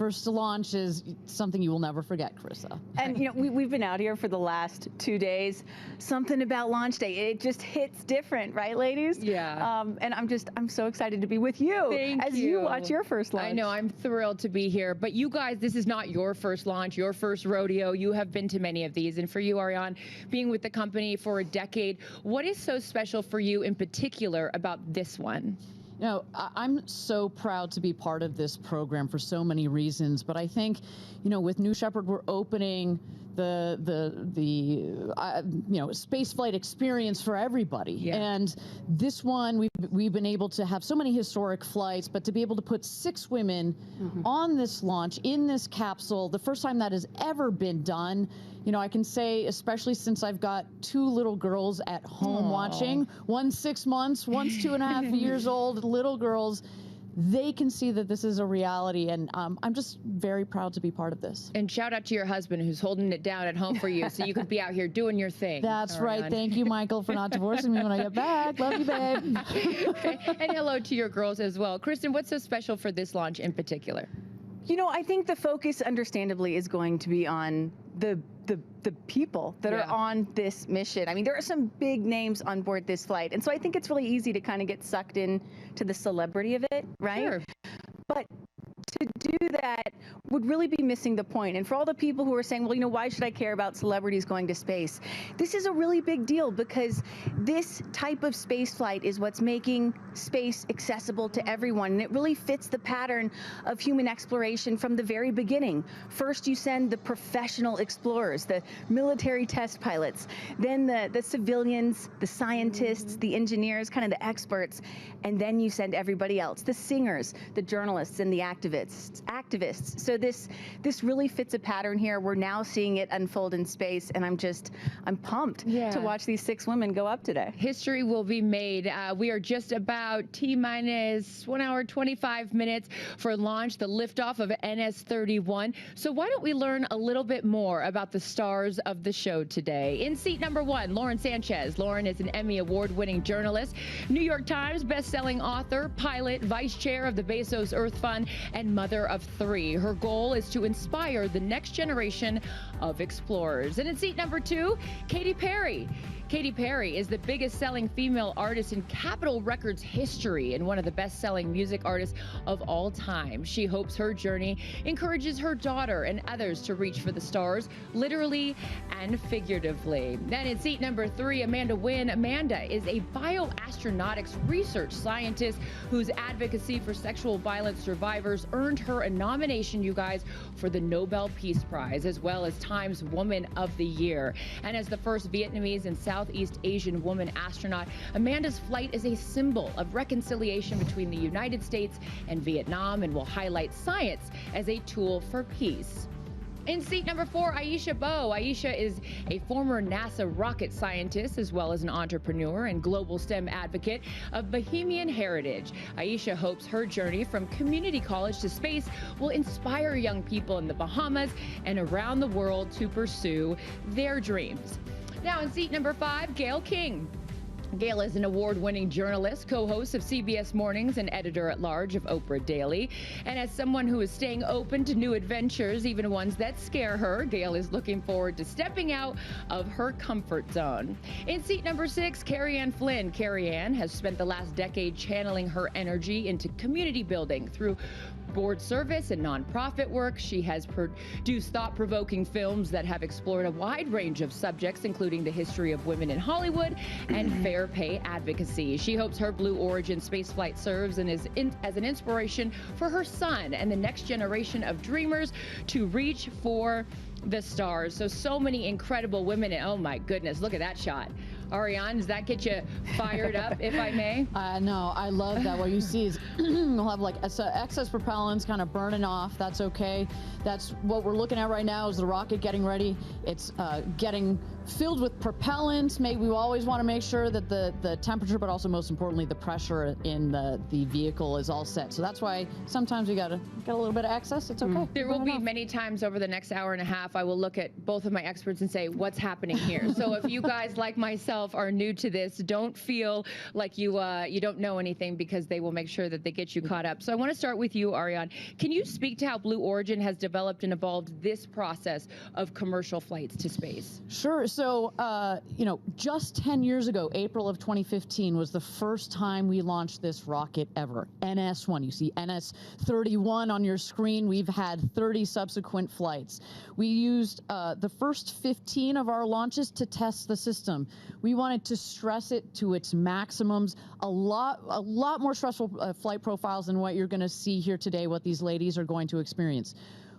First launch is something you will never forget, Carissa. And you know, we've been out here for the last 2 days. Something about launch day, it just hits different, right, ladies? Yeah. And I'm so excited to be with you as you watch your first launch. I know, I'm thrilled to be here. But you guys, this is not your first launch, your first rodeo. You have been to many of these. And for you, Ariane, being with the company for a decade, what is so special for you in particular about this one? You know, I'm so proud to be part of this program for so many reasons, but I think, you know, with New Shepard, we're opening the spaceflight experience for everybody. Yeah. And this one, we've been able to have so many historic flights, but to be able to put 6 women on this launch in this capsule, the first time that has ever been done. You know, I can say, especially since I've got 2 little girls at home watching, one's 6 months, one's 2.5 years old, little girls, they can see that this is a reality, and I'm just very proud to be part of this. And shout out to your husband who's holding it down at home for you so you could be out here doing your thing. That's right. Thank you, Michael, for not divorcing me when I get back. Love you, babe. And hello to your girls as well. Kristen, what's so special for this launch in particular? You know, I think the focus, understandably, is going to be on the people that are on this mission. I mean, there are some big names on board this flight, and so I think it's really easy to kind of get sucked in to the celebrity of it, right? Sure. But to do that would really be missing the point. And for all the people who are saying, well, you know, why should I care about celebrities going to space? This is a really big deal because this type of space flight is what's making space accessible to everyone. And it really fits the pattern of human exploration from the very beginning. First, you send the professional explorers, the military test pilots, then the civilians, the scientists, the engineers, kind of the experts, and then you send everybody else, the singers, the journalists, and the activists. So this really fits a pattern here. We're now seeing it unfold in space, and I'm pumped to watch these 6 women go up today. History will be made. We are just about T-minus 1 hour, 25 minutes for launch, the liftoff of NS-31. So why don't we learn a little bit more about the stars of the show today? In seat number 1, Lauren Sanchez. Lauren is an Emmy Award-winning journalist, New York Times best-selling author, pilot, vice chair of the Bezos Earth Fund, and mother of 3. Her goal is to inspire the next generation of explorers. And in seat number 2, Katy Perry. Katy Perry is the biggest selling female artist in Capitol Records history and one of the best-selling music artists of all time. She hopes her journey encourages her daughter and others to reach for the stars, literally and figuratively. Then in seat number 3, Amanda Wynn. Amanda is a bioastronautics research scientist whose advocacy for sexual violence survivors earned her a nomination, you guys, for the Nobel Peace Prize, as well as Time's Woman of the Year. And as the first Vietnamese and Southeast Asian woman astronaut, Amanda's flight is a symbol of reconciliation between the United States and Vietnam and will highlight science as a tool for peace. In seat number 4, Aisha Bowe. Aisha is a former NASA rocket scientist as well as an entrepreneur and global STEM advocate of Bahamian heritage. Aisha hopes her journey from community college to space will inspire young people in the Bahamas and around the world to pursue their dreams. Now in seat number 5, Gayle King. Gayle is an award-winning journalist, co-host of CBS Mornings and editor-at-large of Oprah Daily. And as someone who is staying open to new adventures, even ones that scare her, Gayle is looking forward to stepping out of her comfort zone. In seat number 6, Carrie Ann Flynn. Carrie Ann has spent the last decade channeling her energy into community building through board service and nonprofit work. She has produced thought-provoking films that have explored a wide range of subjects, including the history of women in Hollywood and fair pay advocacy. She hopes her Blue Origin spaceflight serves and is as an inspiration for her son and the next generation of dreamers to reach for the stars. So many incredible women. And oh my goodness, look at that shot. Ariane, does that get you fired up, if I may? No, I love that. What you see is we'll have like excess propellants kind of burning off. That's okay. That's what we're looking at right now is the rocket getting ready. It's getting filled with propellants. We always want to make sure that the temperature, but also most importantly, the pressure in the vehicle is all set. So that's why sometimes we got a little bit of excess. It's okay. There will be many times over the next hour and a half, I will look at both of my experts and say, what's happening here? So if you guys, like myself, are new to this, don't feel like you don't know anything, because they will make sure that they get you caught up. So I want to start with you, Ariane. Can you speak to how Blue Origin has developed and evolved this process of commercial flights to space? Sure. So, just 10 years ago, April of 2015 was the first time we launched this rocket ever. NS-1. You see NS-31 on your screen. We've had 30 subsequent flights. We used the first 15 of our launches to test the system. We wanted to stress it to its maximums. A lot more stressful flight profiles than what you're going to see here today, what these ladies are going to experience.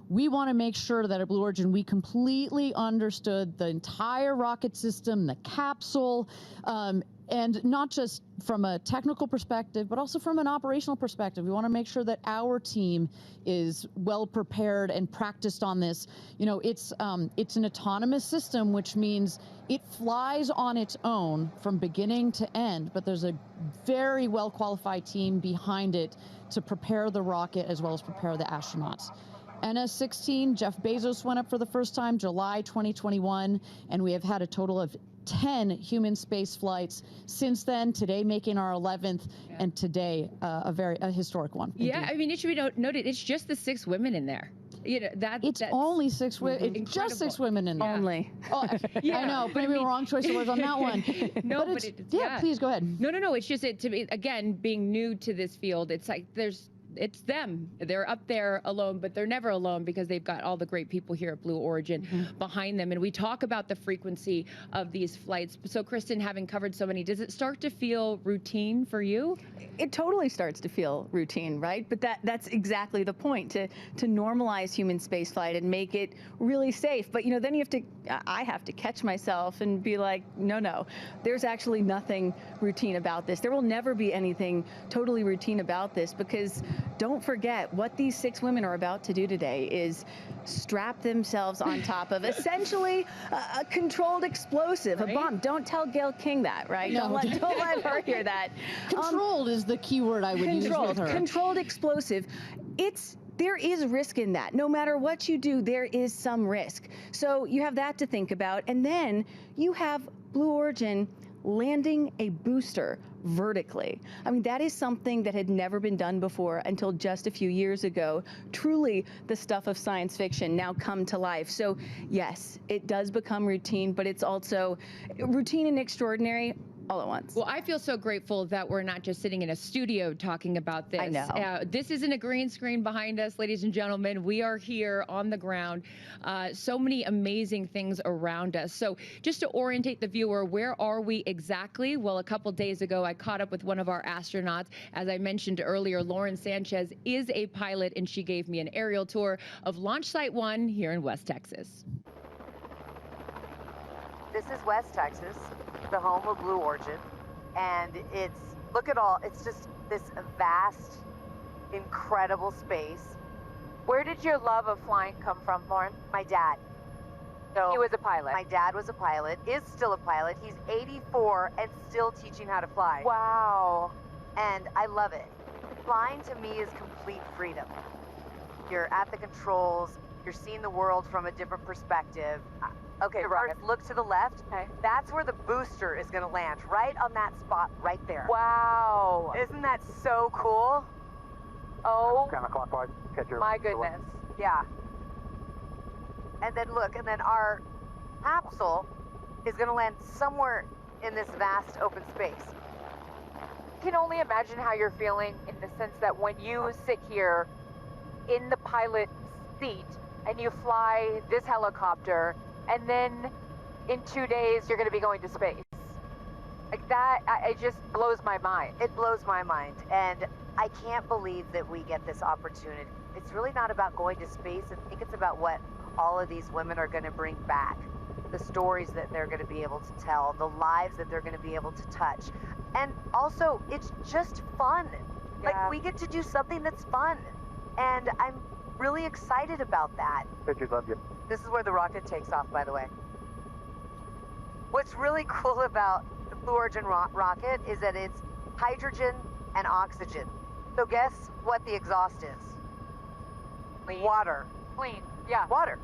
We want to make sure that at Blue Origin we completely understood the entire rocket system, the capsule, and not just from a technical perspective, but also from an operational perspective. We want to make sure that our team is well prepared and practiced on this. It's an autonomous system, which means it flies on its own from beginning to end, but there's a very well qualified team behind it to prepare the rocket as well as prepare the astronauts. NS-16, Jeff Bezos went up for the first time, July 2021, and we have had a total of 10 human space flights since then, today making our 11th, and today a historic one. Yeah, indeed. I mean, it should be noted, it's just the 6 women in there. It's only 6 women. It's just 6 women in there. Only. Oh, yeah. I know, but maybe wrong choice of words on that one. No, but yeah, please go ahead. No. It's just again, being new to this field, it's like it's them. They're up there alone, but they're never alone because they've got all the great people here at Blue Origin behind them. And we talk about the frequency of these flights. So, Kristen, having covered so many, does it start to feel routine for you? It totally starts to feel routine, right? But that's exactly the point, to normalize human spaceflight and make it really safe. But then I have to catch myself and be like, no, there's actually nothing routine about this. There will never be anything totally routine about this, because don't forget, what these 6 women are about to do today is strap themselves on top of essentially a controlled explosive, a bomb. Don't tell Gayle King that, right? No. Don't let her hear that. Controlled is the key word I would use with her. Controlled explosive. There is risk in that. No matter what you do, there is some risk. So you have that to think about. And then you have Blue Origin landing a booster vertically. I mean, that is something that had never been done before until just a few years ago. Truly the stuff of science fiction now come to life. So yes, it does become routine, but it's also routine and extraordinary all at once. Well, I feel so grateful that we're not just sitting in a studio talking about this. I know. This isn't a green screen behind us, ladies and gentlemen. We are here on the ground. So many amazing things around us. So just to orientate the viewer, where are we exactly? Well, a couple days ago, I caught up with one of our astronauts. As I mentioned earlier, Lauren Sanchez is a pilot, and she gave me an aerial tour of Launch Site 1 here in West Texas. This is West Texas, the home of Blue Origin, and it's just this vast, incredible space. Where did your love of flying come from, Lauren? My dad. So he was a pilot. My dad was a pilot, is still a pilot. He's 84 and still teaching how to fly. Wow. And I love it. Flying to me is complete freedom. You're at the controls, you're seeing the world from a different perspective. Okay, first look to the left. Okay. That's where the booster is going to land, right on that spot right there. Wow. Isn't that so cool? Oh, Counterclockwise, catch your my goodness. Yeah. And then look, and then our capsule is going to land somewhere in this vast open space. I can only imagine how you're feeling, in the sense that when you sit here in the pilot's seat and you fly this helicopter, and then in 2 days you're going to be going to space. Like that, it just blows my mind. It blows my mind, and I can't believe that we get this opportunity. It's really not about going to space. I think it's about what all of these women are going to bring back, the stories that they're going to be able to tell, the lives that they're going to be able to touch. And also, it's just fun. Yeah. Like, we get to do something that's fun, and I'm really excited about that. Pictures of you. This is where the rocket takes off, by the way. What's really cool about the Blue Origin rocket is that it's hydrogen and oxygen. So guess what the exhaust is? Clean. Water. Clean. Yeah. Water.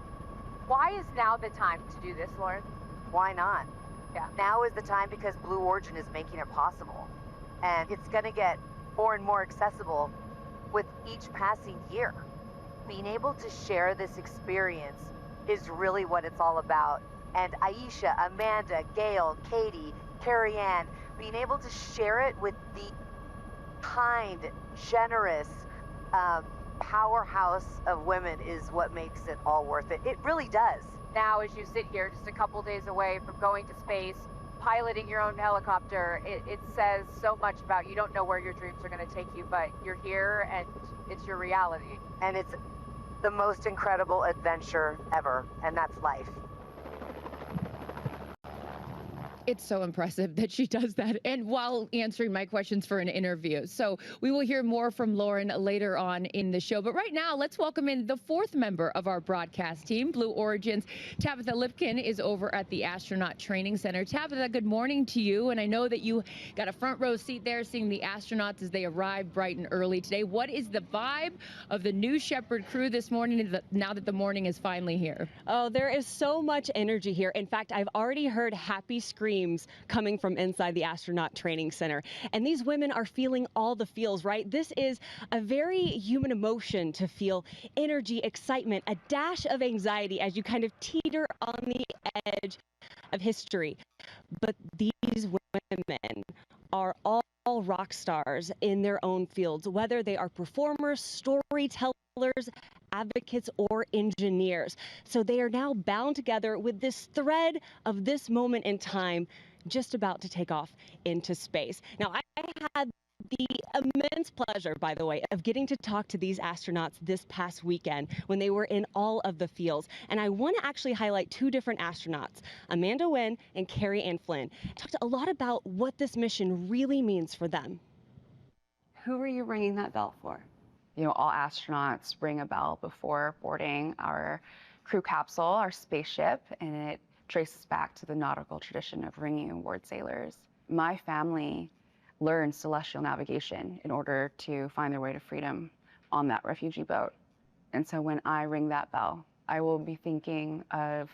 Why is now the time to do this, Lauren? Why not? Yeah. Now is the time because Blue Origin is making it possible. And it's going to get more and more accessible with each passing year. Being able to share this experience is really what it's all about. And Aisha, Amanda, Gail, Katy, Carrie Ann, being able to share it with the kind, generous powerhouse of women is what makes it all worth it. It really does. Now, as you sit here just a couple days away from going to space, piloting your own helicopter, it says so much about you. Don't know where your dreams are going to take you, but you're here and it's your reality. And it's the most incredible adventure ever, and that's life. It's so impressive that she does that, and while answering my questions for an interview. So we will hear more from Lauren later on in the show. But right now, let's welcome in the fourth member of our broadcast team, Blue Origin's Tabitha Lipkin is over at the Astronaut Training Center. Tabitha, good morning to you. And I know that you got a front row seat there seeing the astronauts as they arrive bright and early today. What is the vibe of the new Shepard crew this morning now that the morning is finally here? Oh, there is so much energy here. In fact, I've already heard happy screams coming from inside the Astronaut Training Center. And these women are feeling all the feels, right? This is a very human emotion to feel energy, excitement, a dash of anxiety as you kind of teeter on the edge of history. But these women are all rock stars in their own fields, whether they are performers, storytellers, advocates, or engineers. So they are now bound together with this thread of this moment in time, just about to take off into space. Now, I had the immense pleasure, by the way, of getting to talk to these astronauts this past weekend when they were in all of the fields. And I want to actually highlight two different astronauts, Amanda Wynn and Carrie Ann Flynn. Talked a lot about what this mission really means for them. Who are you ringing that bell for? You know, all astronauts ring a bell before boarding our crew capsule, our spaceship, and it traces back to the nautical tradition of ringing aboard sailors. My family learned celestial navigation in order to find their way to freedom on that refugee boat. And so when I ring that bell, I will be thinking of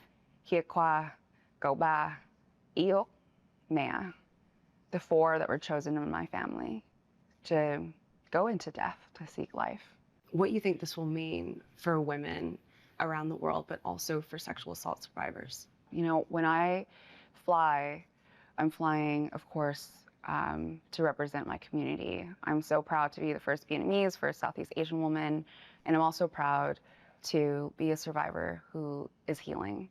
Hiekwa, Goba, Iyo, Mea, the four that were chosen in my family to go into death to seek life. What you think this will mean for women around the world, but also for sexual assault survivors? You know, when I fly, I'm flying, of course, to represent my community. I'm so proud to be the first Vietnamese, first Southeast Asian woman, and I'm also proud to be a survivor who is healing.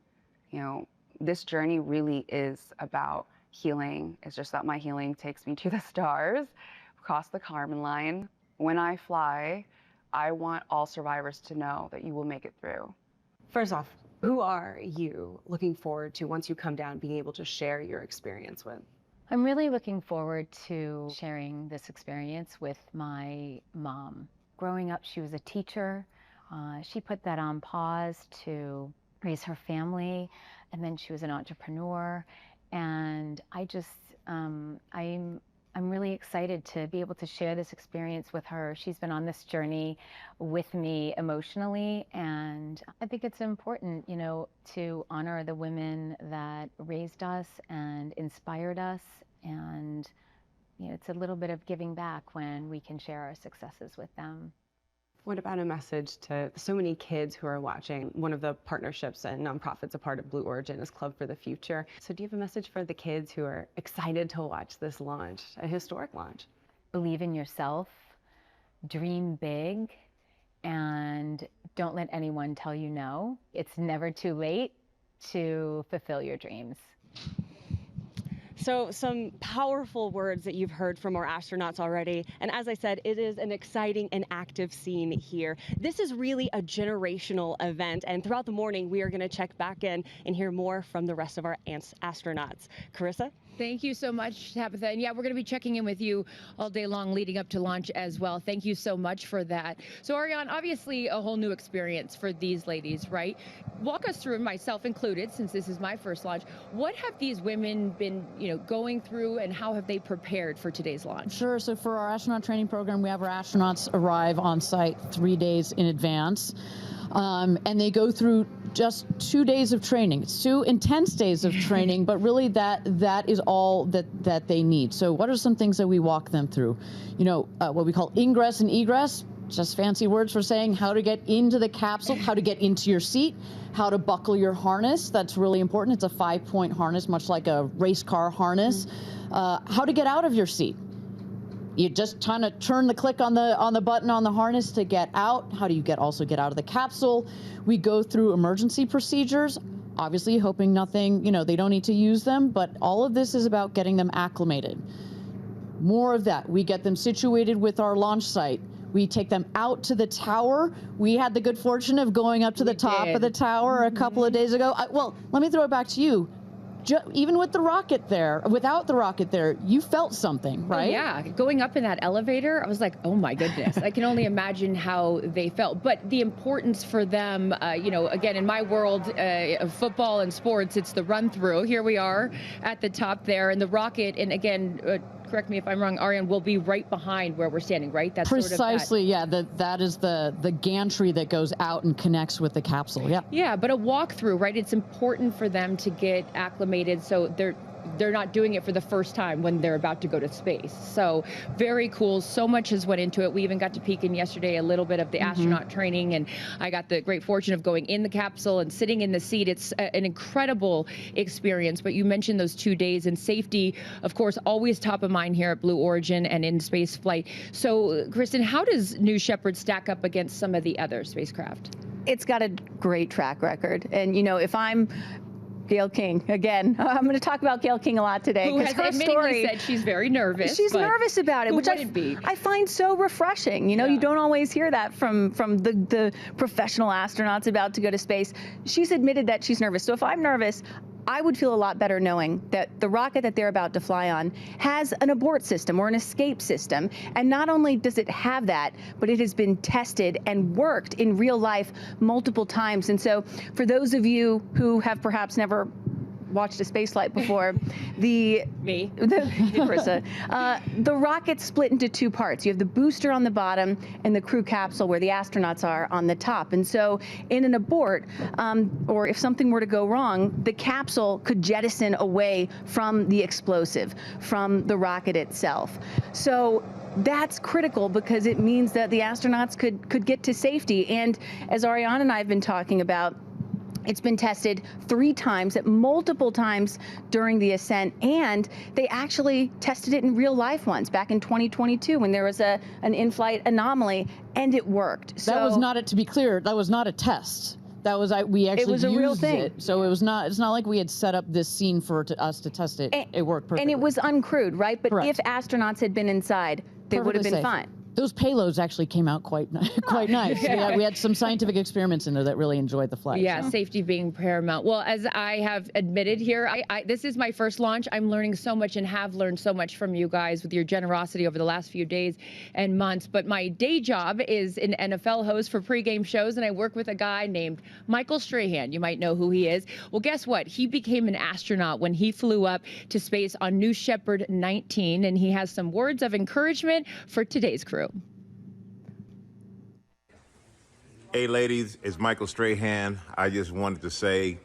You know, this journey really is about healing. It's just that my healing takes me to the stars, across the Kármán line. When I fly, I want all survivors to know that you will make it through. First off, who are you looking forward to once you come down being able to share your experience with? I'm really looking forward to sharing this experience with my mom. Growing up, she was a teacher. She put that on pause to raise her family, and then she was an entrepreneur. And I just, I'm really excited to be able to share this experience with her. She's been on this journey with me emotionally, and I think it's important, you know, to honor the women that raised us and inspired us, and you know, it's a little bit of giving back when we can share our successes with them. What about a message to so many kids who are watching? One of the partnerships and nonprofits a part of Blue Origin is Club for the Future. So do you have a message for the kids who are excited to watch this launch, a historic launch? Believe in yourself, dream big, and don't let anyone tell you no. It's never too late to fulfill your dreams. So some powerful words that you've heard from our astronauts already. And as I said, it is an exciting and active scene here. This is really a generational event. And throughout the morning, we are going to check back in and hear more from the rest of our astronauts. Carissa? Thank you so much, Tabitha. And yeah, we're going to be checking in with you all day long leading up to launch as well. Thank you so much for that. So Ariane, obviously a whole new experience for these ladies, right? Walk us through, myself included, since this is my first launch. What have these women been, going through, and how have they prepared for today's launch? Sure. So for our astronaut training program, we have our astronauts arrive on site 3 days in advance. And they go through just 2 days of training. It's 2 intense days of training, but really that is all that they need. So what are some things that we walk them through? What we call ingress and egress, just fancy words for saying how to get into the capsule, how to get into your seat, how to buckle your harness. That's really important. It's a 5-point harness, much like a race car harness. How to get out of your seat. You just kind of turn the click on the button on the harness to get out. How do you also get out of the capsule? We go through emergency procedures, obviously hoping nothing, they don't need to use them, but all of this is about getting them acclimated. More of that. We get them situated with our launch site. We take them out to the tower. We had the good fortune of going up to the top of the tower a couple of days ago. Well, let me throw it back to you. Even with the rocket there, without the rocket there, you felt something, right? Oh, yeah, going up in that elevator, I was like, oh my goodness. I can only imagine how they felt. But the importance for them, again, in my world of football and sports, it's the run through. Here we are at the top there, and the rocket, and again, correct me if I'm wrong, Ariane, will be right behind where we're standing, right? That's precisely, yeah. That is the gantry that goes out and connects with the capsule. Yeah. Yeah, but a walkthrough, right? It's important for them to get acclimated, so they're not doing it for the first time when they're about to go to space. So very cool. So much has went into it. We even got to peek in yesterday a little bit of the astronaut training, and I got the great fortune of going in the capsule and sitting in the seat. It's an incredible experience. But you mentioned those 2 days, and safety, of course, always top of mind here at Blue Origin and in Spaceflight. So, Kristen, how does New Shepard stack up against some of the other spacecraft? It's got a great track record. And, if I'm Gayle King, again, I'm going to talk about Gayle King a lot today. Who has admittedly said she's very nervous. She's nervous about it, which I find so refreshing. You don't always hear that from the professional astronauts about to go to space. She's admitted that she's nervous. So if I'm nervous, I would feel a lot better knowing that the rocket that they're about to fly on has an abort system or an escape system. And not only does it have that, but it has been tested and worked in real life multiple times. And so for those of you who have perhaps never watched a spaceflight before, the rocket's split into 2 parts. You have the booster on the bottom and the crew capsule where the astronauts are on the top. And so in an abort, or if something were to go wrong, the capsule could jettison away from the explosive, from the rocket itself. So that's critical because it means that the astronauts could get to safety. And as Ariane and I have been talking about, it's been tested 3 times, at multiple times during the ascent, and they actually tested it in real life once, back in 2022 when there was an in-flight anomaly, and it worked. So that was not, to be clear, that was not a test. That was, we actually used it. It was a real thing. So it's not like we had set up this scene for us to test it. It worked perfectly. And it was uncrewed, right? But Correct. If astronauts had been inside, they would have been fine. Those payloads actually came out quite nice. Yeah, we had some scientific experiments in there that really enjoyed the flight. Yeah, safety being paramount. Well, as I have admitted here, this is my first launch. I'm learning so much and have learned so much from you guys with your generosity over the last few days and months. But my day job is an NFL host for pregame shows, and I work with a guy named Michael Strahan. You might know who he is. Well, guess what? He became an astronaut when he flew up to space on New Shepard 19, and he has some words of encouragement for today's crew. Hey ladies, it's Michael Strahan. I just wanted to say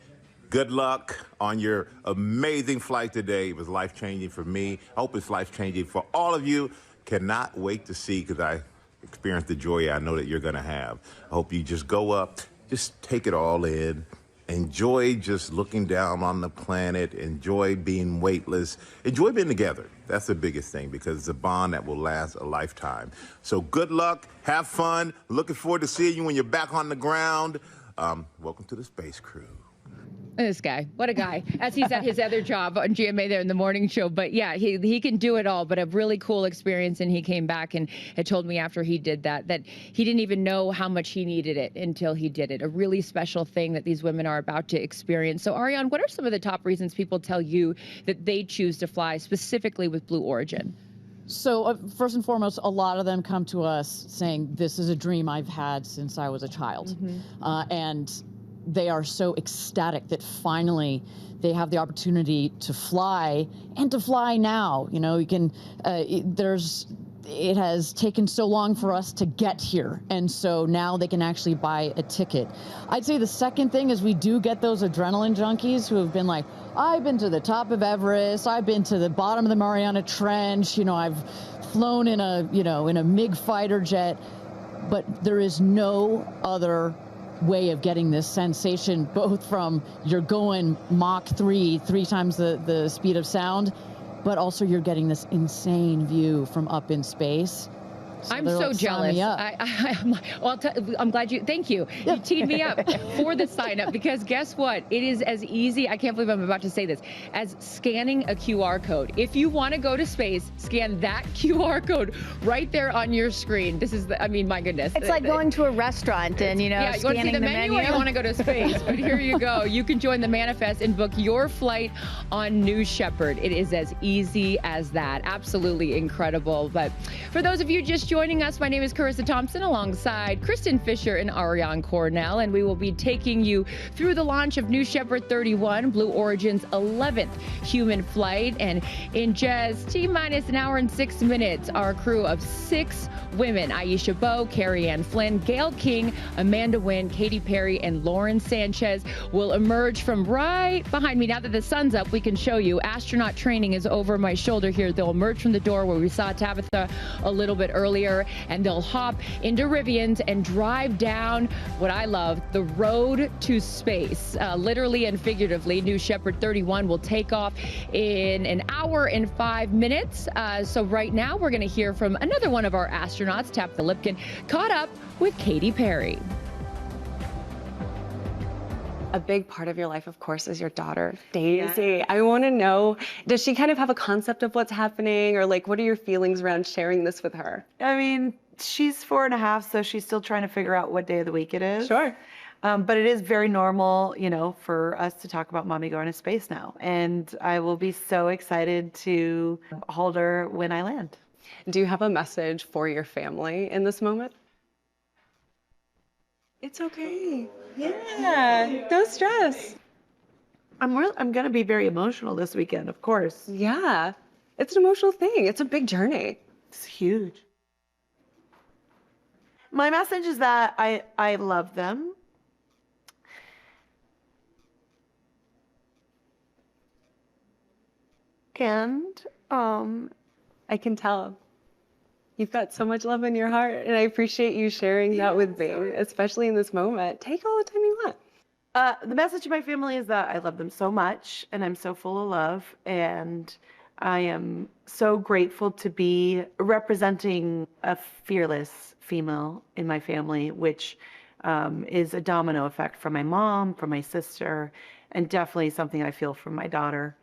good luck on your amazing flight today. It was life-changing for me. I hope it's life-changing for all of you. Cannot wait to see, because I experienced the joy I know that you're gonna have. I hope you just go up, just take it all in. Enjoy just looking down on the planet. Enjoy being weightless. Enjoy being together. That's the biggest thing, because it's a bond that will last a lifetime. So good luck. Have fun. Looking forward to seeing you when you're back on the ground. Welcome to the Space Crew. This guy, what a guy, as he's at his other job on GMA there in the morning show. But yeah, he can do it all, but a really cool experience. And he came back and had told me after he did that he didn't even know how much he needed it until he did it. A really special thing that these women are about to experience. So Ariane, what are some of the top reasons people tell you that they choose to fly specifically with Blue Origin? So first and foremost, a lot of them come to us saying, this is a dream I've had since I was a child. And they are so ecstatic that finally they have the opportunity to fly, and to fly now. You know, you can, it has taken so long for us to get here, and so now they can actually buy a ticket. I'd say the second thing is we do get those adrenaline junkies who have been like, I've been to the top of Everest, I've been to the bottom of the Mariana Trench, you know, I've flown in a, in a MiG fighter jet, but there is no other way of getting this sensation, both from you're going Mach 3, 3 times the speed of sound, but also you're getting this insane view from up in space. So I'm so jealous. I'm glad you, thank you. You teed me up for the sign up, because guess what? It is as easy, I can't believe I'm about to say this, as scanning a QR code. If you want to go to space, scan that QR code right there on your screen. This is, I mean, my goodness. It's like going to a restaurant and, yeah, you want to see the menu or you want to go to space. But here you go. You can join the manifest and book your flight on New Shepard. It is as easy as that. Absolutely incredible. But for those of you just joining us, my name is Carissa Thompson alongside Kristen Fisher and Ariane Cornell, and we will be taking you through the launch of New Shepard 31, Blue Origin's 11th human flight. And in just T-minus an hour and 6 minutes, our crew of 6 women, Aisha Bowe, Carrie Ann Flynn, Gayle King, Amanda Wynn, Katy Perry, and Lauren Sanchez will emerge from right behind me. Now that the sun's up, we can show you. Astronaut training is over my shoulder here. They'll emerge from the door where we saw Tabitha a little bit earlier, and they'll hop into Rivians and drive down what I love, the road to space. Literally and figuratively, New Shepard 31 will take off in an hour and 5 minutes. So right now, we're going to hear from another one of our astronauts, Tabitha Lipkin, caught up with Katy Perry. A big part of your life, of course, is your daughter, Daisy. Yeah. I want to know, does she kind of have a concept of what's happening, or like, what are your feelings around sharing this with her? I mean, she's 4.5, so she's still trying to figure out what day of the week it is. Sure. But it is very normal, you know, for us to talk about mommy going to space now. And I will be so excited to hold her when I land. Do you have a message for your family in this moment? It's okay. Yeah, no stress. I'm going to be very emotional this weekend, of course. Yeah, it's an emotional thing. It's a big journey. It's huge. My message is that I love them. And I can tell. You've got so much love in your heart, and I appreciate you sharing that with me, especially in this moment. Take all the time you want. The message to my family is that I love them so much, and I'm so full of love, and I am so grateful to be representing a fearless female in my family, which is a domino effect from my mom, from my sister, and definitely something I feel from my daughter.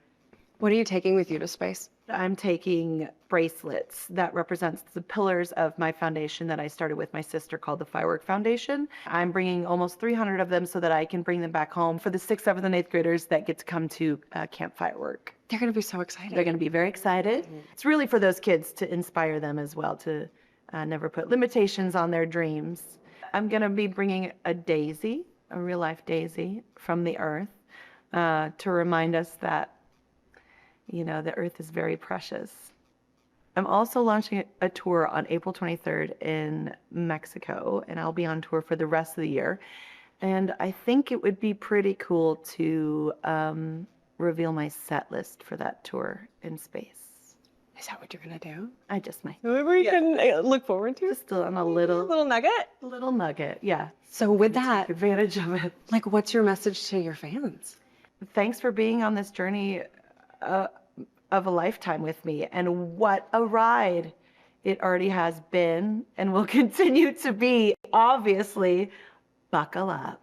What are you taking with you to space? I'm taking bracelets that represents the pillars of my foundation that I started with my sister called the Firework Foundation. I'm bringing almost 300 of them so that I can bring them back home for the 6th, 7th, and 8th graders that get to come to Camp Firework. They're going to be so excited. They're going to be very excited. It's really for those kids to inspire them as well, to never put limitations on their dreams. I'm going to be bringing a daisy, a real-life daisy from the Earth, to remind us that, you know, the Earth is very precious. I'm also launching a tour on April 23rd in Mexico, and I'll be on tour for the rest of the year. And I think it would be pretty cool to reveal my set list for that tour in space. Is that what you're going to do? I just might. We can look forward to? Just on a little nugget? Little nugget, yeah. So with that, take advantage of it. Like, what's your message to your fans? Thanks for being on this journey of a lifetime with me, and what a ride it already has been and will continue to be. Obviously, buckle up.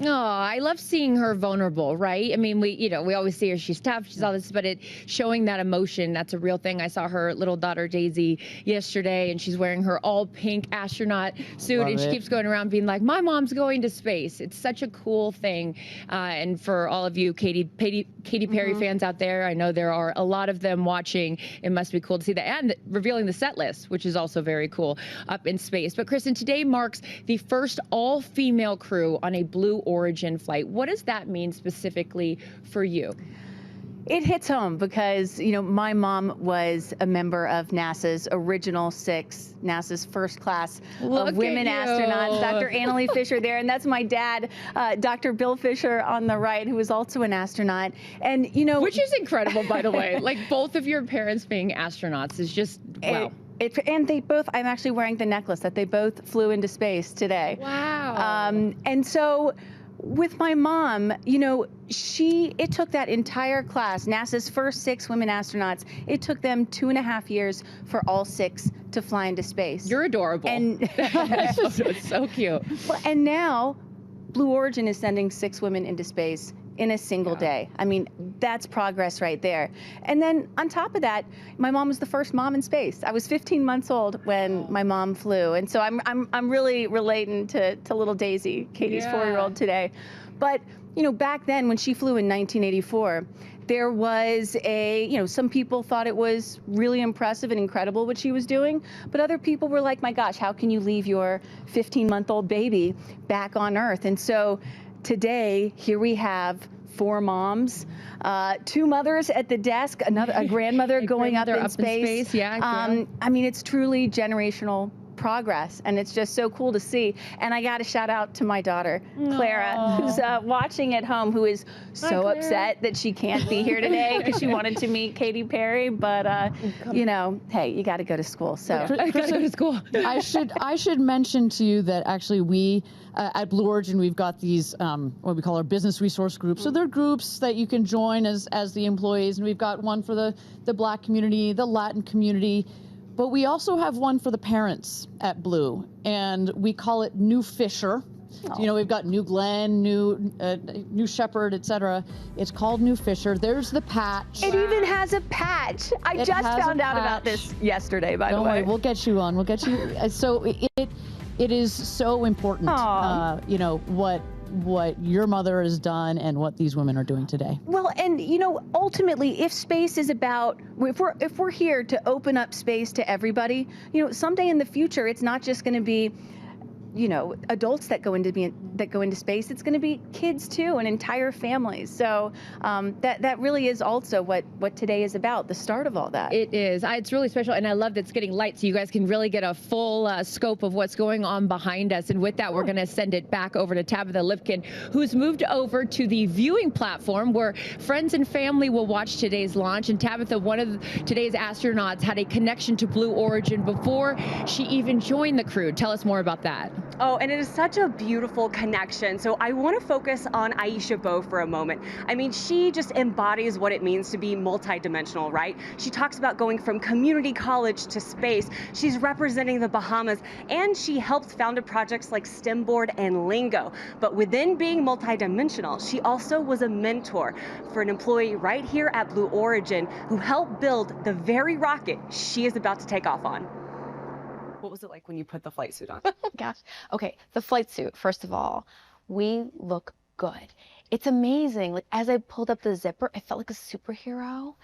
Oh, I love seeing her vulnerable, right? I mean, we always see her, she's tough, she's all this, but showing that emotion, that's a real thing. I saw her little daughter Daisy yesterday, and she's wearing her all pink astronaut suit, and she keeps going around being like, my mom's going to space. It's such a cool thing. And for all of you Katy Perry fans out there, I know there are a lot of them watching. It must be cool to see that, and revealing the set list, which is also very cool up in space. But Kristen, today marks the first all-female crew on a Blue Origin flight. What does that mean specifically for you? It hits home because, my mom was a member of NASA's original 6, NASA's first class of women astronauts. Dr. Annalee Fisher there, and that's my dad, Dr. Bill Fisher on the right, who was also an astronaut. And, which is incredible, by the way. Like, both of your parents being astronauts is just, wow. And they both, I'm actually wearing the necklace that they both flew into space today. Wow. And so with my mom, it took that entire class, NASA's first 6 women astronauts, it took them 2.5 years for all 6 to fly into space. You're adorable. And it's so cute. And now Blue Origin is sending 6 women into space in a single day. I mean, that's progress right there. And then on top of that, my mom was the first mom in space. I was 15 months old when my mom flew, and so I'm really relating to little Daisy, Katie's 4-year-old today. But back then when she flew in 1984, there was some people thought it was really impressive and incredible what she was doing, but other people were like, my gosh, how can you leave your 15-month-old baby back on Earth? And so today, here we have 4 moms, 2 mothers at the desk, a grandmother going up in space. Yeah. I mean, it's truly generational progress, and it's just so cool to see. And I got to shout out to my daughter, Clara, who's watching at home, who is so upset that she can't be here today because she wanted to meet Katy Perry. But hey, you got to go to school. So I got to go to school. I should mention to you that actually we at Blue Origin, we've got these what we call our business resource groups. So they're groups that you can join as the employees, and we've got one for the Black community, the Latin community. But we also have one for the parents at Blue, and we call it New Fisher. So, we've got New Glenn, New Shepard, etc. It's called New Fisher. There's the patch. It even has a patch. I just found out about this yesterday, by the way. Don't worry, we'll get you on. We'll get you. So it is so important, what your mother has done and what these women are doing today. Well, and ultimately, if space is about, if we're here to open up space to everybody, someday in the future, it's not just going to be adults that go into space. It's going to be kids too, and entire families. So that really is also what today is about, the start of all that. It is. It's really special, and I love that it's getting light, so you guys can really get a full scope of what's going on behind us. And with that, we're going to send it back over to Tabitha Lipkin, who's moved over to the viewing platform where friends and family will watch today's launch. And Tabitha, one of today's astronauts, had a connection to Blue Origin before she even joined the crew. Tell us more about that. Oh, and it is such a beautiful connection. So I want to focus on Aisha Bowe for a moment. I mean, she just embodies what it means to be multidimensional, right? She talks about going from community college to space. She's representing the Bahamas, and she helped founded projects like STEMboard and Lingo. But within being multidimensional, she also was a mentor for an employee right here at Blue Origin who helped build the very rocket she is about to take off on. What was it like when you put the flight suit on? Gosh. Okay, the flight suit, first of all, we look good. It's amazing. Like, as I pulled up the zipper, I felt like a superhero.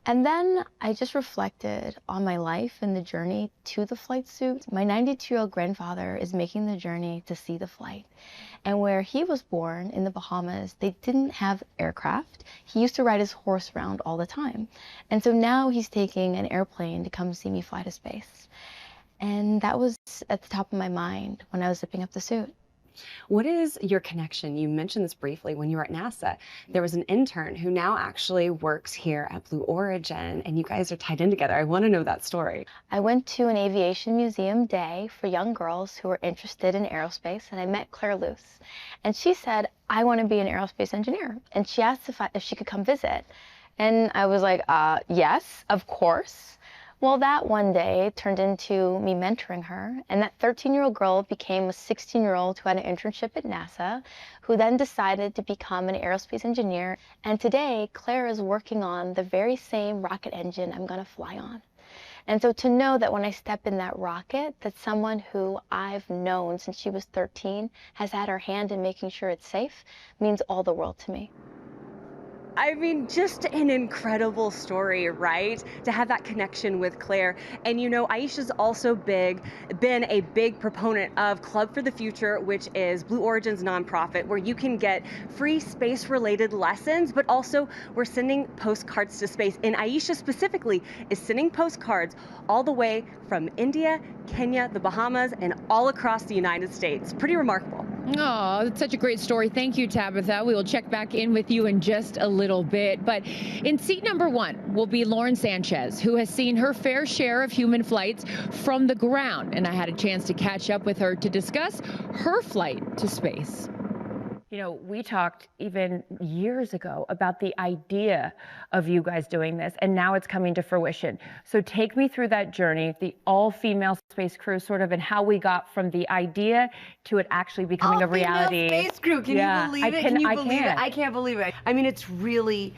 And then I just reflected on my life and the journey to the flight suit. My 92-year-old grandfather is making the journey to see the flight. And where he was born in the Bahamas, they didn't have aircraft. He used to ride his horse around all the time. And so now he's taking an airplane to come see me fly to space. And that was at the top of my mind when I was zipping up the suit. What is your connection? You mentioned this briefly when you were at NASA. There was an intern who now actually works here at Blue Origin, and you guys are tied in together. I want to know that story. I went to an aviation museum day for young girls who were interested in aerospace, and I met Claire Luce. And she said, I want to be an aerospace engineer. And she asked if she could come visit. And I was like, yes, of course. Well, that one day turned into me mentoring her, and that 13-year-old girl became a 16-year-old who had an internship at NASA, who then decided to become an aerospace engineer. And today, Claire is working on the very same rocket engine I'm going to fly on. And so to know that when I step in that rocket, that someone who I've known since she was 13 has had her hand in making sure it's safe means all the world to me. I mean, just an incredible story, right? To have that connection with Claire. And you know, Aisha's also been a big proponent of Club for the Future, which is Blue Origin's nonprofit, where you can get free space-related lessons, but also we're sending postcards to space. And Aisha specifically is sending postcards all the way from India, Kenya, the Bahamas, and all across the United States. Pretty remarkable. Oh, it's such a great story. Thank you, Tabitha. We will check back in with you in just a little bit. But in seat number 1 will be Lauren Sanchez, who has seen her fair share of human flights from the ground. And I had a chance to catch up with her to discuss her flight to space. You know, we talked even years ago about the idea of you guys doing this, and now it's coming to fruition. So take me through that journey, the all-female space crew, sort of, and how we got from the idea to it actually becoming a reality. Space crew, can you believe it? Can you believe it? I can't believe it. I mean, it's really,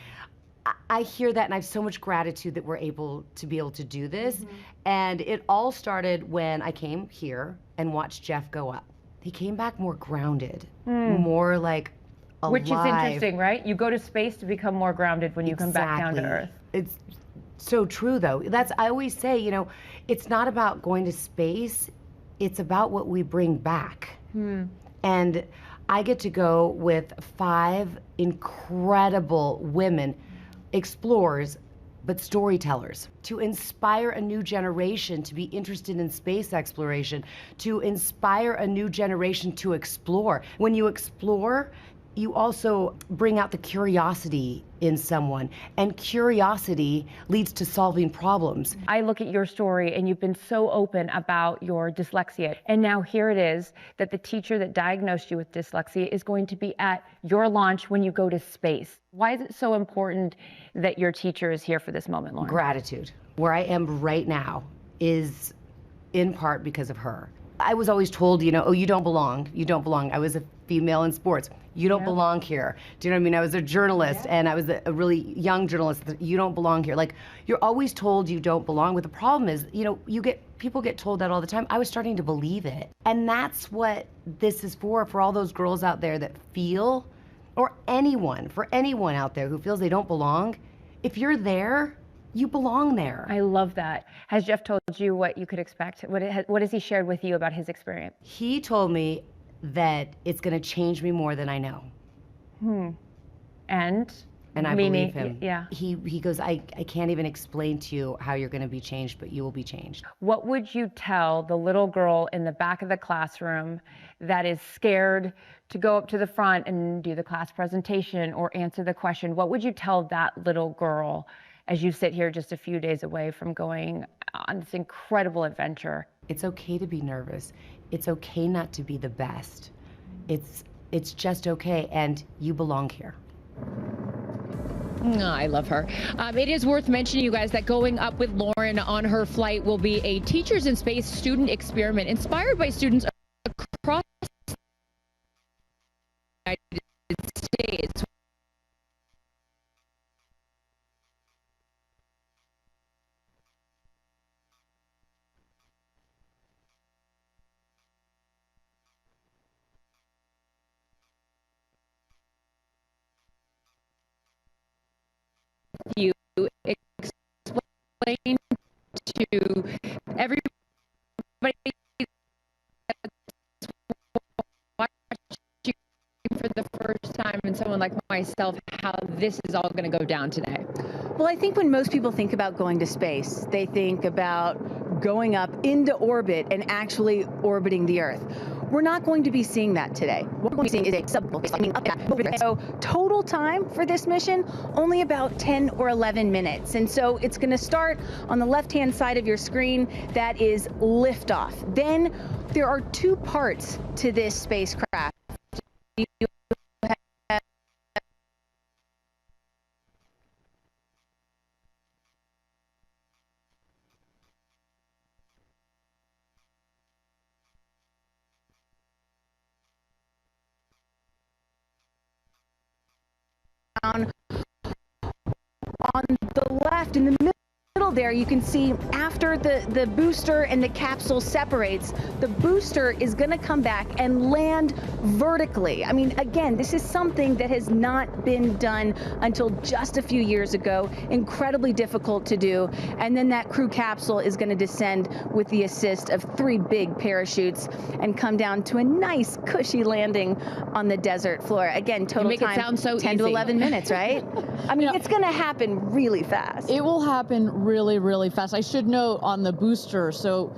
I hear that and I have so much gratitude that we're able to do this. And it all started when I came here and watched Jeff go up. He came back more grounded, more like alive. Which is interesting, right? You go to space to become more grounded when you come back down to Earth. It's so true, though. I always say, you know, it's not about going to space, it's about what we bring back. And I get to go with 5 incredible women, explorers, but storytellers, to inspire a new generation to be interested in space exploration, to inspire a new generation to explore. When you explore, you also bring out the curiosity in someone, and curiosity leads to solving problems. I look at your story and you've been so open about your dyslexia, and now here it is that the teacher that diagnosed you with dyslexia is going to be at your launch when you go to space. Why is it so important that your teacher is here for this moment, Lauren? Gratitude. Where I am right now is in part because of her. I was always told, you know, oh, you don't belong. You don't belong. I was a female in sports. You don't belong here. Do you know what I mean? I was a journalist and I was a really young journalist. You don't belong here. Like, you're always told you don't belong. But the problem is, you know, people get told that all the time. I was starting to believe it. And that's what this is for all those girls out there that feel, or for anyone out there who feels they don't belong. If you're there, you belong there. I love that. Has Jeff told you what you could expect? What has he shared with you about his experience? He told me that it's going to change me more than I know. And I believe him. Yeah. He goes, I can't even explain to you how you're going to be changed, but you will be changed. What would you tell the little girl in the back of the classroom that is scared to go up to the front and do the class presentation or answer the question? What would you tell that little girl as you sit here just a few days away from going on this incredible adventure? It's okay to be nervous. It's okay not to be the best. It's just okay, and you belong here. Oh, I love her. It is worth mentioning, you guys, that going up with Lauren on her flight will be a Teachers in Space student experiment inspired by students across the United States. You explain to everybody watching for the first time, and someone like myself, how this is all going to go down today. Well, I think when most people think about going to space, they think about going up into orbit and actually orbiting the Earth. We're not going to be seeing that today. What we're going to be seeing is a suborbital. So total time for this mission, only about 10 or 11 minutes. And so it's going to start on the left-hand side of your screen. That is liftoff. Then there are 2 parts to this spacecraft. You have left in the middle there, you can see after the booster and the capsule separates, the booster is going to come back and land vertically. I mean, again, this is something that has not been done until just a few years ago. Incredibly difficult to do. And then that crew capsule is going to descend with the assist of 3 big parachutes and come down to a nice cushy landing on the desert floor. Again, total make time it sound so 10 to easy. 11 minutes, right? I mean, it's going to happen really fast. It will happen really, really fast. I should note on the booster, so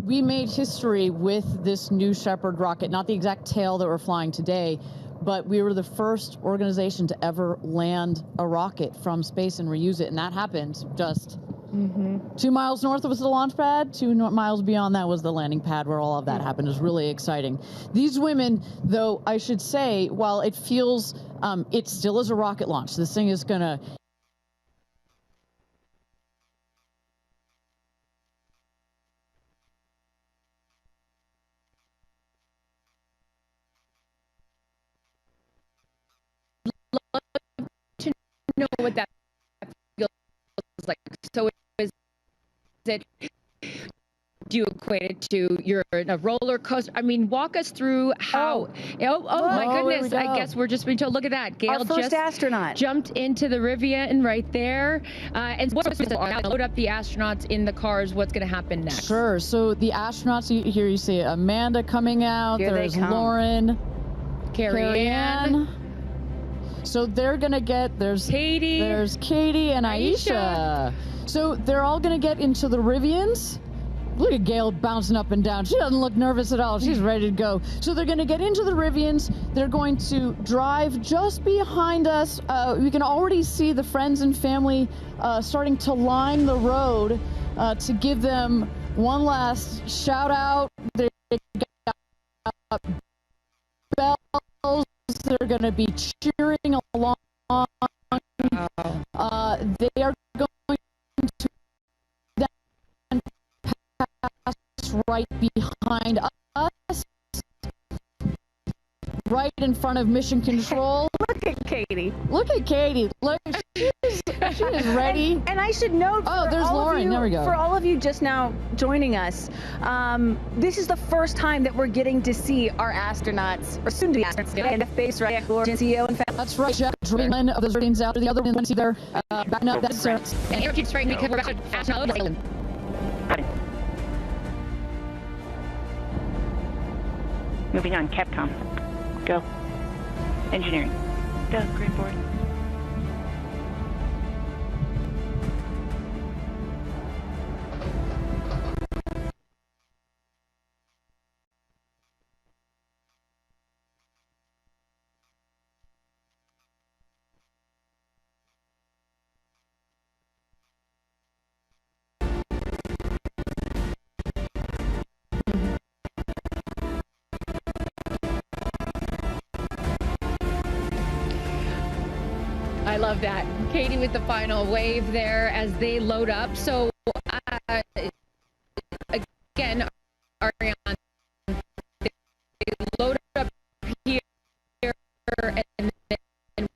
we made history with this new Shepard rocket, not the exact tail that we're flying today, but we were the first organization to ever land a rocket from space and reuse it, and that happened just 2 miles north was the launch pad, 2 miles beyond that was the landing pad where all of that happened. It was really exciting. These women, though, I should say, while it feels, it still is a rocket launch. This thing is going to know what that feels like. So is it, do you equate it to you're in a roller coaster? I mean, walk us through how, my goodness, I guess we're just being told, look at that. Gail Our first just astronaut jumped into the Rivian right there. And what's load up the astronauts in the cars. What's going to happen next? Sure. So the astronauts, here you see Amanda coming out. Here There's they come. Lauren. Carrie Ann. So they're going to get, there's Katy and Aisha. So they're all going to get into the Rivians. Look at Gail bouncing up and down. She doesn't look nervous at all. She's ready to go. So they're going to get into the Rivians. They're going to drive just behind us. We can already see the friends and family starting to line the road to give them one last shout out. They got bells. They're going to be cheering along. They are going to then pass right behind us, right in front of Mission Control. Look at Katy. Look at Katy. Look, she is ready. And I should note, there's Lauren. There we go. For all of you just now joining us, this is the first time that we're getting to see our astronauts, or soon to be astronauts, in space, right? CEO and that's right. Jeff Dreamland of the Zerdians out to the other ones. See there. Backing up. That's Sarah. And air keeps striking because we're about to astronaut. Moving on, Capcom. Go. Engineering. Go, green board. I love that. Katy with the final wave there as they load up. So, again, Ariane, they load up here and then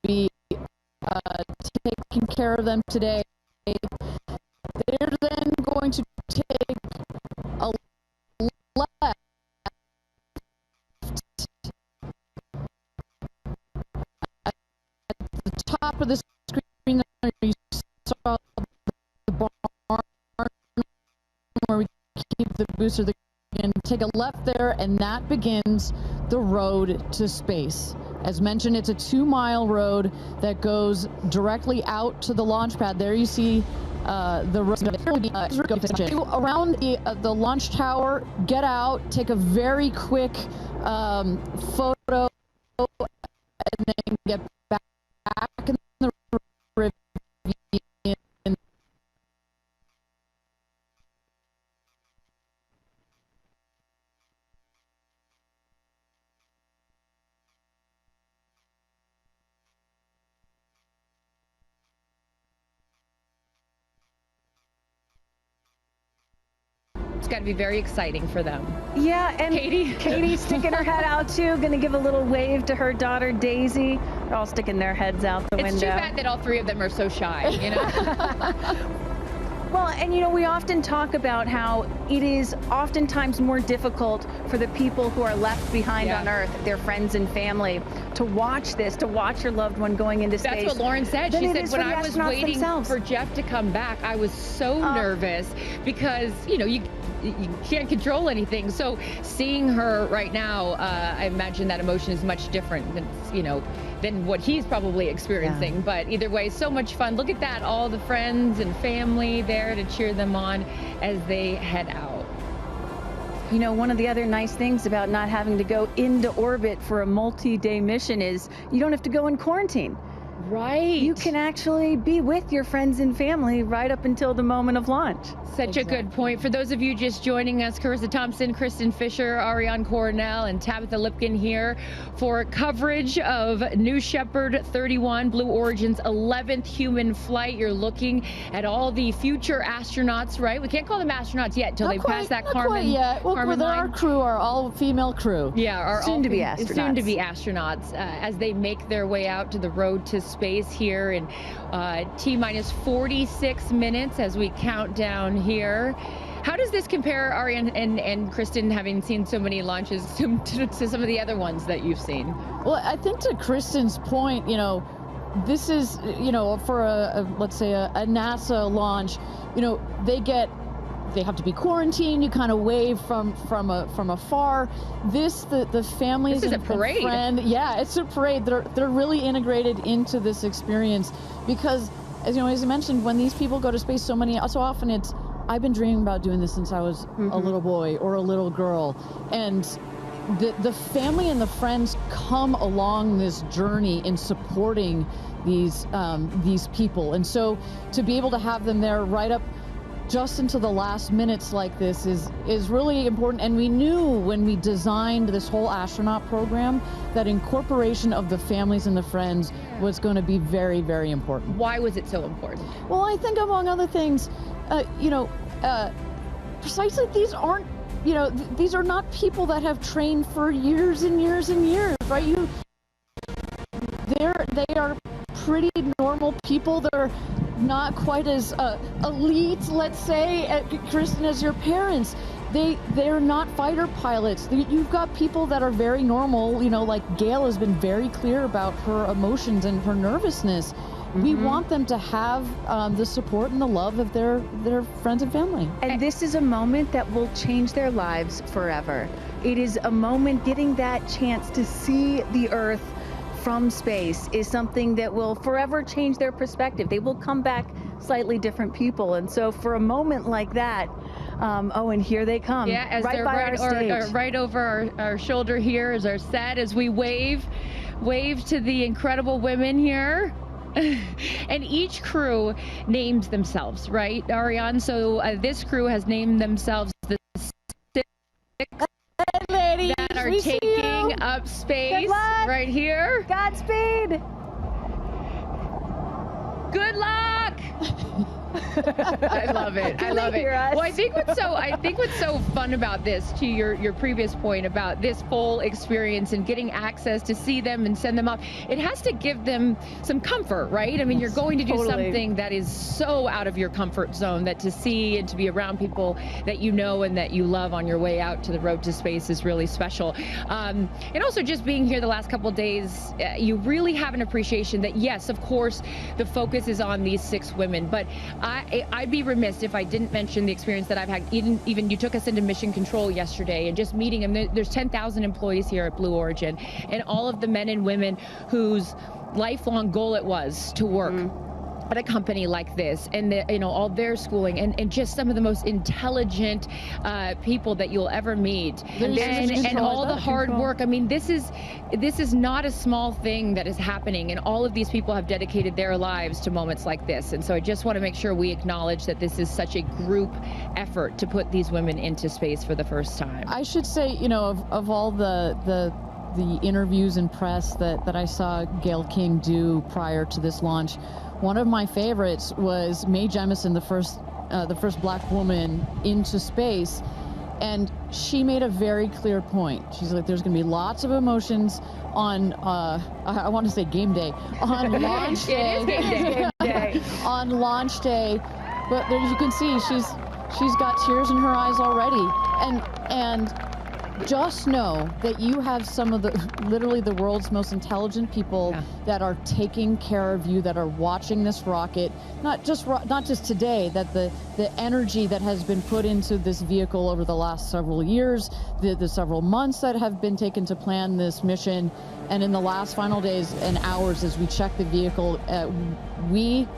be taking care of them today. They're then going to take a left at the top of the screen. You saw the barn where we keep the booster. They're going to take a left there, and that begins the road to space. As mentioned, it's a 2-mile road that goes directly out to the launch pad. There you see the road. Around the launch tower, get out, take a very quick photo, and then get back in the Rivian. got to be very exciting for them. Yeah, and Katie? Katie's sticking her head out too, gonna give a little wave to her daughter Daisy. They're all sticking their heads out the window. It's too bad that all three of them are so shy, you know? Well, and you know, we often talk about how it is oftentimes more difficult for the people who are left behind on Earth, their friends and family, to watch this, to watch your loved one going into space. That's what Lauren said. She said, when I was waiting for Jeff to come back, I was so nervous because, you know, you can't control anything. So seeing her right now, I imagine that emotion is much different than, you know, than what he's probably experiencing. But either way, so much fun. Look at that, all the friends and family there to cheer them on as they head out. You know, one of the other nice things about not having to go into orbit for a multi-day mission is you don't have to go in quarantine. Right. You can actually be with your friends and family right up until the moment of launch. Such a good point. For those of you just joining us, Carissa Thompson, Kristen Fisher, Ariane Cornell, and Tabitha Lipkin here for coverage of New Shepard 31, Blue Origin's 11th human flight. You're looking at all the future astronauts, right? We can't call them astronauts yet until they've passed that Kármán yet. Well, Kármán line. Our crew are all female crew. Yeah, are soon to be astronauts. Soon to be astronauts as they make their way out to the road to space here in T-minus 46 minutes as we count down here. How does this compare, Ariane and Kristen, having seen so many launches to some of the other ones that you've seen? Well, I think to Kristen's point, you know, this is, you know, for let's say a NASA launch, you know, they have to be quarantined. You kind of wave from afar. The families this is a parade. Yeah, it's a parade. They're really integrated into this experience because, as you know, as I mentioned, when these people go to space, so often it's, I've been dreaming about doing this since I was a little boy or a little girl, and the family and the friends come along this journey in supporting these people, and so to be able to have them there right up just into the last minutes like this is really important. And we knew when we designed this whole astronaut program that incorporation of the families and the friends was going to be very, very important. Why was it so important? Well, I think among other things, you know, precisely these aren't, you know, these are not people that have trained for years and years and years, right? They are pretty normal people. They're not quite as elite, let's say, Kristen, as your parents. They're not fighter pilots. You've got people that are very normal, you know, like Gail has been very clear about her emotions and her nervousness. We want them to have the support and the love of their friends and family. And this is a moment that will change their lives forever. It is a moment, getting that chance to see the Earth from space is something that will forever change their perspective. They will come back slightly different people. And so for a moment like that, oh, and here they come. Yeah, as right they're by our stage. right over our shoulder here is our set as we wave to the incredible women here. And each crew names themselves, right, Ariane? So this crew has named themselves the 6 ladies, that are taking up space right here. Godspeed. Good luck. I love it. I love it. Well, I think what's so fun about this, to your previous point about this full experience and getting access to see them and send them up, it has to give them some comfort, right? I mean, you're going to do something that is so out of your comfort zone, that to see and to be around people that you know and that you love on your way out to the road to space is really special. And also just being here the last couple of days, you really have an appreciation that, yes, of course, the focus is on these 6 women, but I'd be remiss if I didn't mention the experience that I've had. Even you took us into mission control yesterday, and just meeting them. There's 10,000 employees here at Blue Origin, and all of the men and women whose lifelong goal it was to work at a company like this, and you know, all their schooling, and just some of the most intelligent people that you'll ever meet, and all the hard work. I mean, this is not a small thing that is happening, and all of these people have dedicated their lives to moments like this. And so I just want to make sure we acknowledge that this is such a group effort to put these women into space for the first time. I should say, you know, of all the interviews and press that I saw Gayle King do prior to this launch, one of my favorites was Mae Jemison, the first black woman into space. And she made a very clear point. She's like, there's going to be lots of emotions on, I want to say game day, on launch day. It is game day. On launch day. But there, you can see she's got tears in her eyes already. And just know that you have some of the, literally the world's most intelligent people that are taking care of you, that are watching this rocket, not just today, that the energy that has been put into this vehicle over the last several years, the several months that have been taken to plan this mission, and in the last final days and hours as we check the vehicle, we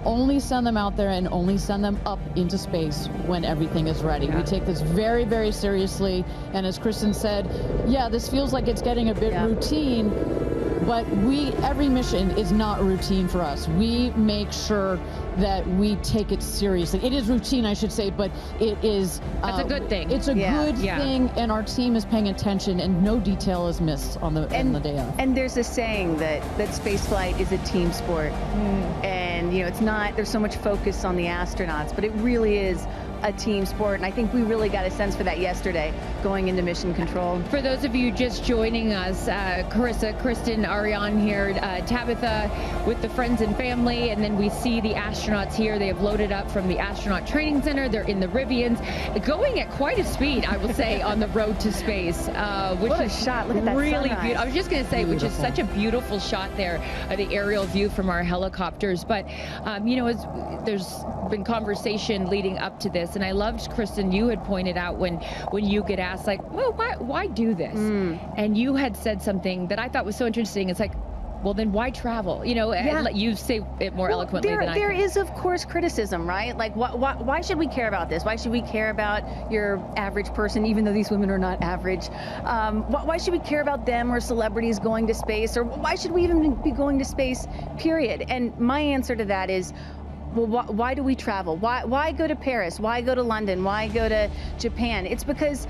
only send them out there and only send them up into space when everything is ready. We take this very, very seriously. And as Kristen said, yeah, this feels like it's getting a bit routine, but every mission is not routine for us. We make sure that we take it seriously. It is routine, I should say, but it is... That's a good thing. It's a good thing, and our team is paying attention, and no detail is missed on the day of. And there's a saying that spaceflight is a team sport. And, you know, it's not, there's so much focus on the astronauts, but it really is a team sport, and I think we really got a sense for that yesterday going into mission control. For those of you just joining us, Carissa, Kristen, Ariane here, Tabitha with the friends and family, and then we see the astronauts here. They have loaded up from the astronaut training center. They're in the Rivians, going at quite a speed, I will say, on the road to space, which what a is shot. Look at that really sunrise. beautiful. I was just going to say, which is such a beautiful shot there, the aerial view from our helicopters. But, you know, there's been conversation leading up to this, and I loved, Kristen, you had pointed out when you get asked, like, well, why do this? And you had said something that I thought was so interesting. It's like, well, then why travel? You know, you say it more eloquently than I There can. is, of course, criticism, right? Like, why should we care about this? Why should we care about your average person, even though these women are not average? Why should we care about them or celebrities going to space? Or why should we even be going to space, period? And my answer to that is, well, why do we travel? Why go to Paris? Why go to London? Why go to Japan? It's because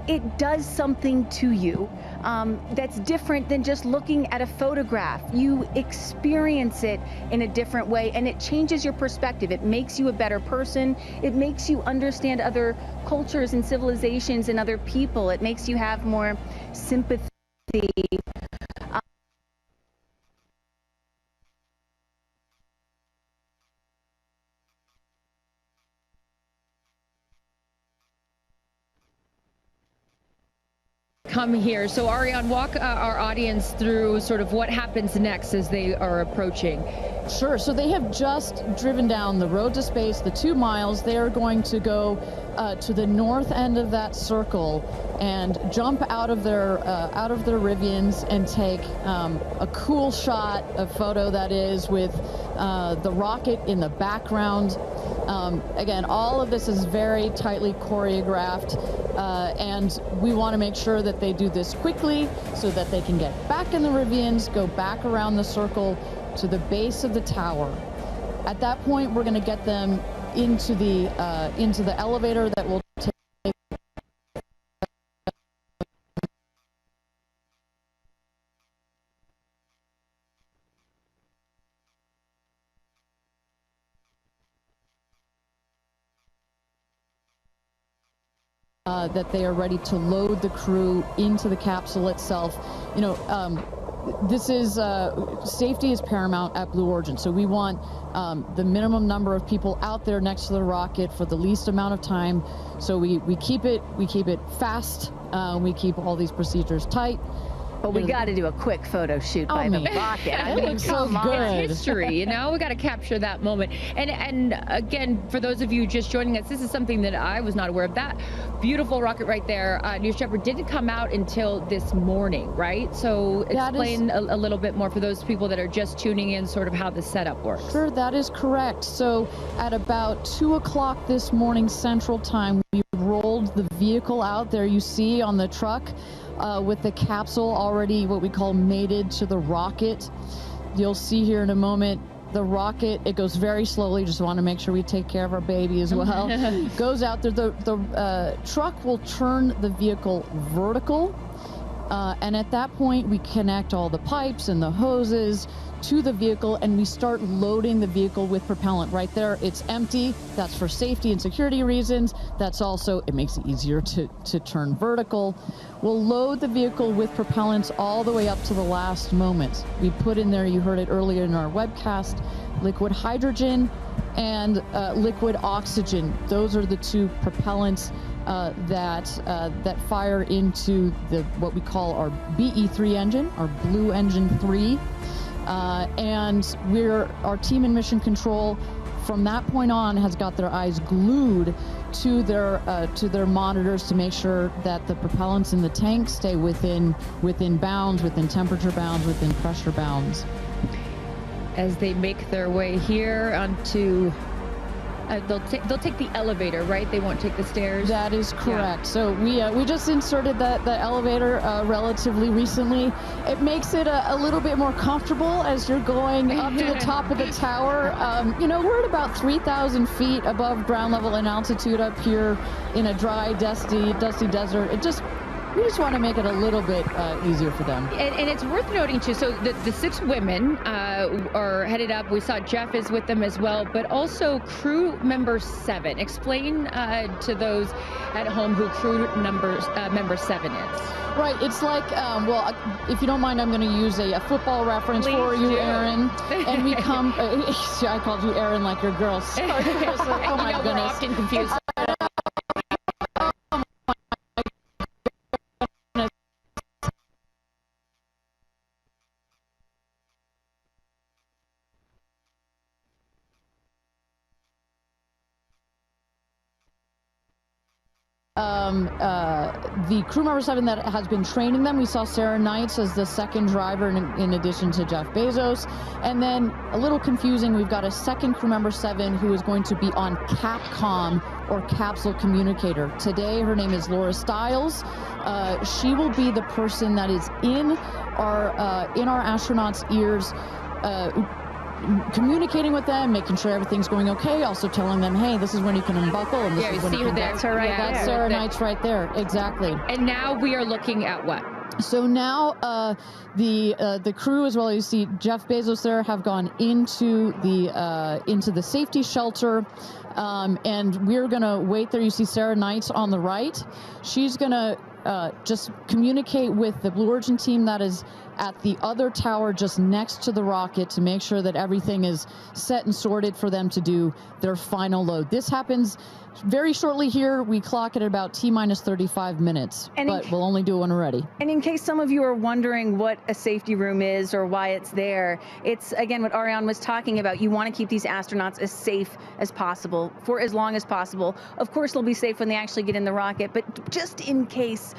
it does something to you that's different than just looking at a photograph. You experience it in a different way, and it changes your perspective. It makes you a better person. It makes you understand other cultures and civilizations and other people. It makes you have more sympathy. Come here. So Ariane, walk our audience through sort of what happens next as they are approaching. Sure. So they have just driven down the road to space, the 2 miles. They are going to go to the north end of that circle and jump out of their Rivians and take a cool shot, a photo that is, with the rocket in the background. Again, all of this is very tightly choreographed, and we want to make sure that they do this quickly so that they can get back in the Rivians, go back around the circle to the base of the tower. At that point, we're going to get them into the elevator that will take that they are ready to load the crew into the capsule itself. You know, this is safety is paramount at Blue Origin, so we want the minimum number of people out there next to the rocket for the least amount of time. So we keep it fast. We keep all these procedures tight. But we got to do a quick photo shoot by the rocket. I mean, come on. It's history, you know? We got to capture that moment. And again, for those of you just joining us, this is something that I was not aware of. That beautiful rocket right there, New Shepard, didn't come out until this morning, right? So explain a little bit more for those people that are just tuning in, sort of how the setup works. Sure, that is correct. So at about 2 o'clock this morning Central Time, we rolled the vehicle out. There you see on the truck. With the capsule already what we call mated to the rocket. You'll see here in a moment the rocket, it goes very slowly, just want to make sure we take care of our baby as well. Goes out there, the truck will turn the vehicle vertical And at that point, we connect all the pipes and the hoses to the vehicle, and we start loading the vehicle with propellant. Right there, it's empty. That's for safety and security reasons. That's also, it makes it easier to turn vertical. We'll load the vehicle with propellants all the way up to the last moment. We put in there, you heard it earlier in our webcast, liquid hydrogen and liquid oxygen. Those are the two propellants that fire into what we call our BE3 engine, our Blue Engine 3. And our team in mission control from that point on has got their eyes glued to their monitors to make sure that the propellants in the tank stay within bounds, within temperature bounds, within pressure bounds. As they make their way here onto, they'll take the elevator, right? They won't take the stairs. That is correct. Yeah. So we just inserted the elevator relatively recently. It makes it a little bit more comfortable as you're going up to the top of the tower. You know, we're at about 3,000 feet above ground level in altitude up here in a dry, dusty desert. We just want to make it a little bit easier for them. And it's worth noting, too, so the 6 women are headed up. We saw Jeff is with them as well, but also crew member 7. Explain to those at home who crew member 7 is. Right, it's like, well, if you don't mind, I'm going to use a football reference for you, Aaron. And we come, I called you Aaron like your girl. Sorry, oh my goodness. We're often confused. The crew member 7 that has been training them, we saw Sarah Knights as the second driver in addition to Jeff Bezos. And then, a little confusing, we've got a second crew member 7 who is going to be on Capcom or Capsule communicator. Today, her name is Laura Stiles. She will be the person that is in our astronauts' ears, communicating with them, making sure everything's going okay, also telling them, hey, this is when you can unbuckle, and this is when you can... That's her right there. That's Sarah Knights right there, exactly. And now we are looking at what? So now the crew, as well as you see Jeff Bezos there, have gone into the safety shelter, and we're gonna wait there. You see Sarah Knights on the right. She's gonna just communicate with the Blue Origin team that is at the other tower just next to the rocket to make sure that everything is set and sorted for them to do their final load. This happens very shortly here. We clock it at about T-minus 35 minutes, but we'll only do one already. And in case some of you are wondering what a safety room is or why it's there, it's, again, what Ariane was talking about. You want to keep these astronauts as safe as possible for as long as possible. Of course, they'll be safe when they actually get in the rocket, but just in case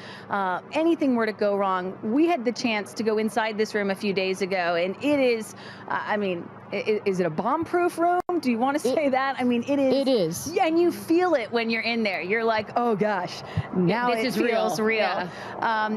anything were to go wrong, we had the chance to go inside this room a few days ago, and it is, I mean, is it a bomb-proof room? Do you want to say that? I mean, it is. It is. Yeah, and you feel it when you're in there. You're like, oh gosh, now this it is feels real. Yeah.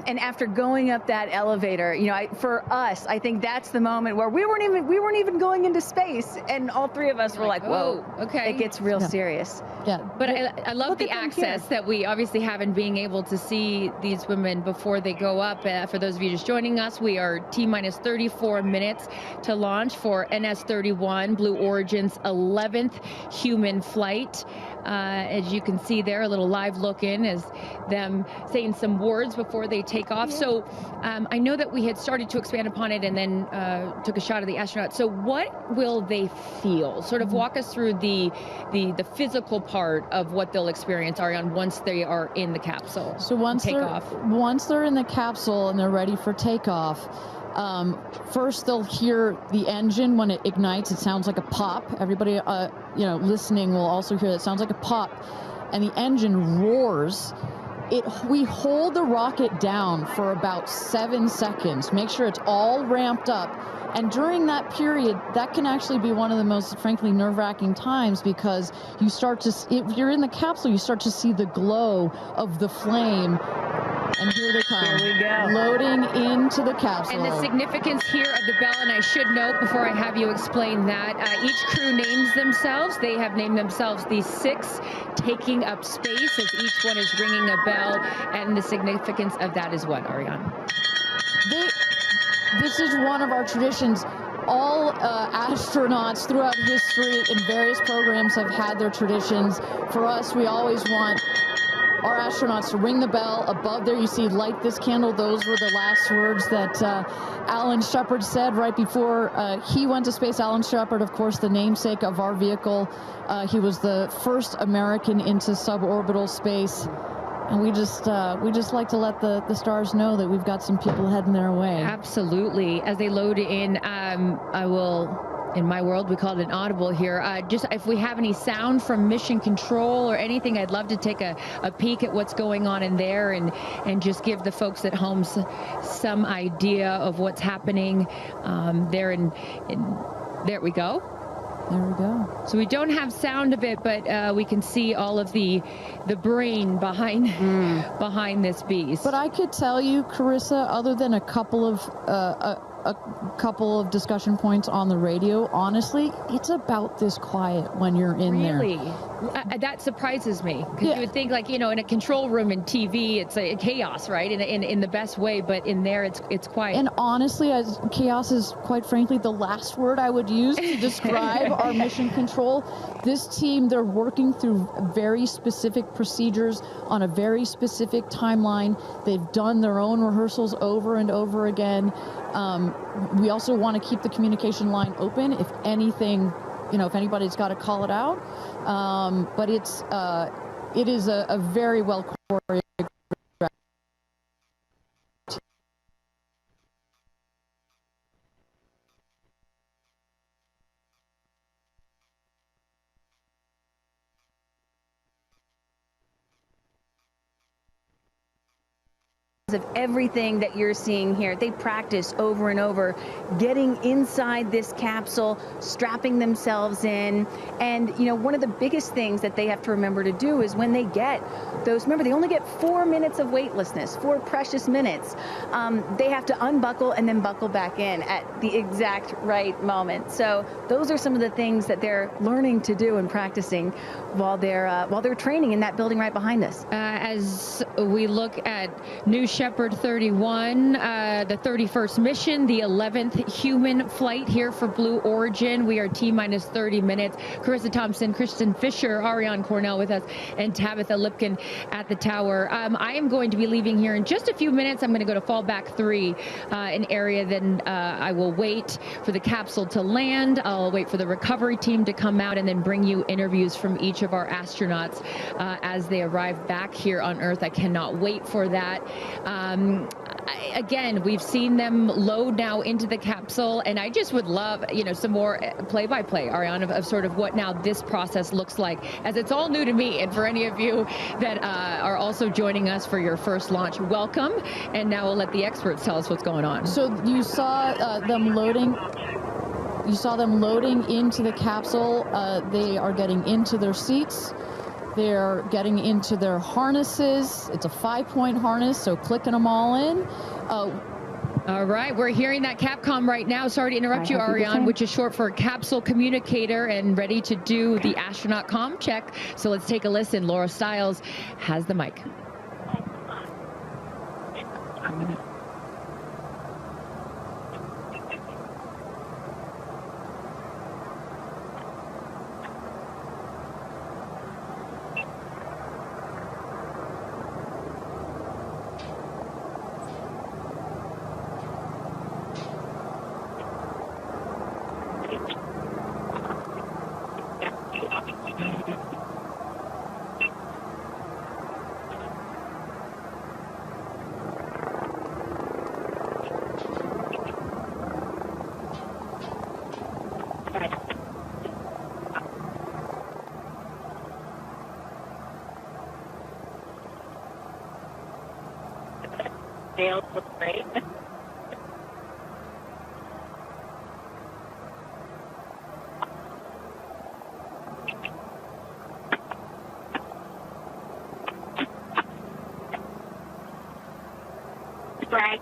And after going up that elevator, you know, for us, I think that's the moment where we weren't even going into space, and all 3 of us were like, whoa, okay, it gets real serious. Yeah, but I love the access that we obviously have in being able to see these women before they go up. For those of you just joining us, we are T-minus 34 minutes to launch for NS-31, Blue Origin's 11th human flight. As you can see there, a little live look in as them saying some words before they take off. Yeah. So I know that we had started to expand upon it and then took a shot of the astronauts. So what will they feel? Sort of walk us through the physical part of what they'll experience, Ariane, once they are in the capsule. So once they're in the capsule and they're ready for takeoff, first they'll hear the engine when it ignites. It sounds like a pop. Everybody, listening will also hear that. It sounds like a pop, and the engine roars. We hold the rocket down for about 7 seconds. Make sure it's all ramped up. And during that period, that can actually be one of the most, frankly, nerve-wracking times, because you start to, if you're in the capsule, you start to see the glow of the flame And here they come. Here we go. Loading into the capsule. And the significance here of the bell, and I should note before I have you explain that, each crew names themselves. They have named themselves the 6 taking up space as each one is ringing a bell. And the significance of that is what, Ariane? This is one of our traditions. All astronauts throughout history in various programs have had their traditions. For us, we always want our astronauts to ring the bell. Above there, you see "light this candle." Those were the last words that Alan Shepard said right before he went to space. Alan Shepard, of course, the namesake of our vehicle. He was the first American into suborbital space. And we just like to let the stars know that we've got some people heading their way. Absolutely. As they load in, I will, in my world, we call it an audible here. Just if we have any sound from mission control or anything, I'd love to take a peek at what's going on in there and just give the folks at home some idea of what's happening there. There we go. There we go. So we don't have sound of it, but we can see all of the brain behind this beast. But I could tell you, Carissa, other than a couple of discussion points on the radio, honestly, it's about this quiet when you're in there. Really? That surprises me, because you would think, like, you know, in a control room in TV, it's a chaos, right? In the best way, but in there, it's quiet. And honestly, chaos is, quite frankly, the last word I would use to describe our mission control. This team, they're working through very specific procedures on a very specific timeline. They've done their own rehearsals over and over again. We also want to keep the communication line open if anything, you know, if anybody's got to call it out. But it is a very well choreographed. Of everything that you're seeing here. They practice over and over, getting inside this capsule, strapping themselves in. And, you know, one of the biggest things that they have to remember to do is when they get those, remember, they only get 4 minutes of weightlessness, 4 precious minutes. They have to unbuckle and then buckle back in at the exact right moment. So those are some of the things that they're learning to do and practicing while they're training in that building right behind us. As we look at new Shepard 31, the 31st mission, the 11th human flight here for Blue Origin. We are T-minus 30 minutes. Carissa Thompson, Kristen Fisher, Ariane Cornell with us, and Tabitha Lipkin at the tower. I am going to be leaving here in just a few minutes. I'm going to go to fallback 3, an area. Then I will wait for the capsule to land. I'll wait for the recovery team to come out and then bring you interviews from each of our astronauts as they arrive back here on Earth. I cannot wait for that. Again, we've seen them load now into the capsule, and I just would love, you know, some more play-by-play, Ariane, of sort of what now this process looks like, as it's all new to me. And for any of you that are also joining us for your first launch, welcome. And now we'll let the experts tell us what's going on. So you saw them loading. You saw them loading into the capsule. They are getting into their seats. They're getting into their harnesses. It's a 5-point harness, so clicking them all in. All right, we're hearing that Capcom right now. Sorry to interrupt you, Ariane, which is short for Capsule Communicator, and ready to do the astronaut comm check. So let's take a listen. Laura Stiles has the mic. Dale looks great. Right.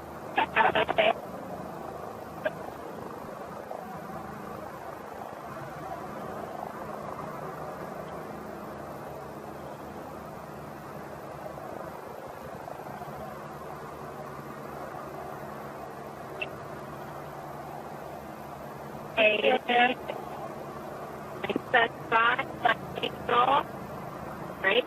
Right.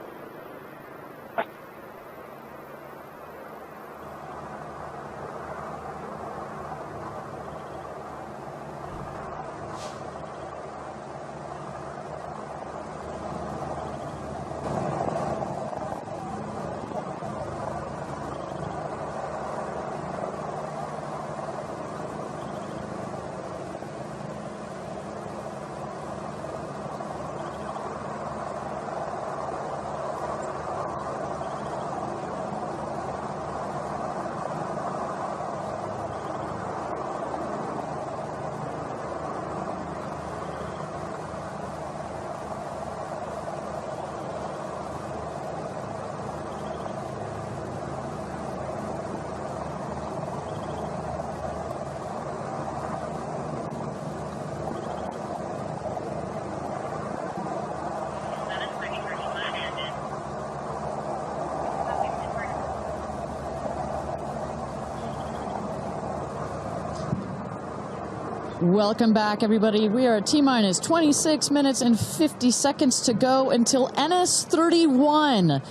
Welcome back, everybody. We are at T-minus 26 minutes and 50 seconds to go until NS-31,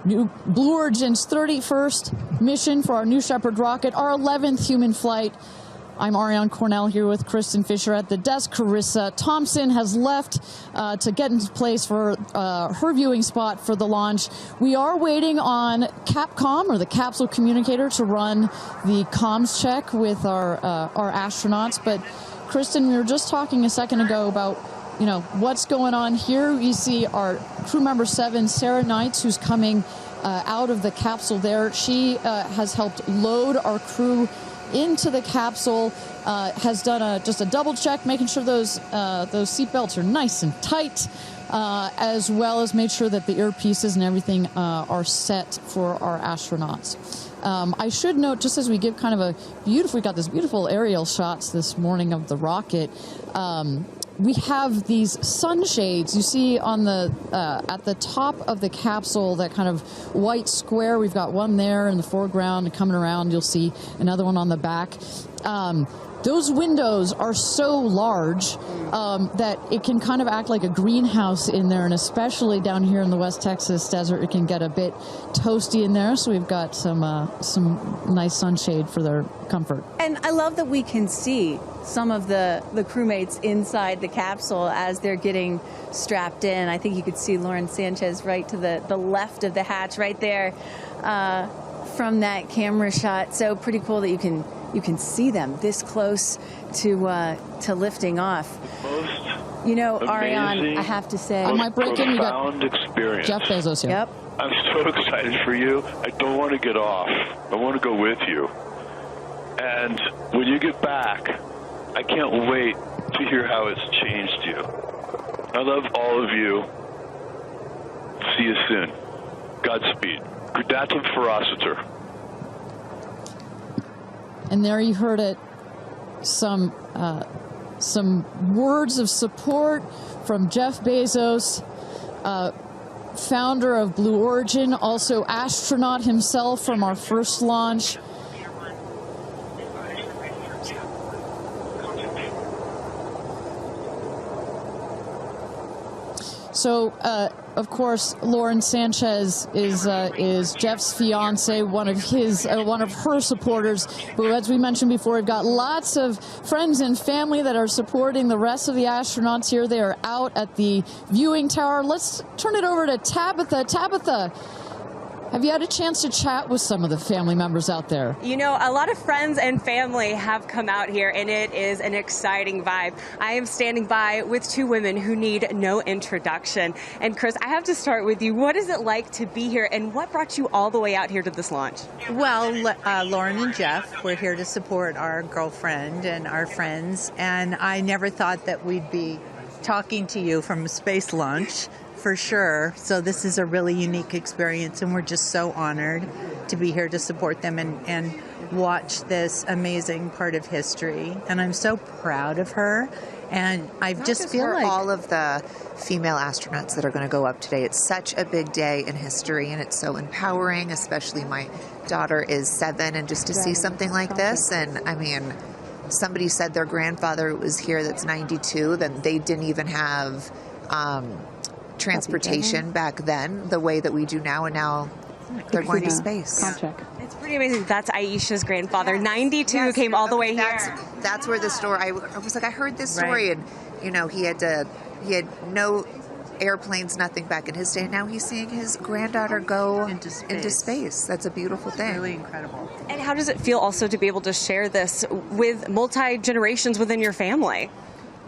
New Blue Origin's 31st mission for our new Shepard rocket, our 11th human flight. I'm Ariane Cornell here with Kristen Fisher at the desk. Carissa Thompson has left to get into place for her viewing spot for the launch. We are waiting on Capcom, or the Capsule communicator, to run the comms check with our astronauts. But Kristen, we were just talking a second ago about, you know, what's going on here. You see our crew member 7, Sarah Knights, who's coming out of the capsule there. She has helped load our crew into the capsule, has done just a double check, making sure those seatbelts are nice and tight, as well as made sure that the earpieces and everything are set for our astronauts. I should note, just as we give kind of a beautiful, we got this beautiful aerial shots this morning of the rocket. We have these sunshades you see on the at the top of the capsule, that kind of white square. We've got one there in the foreground, and coming around you'll see another one on the back. Those windows are so large that it can kind of act like a greenhouse in there, and especially down here in the West Texas desert, it can get a bit toasty in there. So we've got some nice sunshade for their comfort. And I love that we can see some of the crewmates inside the capsule as they're getting strapped in. I think you could see Lauren Sanchez right to the left of the hatch right there from that camera shot. So pretty cool that you can see them this close to lifting off. Most you know, Ariane, I have to say, I might break in. We got experience. Jeff Bezos here. Yep. I'm so excited for you. I don't want to get off. I want to go with you. And when you get back, I can't wait to hear how it's changed you. I love all of you. See you soon. Godspeed. Gudatum Ferociter. And there you heard it. Some words of support from Jeff Bezos, founder of Blue Origin, also astronaut himself from our first launch. So, of course, Lauren Sanchez is Jeff's fiance, one of her supporters. But as we mentioned before, we've got lots of friends and family that are supporting the rest of the astronauts here. They are out at the viewing tower. Let's turn it over to Tabitha. Tabitha, have you had a chance to chat with some of the family members out there? You know, a lot of friends and family have come out here, and it is an exciting vibe. I am standing by with two women who need no introduction. And Chris, I have to start with you. What is it like to be here, and what brought you all the way out here to this launch? Well, Lauren and Jeff, we're here to support our girlfriend and our friends, and I never thought that we'd be talking to you from a space launch. For sure. So this is a really unique experience, and we're just so honored to be here to support them and watch this amazing part of history. And I'm so proud of her. And I just feel like all of the female astronauts that are going to go up today. It's such a big day in history, and it's so empowering, especially my daughter is 7, and just to see something like this. And I mean, somebody said their grandfather was here that's 92, then they didn't even have transportation back then the way that we do now, and now they're going to space. It's pretty amazing. That's Aisha's grandfather. 92 came all the way here. That's where the story. I was like, I heard this story, and you know, he had no airplanes, nothing back in his day. Now he's seeing his granddaughter go into space. That's a beautiful thing. Really incredible. And how does it feel also to be able to share this with multi-generations within your family?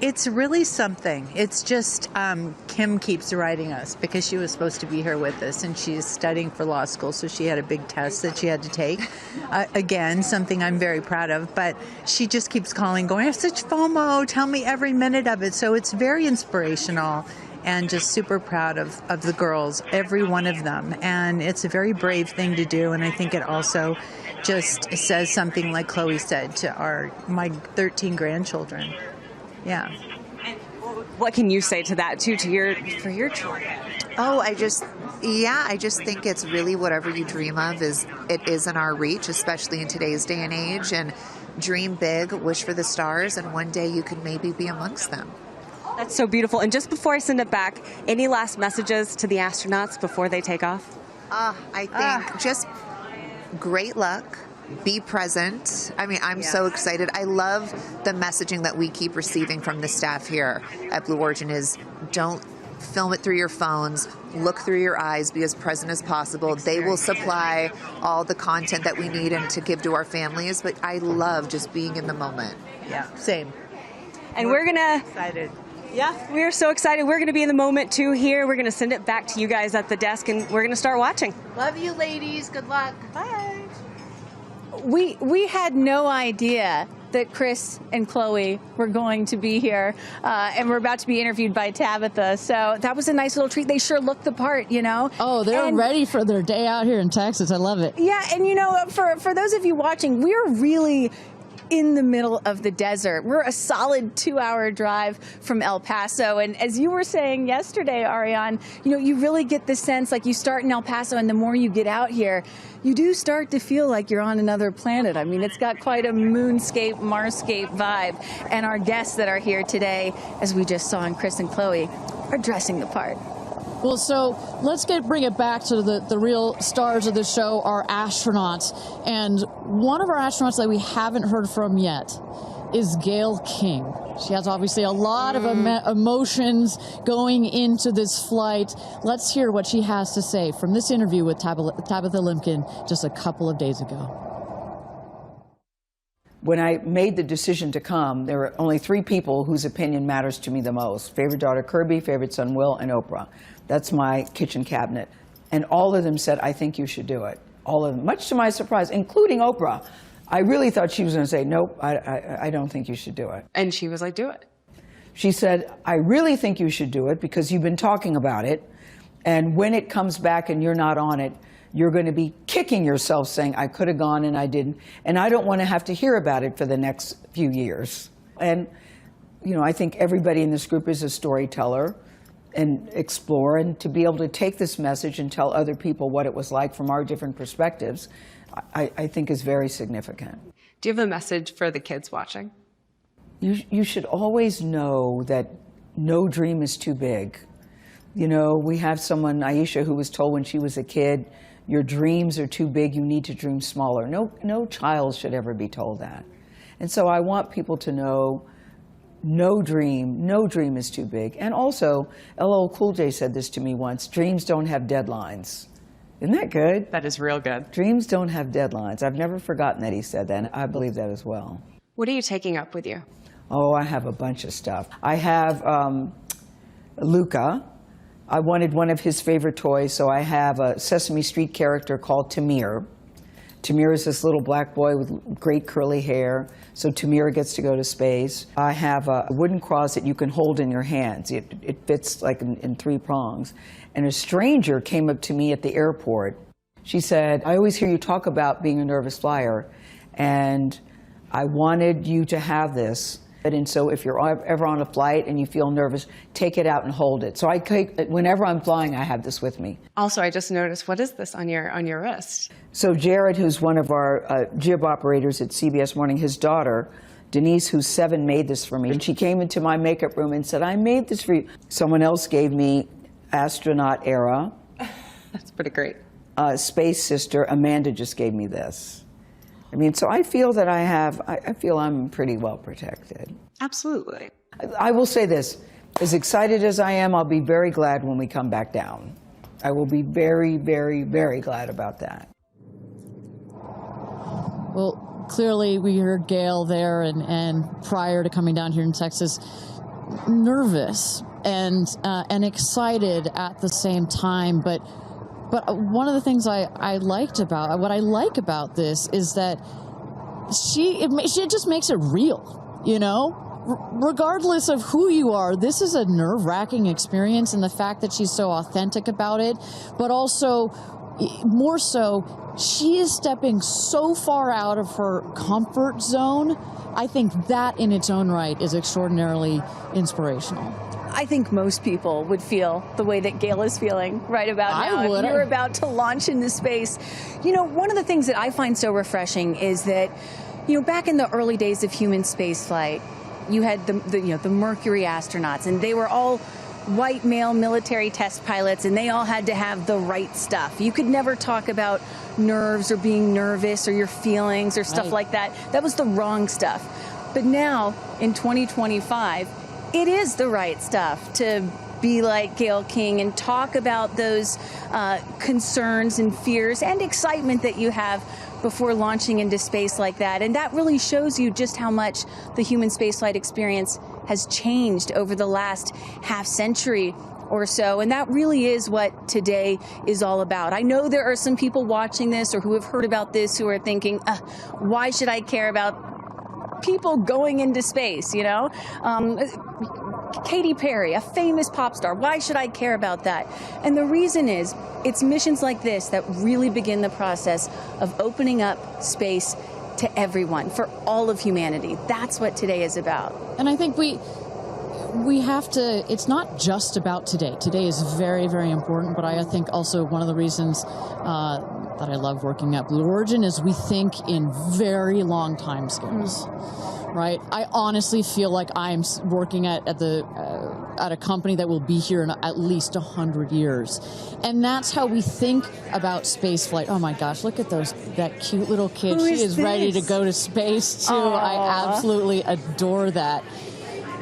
It's really something. It's just Kim keeps writing us because she was supposed to be here with us, and she's studying for law school, so she had a big test that she had to take. Again, something I'm very proud of, but she just keeps calling, going, I have such FOMO, tell me every minute of it. So it's very inspirational, and just super proud of the girls, every one of them. And it's a very brave thing to do, and I think it also just says something, like Chloe said, to my 13 grandchildren. Yeah. And what can you say to that too, for your children? Oh, I just think it's really whatever you dream of is in our reach, especially in today's day and age. And dream big, wish for the stars, and one day you can maybe be amongst them. That's so beautiful. And just before I send it back, any last messages to the astronauts before they take off? I think just great luck. Be present. I mean, I'm so excited. I love the messaging that we keep receiving from the staff here at Blue Origin is don't film it through your phones, look through your eyes, be as present as possible. They will supply all the content that we need and to give to our families, but I love just being in the moment. Yeah, same. And we're gonna excited. Yeah, we're so excited. We're gonna be in the moment too here. We're gonna send it back to you guys at the desk, and we're gonna start watching. Love you, ladies. Good luck. Bye. We had no idea that Chris and Chloe were going to be here, and we're about to be interviewed by Tabitha. So that was a nice little treat. They sure looked the part, you know. Oh, they're ready for their day out here in Texas. I love it. Yeah, and you know, for those of you watching, we're really in the middle of the desert. We're a solid 2-hour drive from El Paso. And as you were saying yesterday, Ariane, you know, you really get the sense like you start in El Paso, and the more you get out here, you do start to feel like you're on another planet. I mean, it's got quite a moonscape, Marscape vibe. And our guests that are here today, as we just saw in Chris and Chloe, are dressing the part. Well, so let's bring it back to the real stars of the show, our astronauts. And one of our astronauts that we haven't heard from yet is Gayle King. She has obviously a lot of emotions going into this flight. Let's hear what she has to say from this interview with Tabitha Limkin just a couple of days ago. When I made the decision to come, there were only 3 people whose opinion matters to me the most. Favorite daughter Kirby, favorite son Will, and Oprah. That's my kitchen cabinet. And all of them said, I think you should do it. All of them, much to my surprise, including Oprah. I really thought she was going to say, nope, I don't think you should do it. And she was like, do it. She said, I really think you should do it because you've been talking about it. And when it comes back and you're not on it, you're going to be kicking yourself saying, I could have gone and I didn't. And I don't want to have to hear about it for the next few years. And, you know, I think everybody in this group is a storyteller and explore, and to be able to take this message and tell other people what it was like from our different perspectives, I think is very significant. Do you have a message for the kids watching? You should always know that no dream is too big. You know, we have someone, Aisha, who was told when she was a kid, your dreams are too big, you need to dream smaller. No child should ever be told that. And so I want people to know no dream is too big. And also, LL Cool J said this to me once, dreams don't have deadlines. Isn't that good? That is real good. Dreams don't have deadlines. I've never forgotten that he said that, and I believe that as well. What are you taking up with you? Oh, I have a bunch of stuff. I have Luca. I wanted one of his favorite toys, so I have a Sesame Street character called Tamir. Tamir is this little black boy with great curly hair, so Tamir gets to go to space. I have a wooden cross that you can hold in your hands. It fits like in 3 prongs. And a stranger came up to me at the airport, She said, I always hear you talk about being a nervous flyer, and I wanted you to have this. And so if you're ever on a flight and you feel nervous, take it out and hold it. So whenever I'm flying, I have this with me. Also, I just noticed, what is this on your wrist? So Jared, who's one of our jib operators at CBS Morning, his daughter, Denise, who's 7, made this for me. And she came into my makeup room and said, I made this for you. Someone else gave me astronaut era. That's pretty great. Space sister, Amanda, just gave me this. I mean, so I feel that I feel I'm pretty well protected. Absolutely. I will say this, as excited as I am, I'll be very glad when we come back down. I will be very, very, very glad about that. Well, clearly we heard Gail there and prior to coming down here in Texas, nervous and excited at the same time, but one of the things I like about this is that she just makes it real, you know? Regardless of who you are, this is a nerve-wracking experience, and the fact that she's so authentic about it, but also, more so, she is stepping so far out of her comfort zone. I think that in its own right is extraordinarily inspirational. I think most people would feel the way that Gail is feeling right about now. If you're about to launch into space. You know, one of the things that I find so refreshing is that, you know, back in the early days of human spaceflight, you had the Mercury astronauts, and they were all white male military test pilots, and they all had to have the right stuff. You could never talk about nerves or being nervous or your feelings or stuff like that. That was the wrong stuff. But now, in 2025, it is the right stuff to be like Gayle King and talk about those concerns and fears and excitement that you have before launching into space like that. And that really shows you just how much the human spaceflight experience has changed over the last half century or so. And that really is what today is all about. I know there are some people watching this or who have heard about this who are thinking, why should I care about people going into space, you know? Katy Perry, a famous pop star. Why should I care about that? And the reason is, it's missions like this that really begin the process of opening up space to everyone, for all of humanity. That's what today is about. And I think we have to, it's not just about today. Today is very, very important, but I think also one of the reasons that I love working at Blue Origin is we think in very long time scales, right? I honestly feel like I'm working at a company that will be here in at least 100 years. And that's how we think about spaceflight. Oh my gosh, look at that cute little kid. She is ready to go to space too. Aww. I absolutely adore that.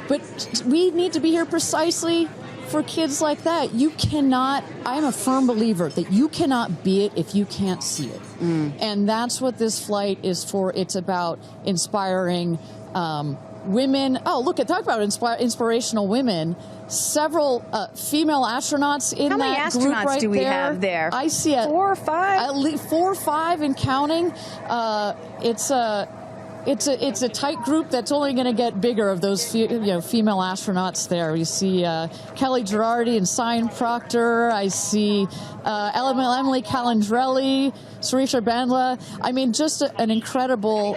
But we need to be here precisely for kids like that. You cannot, I'm a firm believer that you cannot be it if you can't see it. And that's what this flight is for. It's about inspiring women. Oh, look, talk about inspirational women. Several female astronauts in that group right there. How many astronauts do we have there? I see 4 or 5? At least 4 or 5 and counting. It's a tight group that's only going to get bigger of those female astronauts there. You see Kelly Girardi and Cyan Proctor. I see Emily Calandrelli, Sarisha Bandla. I mean, just an incredible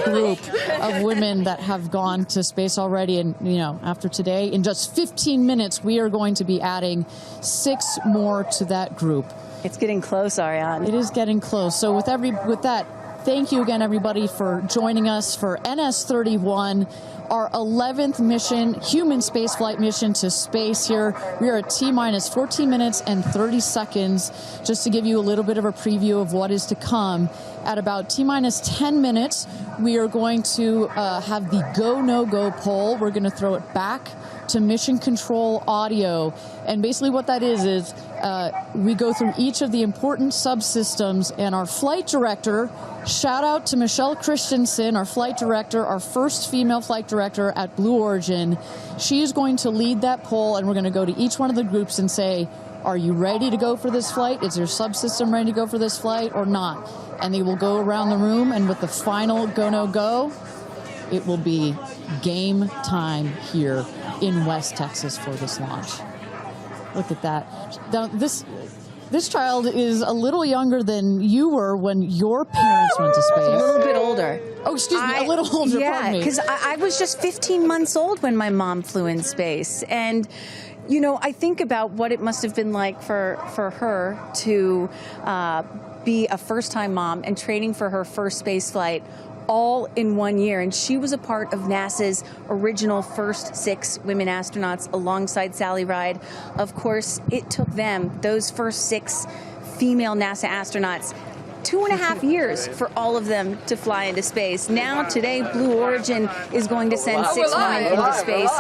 group of women that have gone to space already. And after today, in just 15 minutes, we are going to be adding 6 more to that group. It's getting close, Ariane. It is getting close. So with that. Thank you again, everybody, for joining us for NS-31, our 11th mission, human spaceflight mission to space here. We are at T-minus 14 minutes and 30 seconds, just to give you a little bit of a preview of what is to come. At about T-minus 10 minutes, we are going to have the go, no-go poll. We're going to throw it back to mission control audio. And basically what that is we go through each of the important subsystems, and our flight director, shout out to Michelle Christensen, our flight director, our first female flight director at Blue Origin. She is going to lead that poll, and we're going to go to each one of the groups and say, are you ready to go for this flight? Is your subsystem ready to go for this flight or not? And they will go around the room, and with the final go, no go, it will be game time here in West Texas for this launch. Look at that. Now, This child is a little younger than you were when your parents went to space. A little bit older. Oh, excuse me, a little older, Yeah, pardon me. because I was just 15 months old when my mom flew in space. And, you know, I think about what it must have been like for her to be a first-time mom and training for her first space flight all in 1 year. And she was a part of NASA's original first 6 women astronauts alongside Sally Ride. Of course, it took them, those first 6 female NASA astronauts, 2.5 years for all of them to fly into space. Now, today, Blue Origin is going to send 6 women into space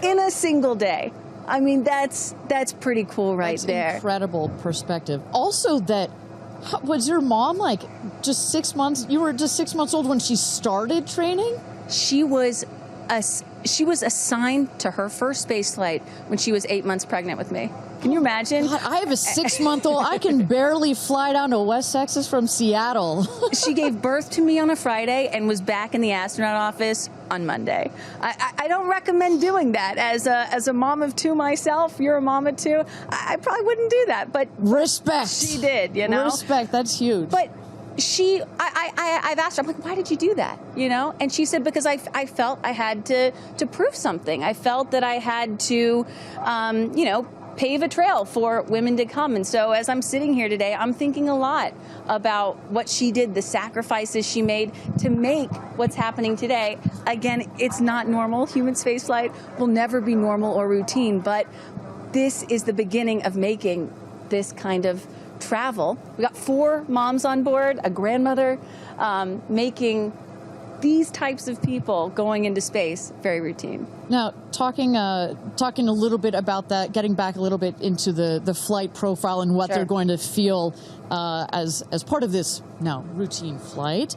in a single day. I mean, that's pretty cool right there. Incredible perspective. Also that, was your mom like just 6 months? You were just 6 months old when she started training? She was assigned to her first space flight when she was 8 months pregnant with me. Can you imagine? God, I have a 6-month-old. I can barely fly down to West Texas from Seattle. She gave birth to me on a Friday and was back in the astronaut office on Monday. I don't recommend doing that. As a mom of 2 myself, you're a mom of 2, I probably wouldn't do that. But respect. She did, you know? Respect, that's huge. But I've asked her, I'm like, why did you do that? You know? And she said, because I felt I had to prove something. I felt that I had to, you know, pave a trail for women to come. And so as I'm sitting here today, I'm thinking a lot about what she did, the sacrifices she made to make what's happening today. Again, it's not normal. Human spaceflight will never be normal or routine, but this is the beginning of making this kind of travel. We got 4 moms on board, a grandmother, making these types of people going into space very routine. Now, talking a little bit about that, getting back a little bit into the flight profile and what they're going to feel as part of this now routine flight.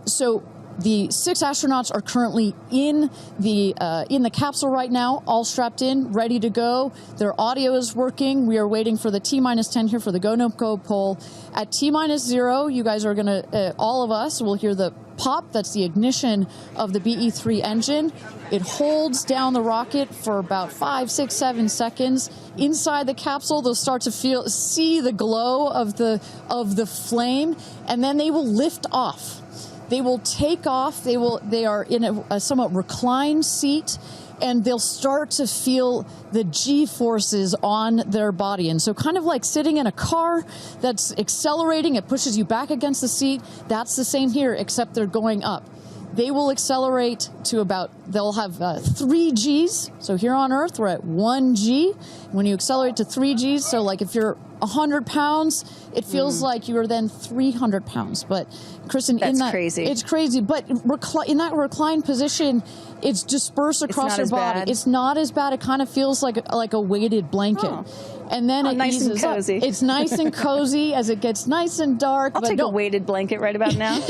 So the 6 astronauts are currently in the capsule right now, all strapped in, ready to go. Their audio is working. We are waiting for the T-10 here for the go no go poll. At T-0, you guys are gonna, all of us will hear the pop. That's the ignition of the BE-3 engine. It holds down the rocket for about 5, 6, 7 seconds. Inside the capsule, they'll start to see the glow of the flame, and then they will lift off. They will take off. They are in a somewhat reclined seat, and they'll start to feel the G-forces on their body. And so kind of like sitting in a car that's accelerating, it pushes you back against the seat. That's the same here, except they're going up. They will accelerate to they'll have 3 Gs. So here on Earth, we're at 1 G. When you accelerate to 3 Gs, so like if you're 100 pounds, it feels like you're then 300 pounds. But Kristen, that's crazy. It's crazy. But in that reclined position, it's dispersed across your body. Bad. It's not as bad. It kind of feels like a weighted blanket. Oh. And then it nice eases and cozy. up. It's nice and cozy as it gets nice and dark. I'll take a weighted blanket right about now.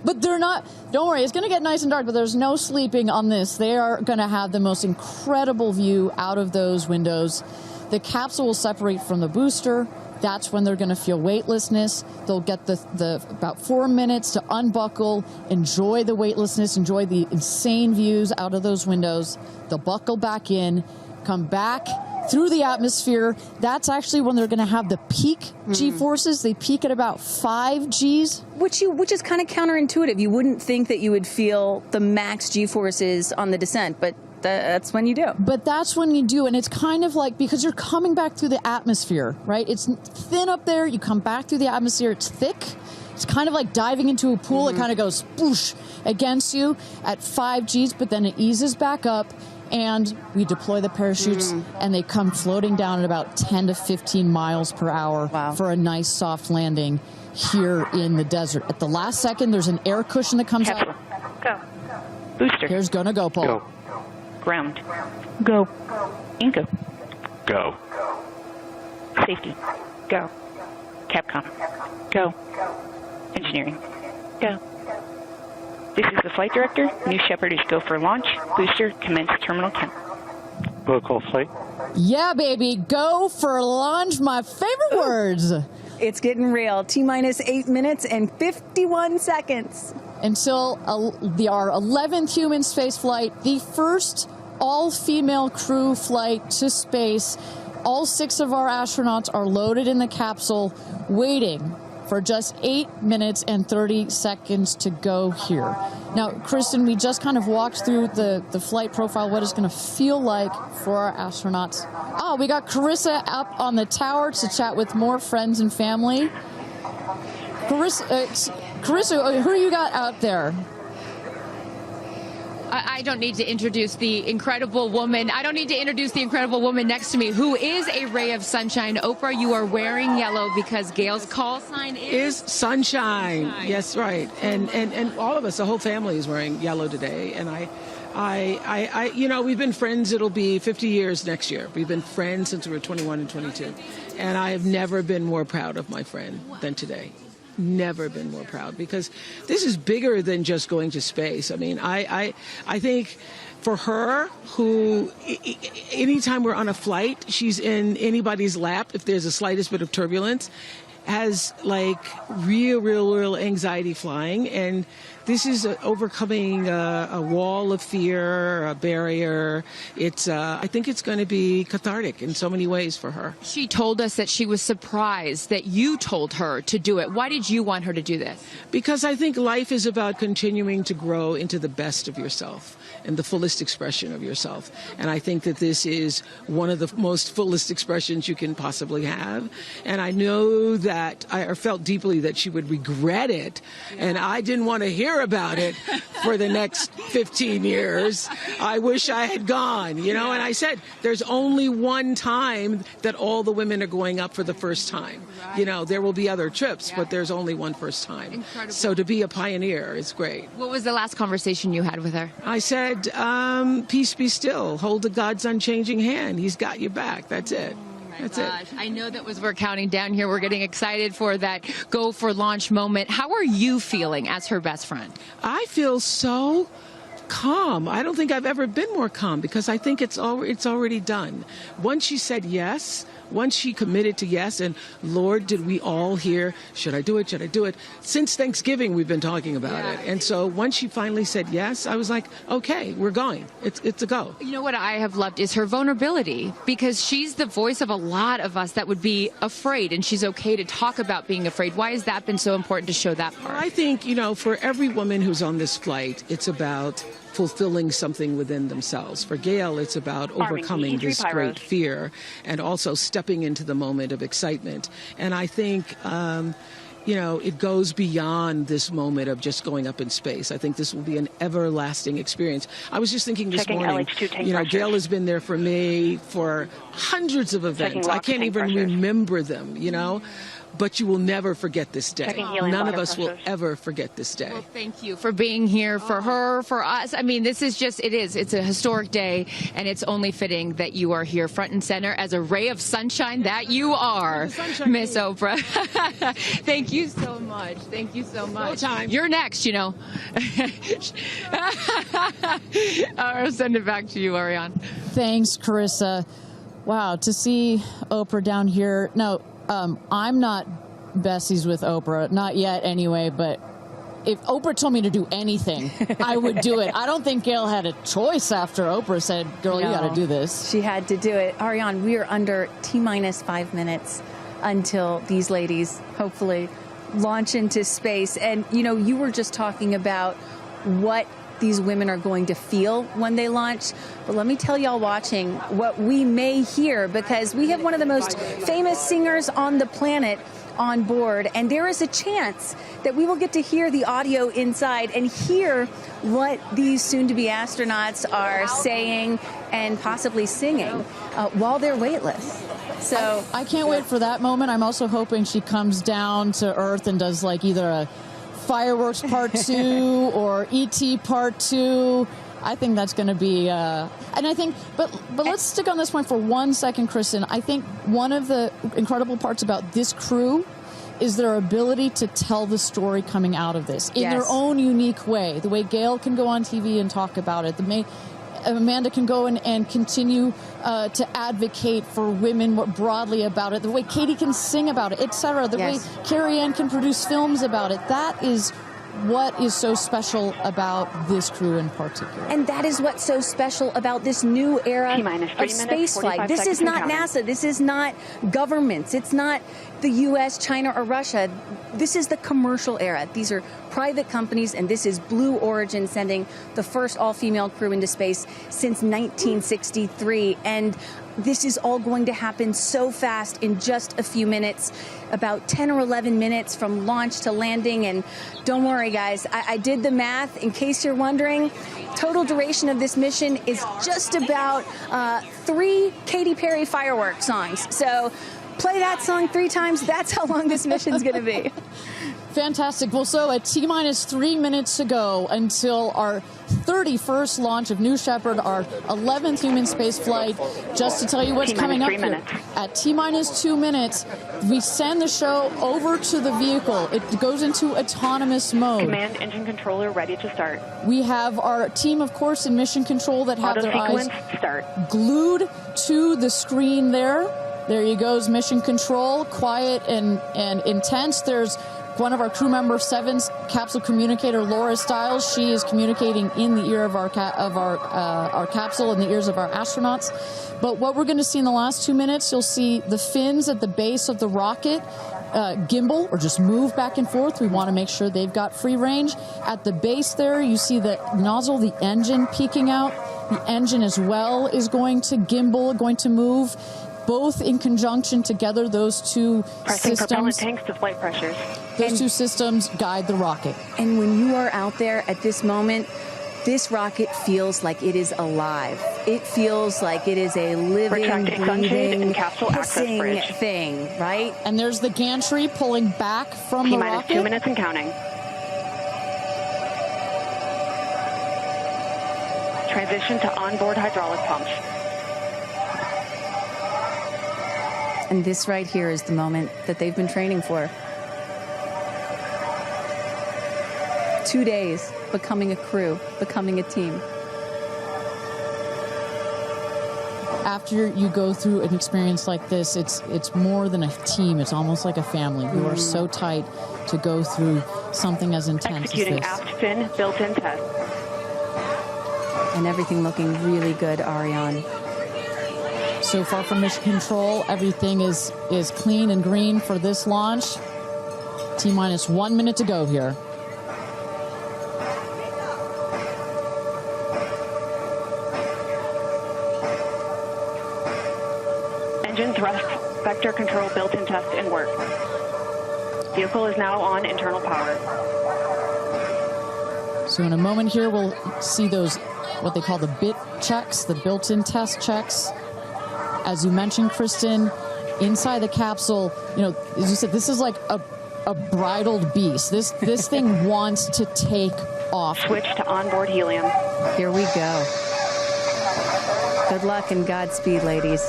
But they're not, don't worry, it's going to get nice and dark, but there's no sleeping on this. They are going to have the most incredible view out of those windows. The capsule will separate from the booster. That's when they're going to feel weightlessness. They'll get the about 4 minutes to unbuckle, enjoy the weightlessness, enjoy the insane views out of those windows. They'll buckle back in, come back through the atmosphere. That's actually when they're going to have the peak G-forces. They peak at about 5 Gs. Which is kind of counterintuitive. You wouldn't think that you would feel the max G-forces on the descent, but that's when you do. But that's when you do, and it's kind of like, because you're coming back through the atmosphere, right? It's thin up there, you come back through the atmosphere, it's thick. It's kind of like diving into a pool. It kind of goes spoosh against you at 5 Gs, but then it eases back up, and we deploy the parachutes, and they come floating down at about 10 to 15 miles per hour for a nice soft landing here in the desert. At the last second, there's an air cushion that comes Capsule. up. Go. Booster. Here's gonna go, Paul. Go. Ground. Go. Inco. Go. Safety. Go. Capcom. Go. Engineering. Go. This is the flight director. New Shepard is go for launch. Booster, commence terminal count. Protocol flight. Yeah, baby. Go for launch. My favorite words. It's getting real. T-minus 8 minutes and 51 seconds. Until our 11th human space flight, the first all-female crew flight to space. All 6 of our astronauts are loaded in the capsule, waiting for just 8 minutes and 30 seconds to go here. Now, Kristen, we just kind of walked through the flight profile, what it's going to feel like for our astronauts. Oh, we got Carissa up on the tower to chat with more friends and family. Carissa, who you got out there? I don't need to introduce the incredible woman. I don't need to introduce the incredible woman next to me, who is a ray of sunshine. Oprah, you are wearing yellow because Gail's call sign is sunshine. Yes, right. And all of us, the whole family is wearing yellow today. And I, you know, we've been friends. It'll be 50 years next year. We've been friends since we were 21 and 22. And I have never been more proud of my friend than today. Never been more proud, because this is bigger than just going to space. I mean, I think for her, who anytime we're on a flight, she's in anybody's lap if there's the slightest bit of turbulence, has like real anxiety flying. And this is overcoming a wall of fear, a barrier. It's I think it's going to be cathartic in so many ways for her. She told us that she was surprised that you told her to do it. Why did you want her to do this? Because I think life is about continuing to grow into the best of yourself and the fullest expression of yourself. And I think that this is one of the most fullest expressions you can possibly have. And I know that I felt deeply that she would regret it. Yeah. And I didn't want to hear about it for the next 15 years. I wish I had gone, you know. And I said, there's only one time that all the women are going up for the first time. Right. You know, there will be other trips, but there's only one first time. Incredible. So to be a pioneer is great. What was the last conversation you had with her? I said, peace be still. Hold the God's unchanging hand. He's got your back. That's it. That's it. I know that we're counting down here. We're getting excited for that go for launch moment. How are you feeling as her best friend? I feel so calm. I don't think I've ever been more calm, because I think it's already done. Once she said yes, once she committed to yes, and Lord, did we all hear, should I do it? Should I do it? Since Thanksgiving, we've been talking about it. And so once she finally said yes, I was like, okay, we're going. It's a go. You know what I have loved is her vulnerability, because she's the voice of a lot of us that would be afraid, and she's okay to talk about being afraid. Why has that been so important to show that part? I think, you know, for every woman who's on this flight, it's about fulfilling something within themselves. For Gail, it's about overcoming this great fear and also stepping into the moment of excitement. And I think, you know, it goes beyond this moment of just going up in space. I think this will be an everlasting experience. I was just thinking this morning, you know, Gail has been there for me for hundreds of events. I can't even remember them, you know. But you will never forget this day. None of us will ever forget this day. Well, thank you for being here, for her, for us. I mean, this is just, it's a historic day, and it's only fitting that you are here front and center as a ray of sunshine that you are, Miss Oprah. Thank you so much. Thank you so much. No time. You're next, you know. I'll send it back to you, Ariane. Thanks, Carissa. Wow, to see Oprah down here. No, I'm not besties with Oprah, not yet anyway, but if Oprah told me to do anything, I would do it. I don't think Gail had a choice after Oprah said, girl, you got to do this. She had to do it. Ariane, we are under T-minus 5 minutes until these ladies hopefully launch into space. And, you know, you were just talking about what these women are going to feel when they launch. But let me tell y'all watching what we may hear, because we have one of the most famous singers on the planet on board, and there is a chance that we will get to hear the audio inside and hear what these soon-to-be astronauts are saying and possibly singing while they're weightless. So I can't wait for that moment. I'm also hoping she comes down to Earth and does like either a Fireworks Part 2 or E.T. Part 2. I think that's going to be, and I think, but let's stick on this point for 1 second, Kristen. I think one of the incredible parts about this crew is their ability to tell the story coming out of this in their own unique way. The way Gail can go on TV and talk about it. Amanda can go and continue to advocate for women more broadly about it. The way Katy can sing about it, etc. The way Carrie Ann can produce films about it. That is what is so special about this crew in particular? And that is what's so special about this new era of spaceflight. This is not NASA. This is not governments. It's not the U.S., China, or Russia. This is the commercial era. These are private companies, and this is Blue Origin sending the first all-female crew into space since 1963. And this is all going to happen so fast in just a few minutes, about 10 or 11 minutes from launch to landing. And don't worry, guys, I did the math. In case you're wondering, total duration of this mission is just about 3 Katy Perry fireworks songs. So play that song 3 times. That's how long this mission's going to be. Fantastic. Well, so at T-minus 3 minutes to go until our 31st launch of New Shepard, our 11th human space flight. Just to tell you what's coming up here. At T-minus 2 minutes, we send the show over to the vehicle. It goes into autonomous mode. Command engine controller ready to start. We have our team, of course, in mission control that have their eyes glued to the screen there. There you goes, mission control, quiet and intense. There's one of our crew member 7's capsule communicator, Laura Stiles. She is communicating in the ear of our capsule, in the ears of our astronauts. But what we're going to see in the last 2 minutes, you'll see the fins at the base of the rocket gimbal or just move back and forth. We want to make sure they've got free range. At the base there, you see the nozzle, the engine peeking out. The engine as well is going to gimbal, going to move. Both in conjunction together, those two Pressing propellant systems. tanks to flight pressures. Those two systems guide the rocket. And when you are out there at this moment, this rocket feels like it is alive. It feels like it is a living, breathing, hissing thing, right? And there's the gantry pulling back from the rocket. T-minus 2 minutes and counting. Transition to onboard hydraulic pumps. And this right here is the moment that they've been training for. 2 days, becoming a crew, becoming a team. After you go through an experience like this, it's more than a team. It's almost like a family. You are so tight to go through something as intense Executing as this. aft fin built-in test. And everything looking really good, Ariane. So far from mission control, everything is clean and green for this launch. T-minus 1 minute to go here. Engine thrust vector control built-in test in work. Vehicle is now on internal power. So in a moment here, we'll see those, what they call the bit checks, the built-in test checks. As you mentioned, Kristen, inside the capsule, you know, as you said, this is like a bridled beast. This thing wants to take off. Switch to onboard helium. Here we go. Good luck and Godspeed, ladies.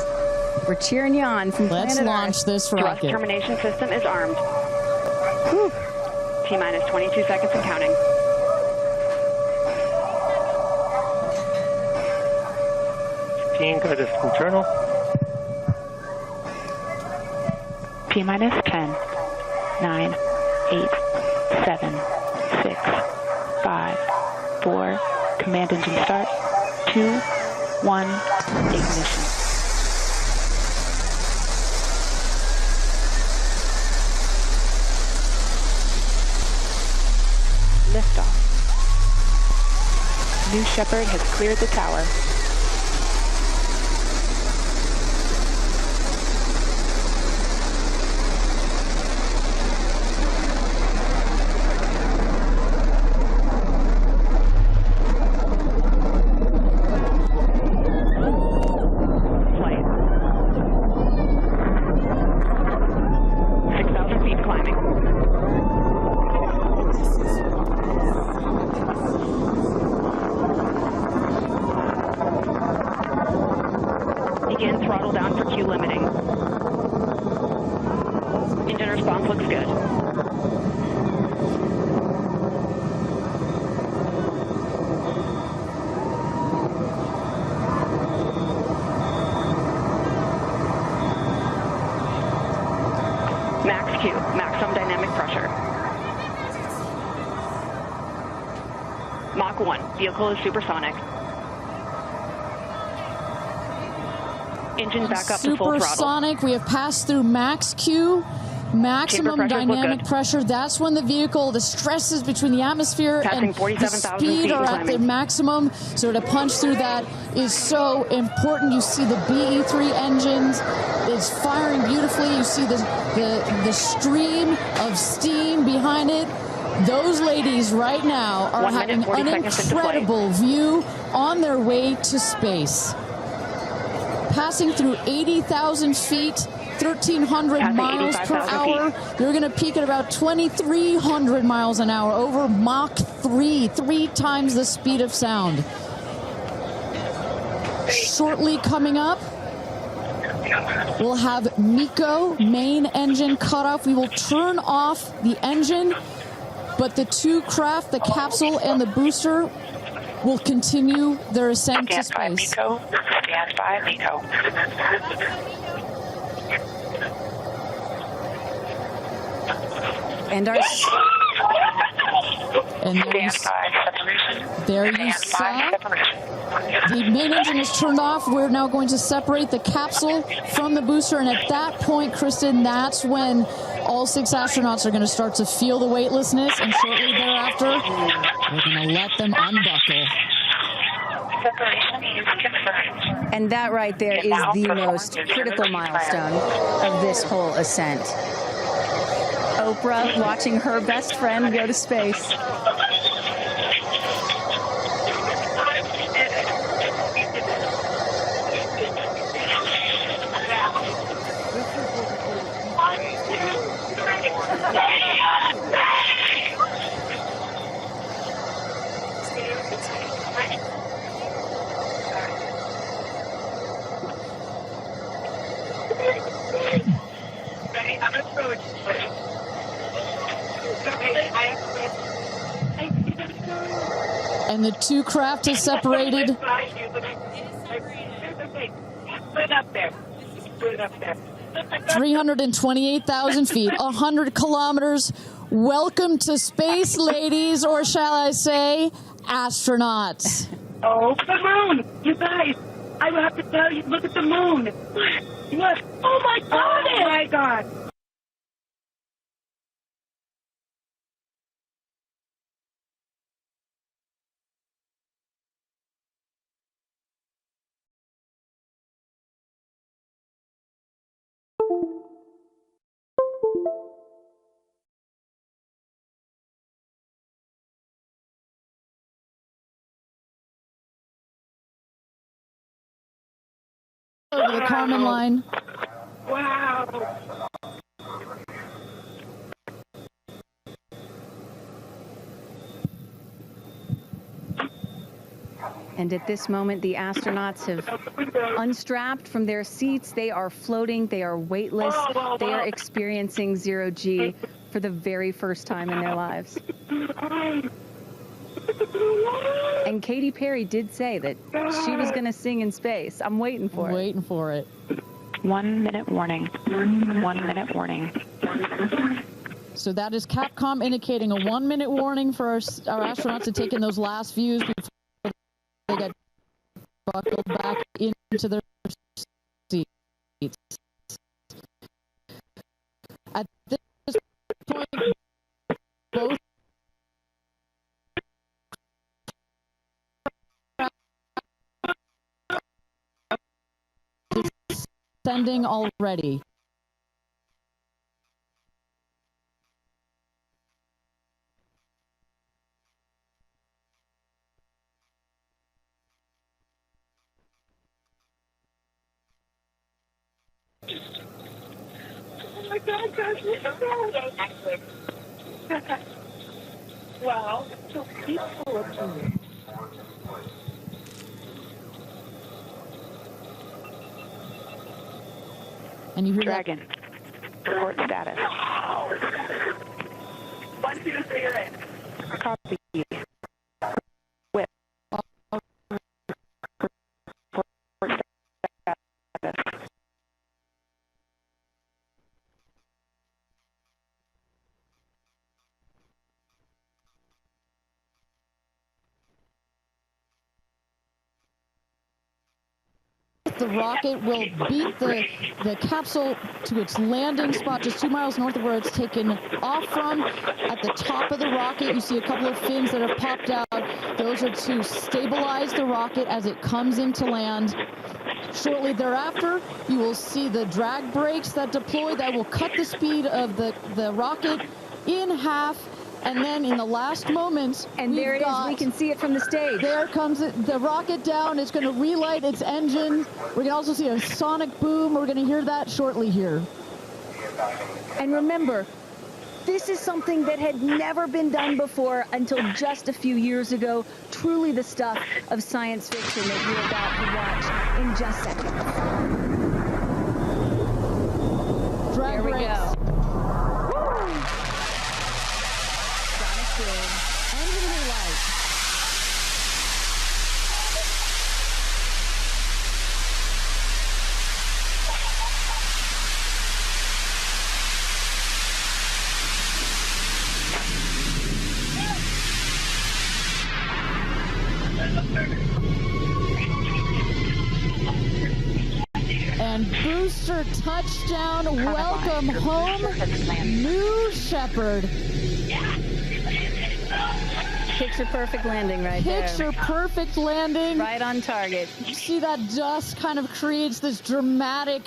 We're cheering you on from Let's planet launch Earth. this Thrust rocket. termination system is armed. T-minus 22 seconds and counting. Guidance internal. T-minus 10, 9, 8, 7, 6, 5, 4, command engine start, 2, 1, ignition. Liftoff. New Shepard has cleared the tower. Throttle down for Q limiting. Engine response looks good. Max Q, maximum dynamic pressure. Mach 1. Vehicle is supersonic. Engine back up to full throttle. Supersonic. We have passed through max Q. Maximum dynamic pressure. That's when the vehicle, the stresses between the atmosphere and the speed are at the maximum. So to punch through that is so important. You see the BE3 engines is firing beautifully. You see the stream of steam behind it. Those ladies right now are having an incredible view on their way to space. Passing through 80,000 feet, 1,300 miles per hour. They're going to peak at about 2,300 miles an hour over Mach 3, 3 times the speed of sound. Shortly coming up, we'll have MECO, main engine cutoff. We will turn off the engine, but the two craft, the capsule and the booster, will continue their ascent to space. Stand by, MECO. And there you saw the main engine is turned off. We're now going to separate the capsule from the booster, and at that point, Kristen, that's when all 6 astronauts are going to start to feel the weightlessness, and shortly thereafter, we're going to let them unbuckle. And that right there is the most critical milestone of this whole ascent. Oprah watching her best friend go to space. And the two craft is separated. Put it up there. Put it up there. 328,000 feet, 100 kilometers. Welcome to space, ladies, or shall I say, astronauts. Oh, the moon! You guys, I have to tell you, look at the moon. Look. Oh, my God. Oh, my God. Over the Kármán line. Wow. And at this moment, the astronauts have unstrapped from their seats. They are floating. They are weightless. They are experiencing zero-G for the very first time in their lives. And Katy Perry did say that she was going to sing in space. I'm waiting for it. Waiting for it. 1 minute warning. 1 minute warning. So that is Capcom indicating a 1 minute warning for our astronauts to take in those last views before they get buckled back into their seats. At this point, both descending already. Oh my God, guys, wow, so peaceful up here. And you hear Dragon, report status. 1, 2, 3, right. Copy. Whip. Report status. the rocket will beat the capsule to its landing spot just 2 miles north of where it's taken off from. At the top of the rocket, you see a couple of fins that have popped out. Those are to stabilize the rocket as it comes into land. Shortly thereafter, you will see the drag brakes that deploy that will cut the speed of the rocket in half. And then in the last moments, and there it is. We can see it from the stage. There comes the rocket down. It's going to relight its engine. We're going to also see a sonic boom. We're going to hear that shortly here. And remember, this is something that had never been done before until just a few years ago. Truly the stuff of science fiction that you're about to watch in just seconds. Drag there we go. Engine relight. And booster touchdown, welcome home, New Shepard. Picture perfect landing right there. Picture perfect landing. Right on target. You see that dust kind of creates this dramatic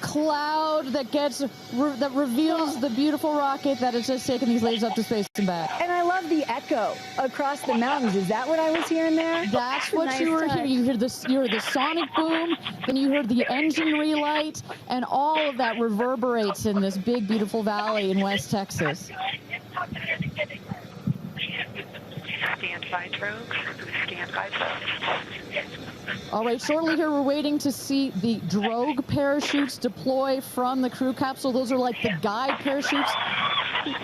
cloud that that reveals the beautiful rocket that has just taken these ladies up to space and back. And I love the echo across the mountains. Is that what I was hearing there? That's what you were hearing. You heard the sonic boom, then you heard the engine relight, and all of that reverberates in this big, beautiful valley in West Texas. Stand by drogues. Stand by drogues. All right, shortly here, we're waiting to see the drogue parachutes deploy from the crew capsule. Those are like the guide parachutes.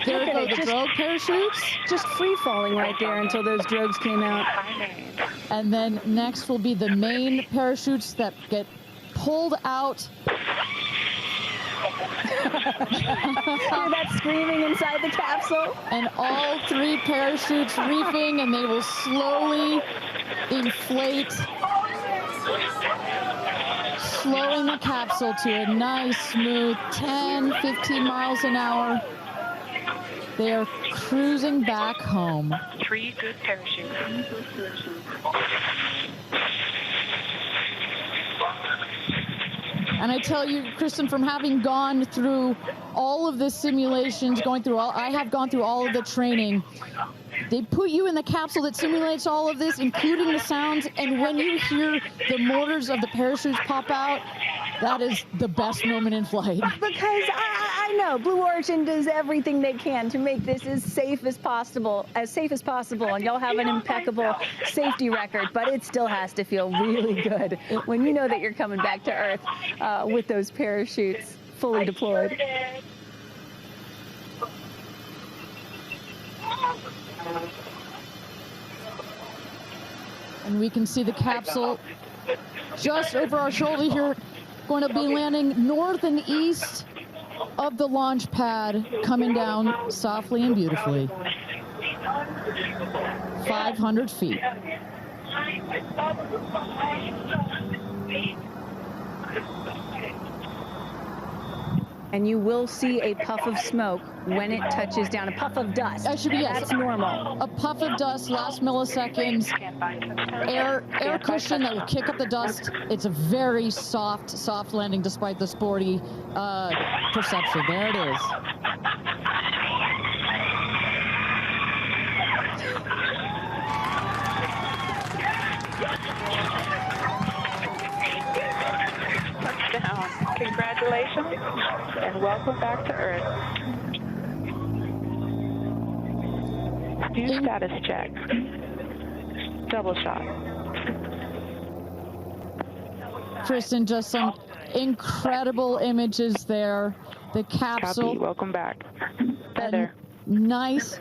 There go the drogue parachutes. Just free falling right there until those drogues came out. And then next will be the main parachutes that get pulled out. Hear that screaming inside the capsule? And all 3 parachutes reefing, and they will slowly inflate, slowing the capsule to a nice, smooth 10, 15 miles an hour. They are cruising back home. 3 good parachutes. And I tell you, Kristen, from having gone through all of the simulations, I have gone through all of the training. They put you in the capsule that simulates all of this, including the sounds, and when you hear the motors of the parachutes pop out, that is the best moment in flight. Because I know Blue Origin does everything they can to make this as safe as possible, and y'all have an impeccable safety record, but it still has to feel really good when you know that you're coming back to Earth with those parachutes fully deployed. And we can see the capsule just over our shoulder here, going to be landing north and east of the launch pad, coming down softly and beautifully. 500 feet. And you will see a puff of smoke when it touches down, a puff of dust. That's normal. A puff of dust, last milliseconds, air cushion that will kick up the dust. It's a very soft landing despite the sporty perception. There it is. Touchdown. Congratulations and welcome back to Earth. Do status check. Double shot. Kristen, just some incredible images there. The capsule. Copy. Welcome back. Heather. Nice.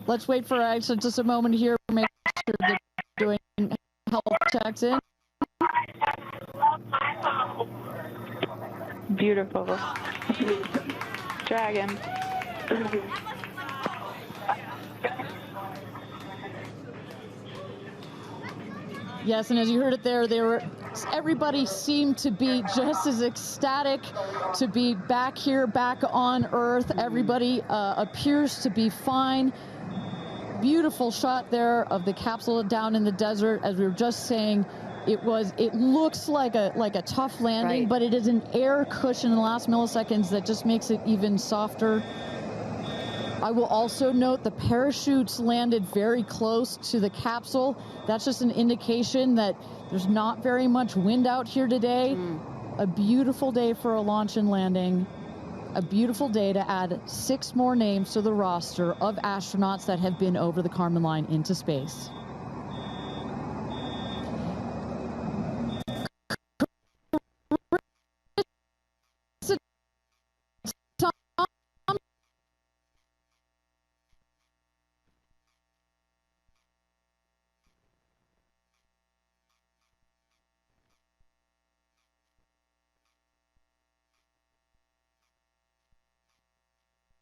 Let's wait for Aisha just a moment here. Make sure they're doing health checks in. Beautiful. Dragon. Yes, and as you heard it there, they were 6. Everybody seemed to be just as ecstatic to be back here, back on Earth. Everybody appears to be fine. Beautiful shot there of the capsule down in the desert. As we were just saying, it looks like a tough landing, Right. but it is an air cushion in the last milliseconds that just makes it even softer. I will also note the parachutes landed very close to the capsule. That's just an indication that there's not very much wind out here today. A beautiful day for a launch and landing. A beautiful day to add 6 more names to the roster of astronauts that have been over the Kármán line into space.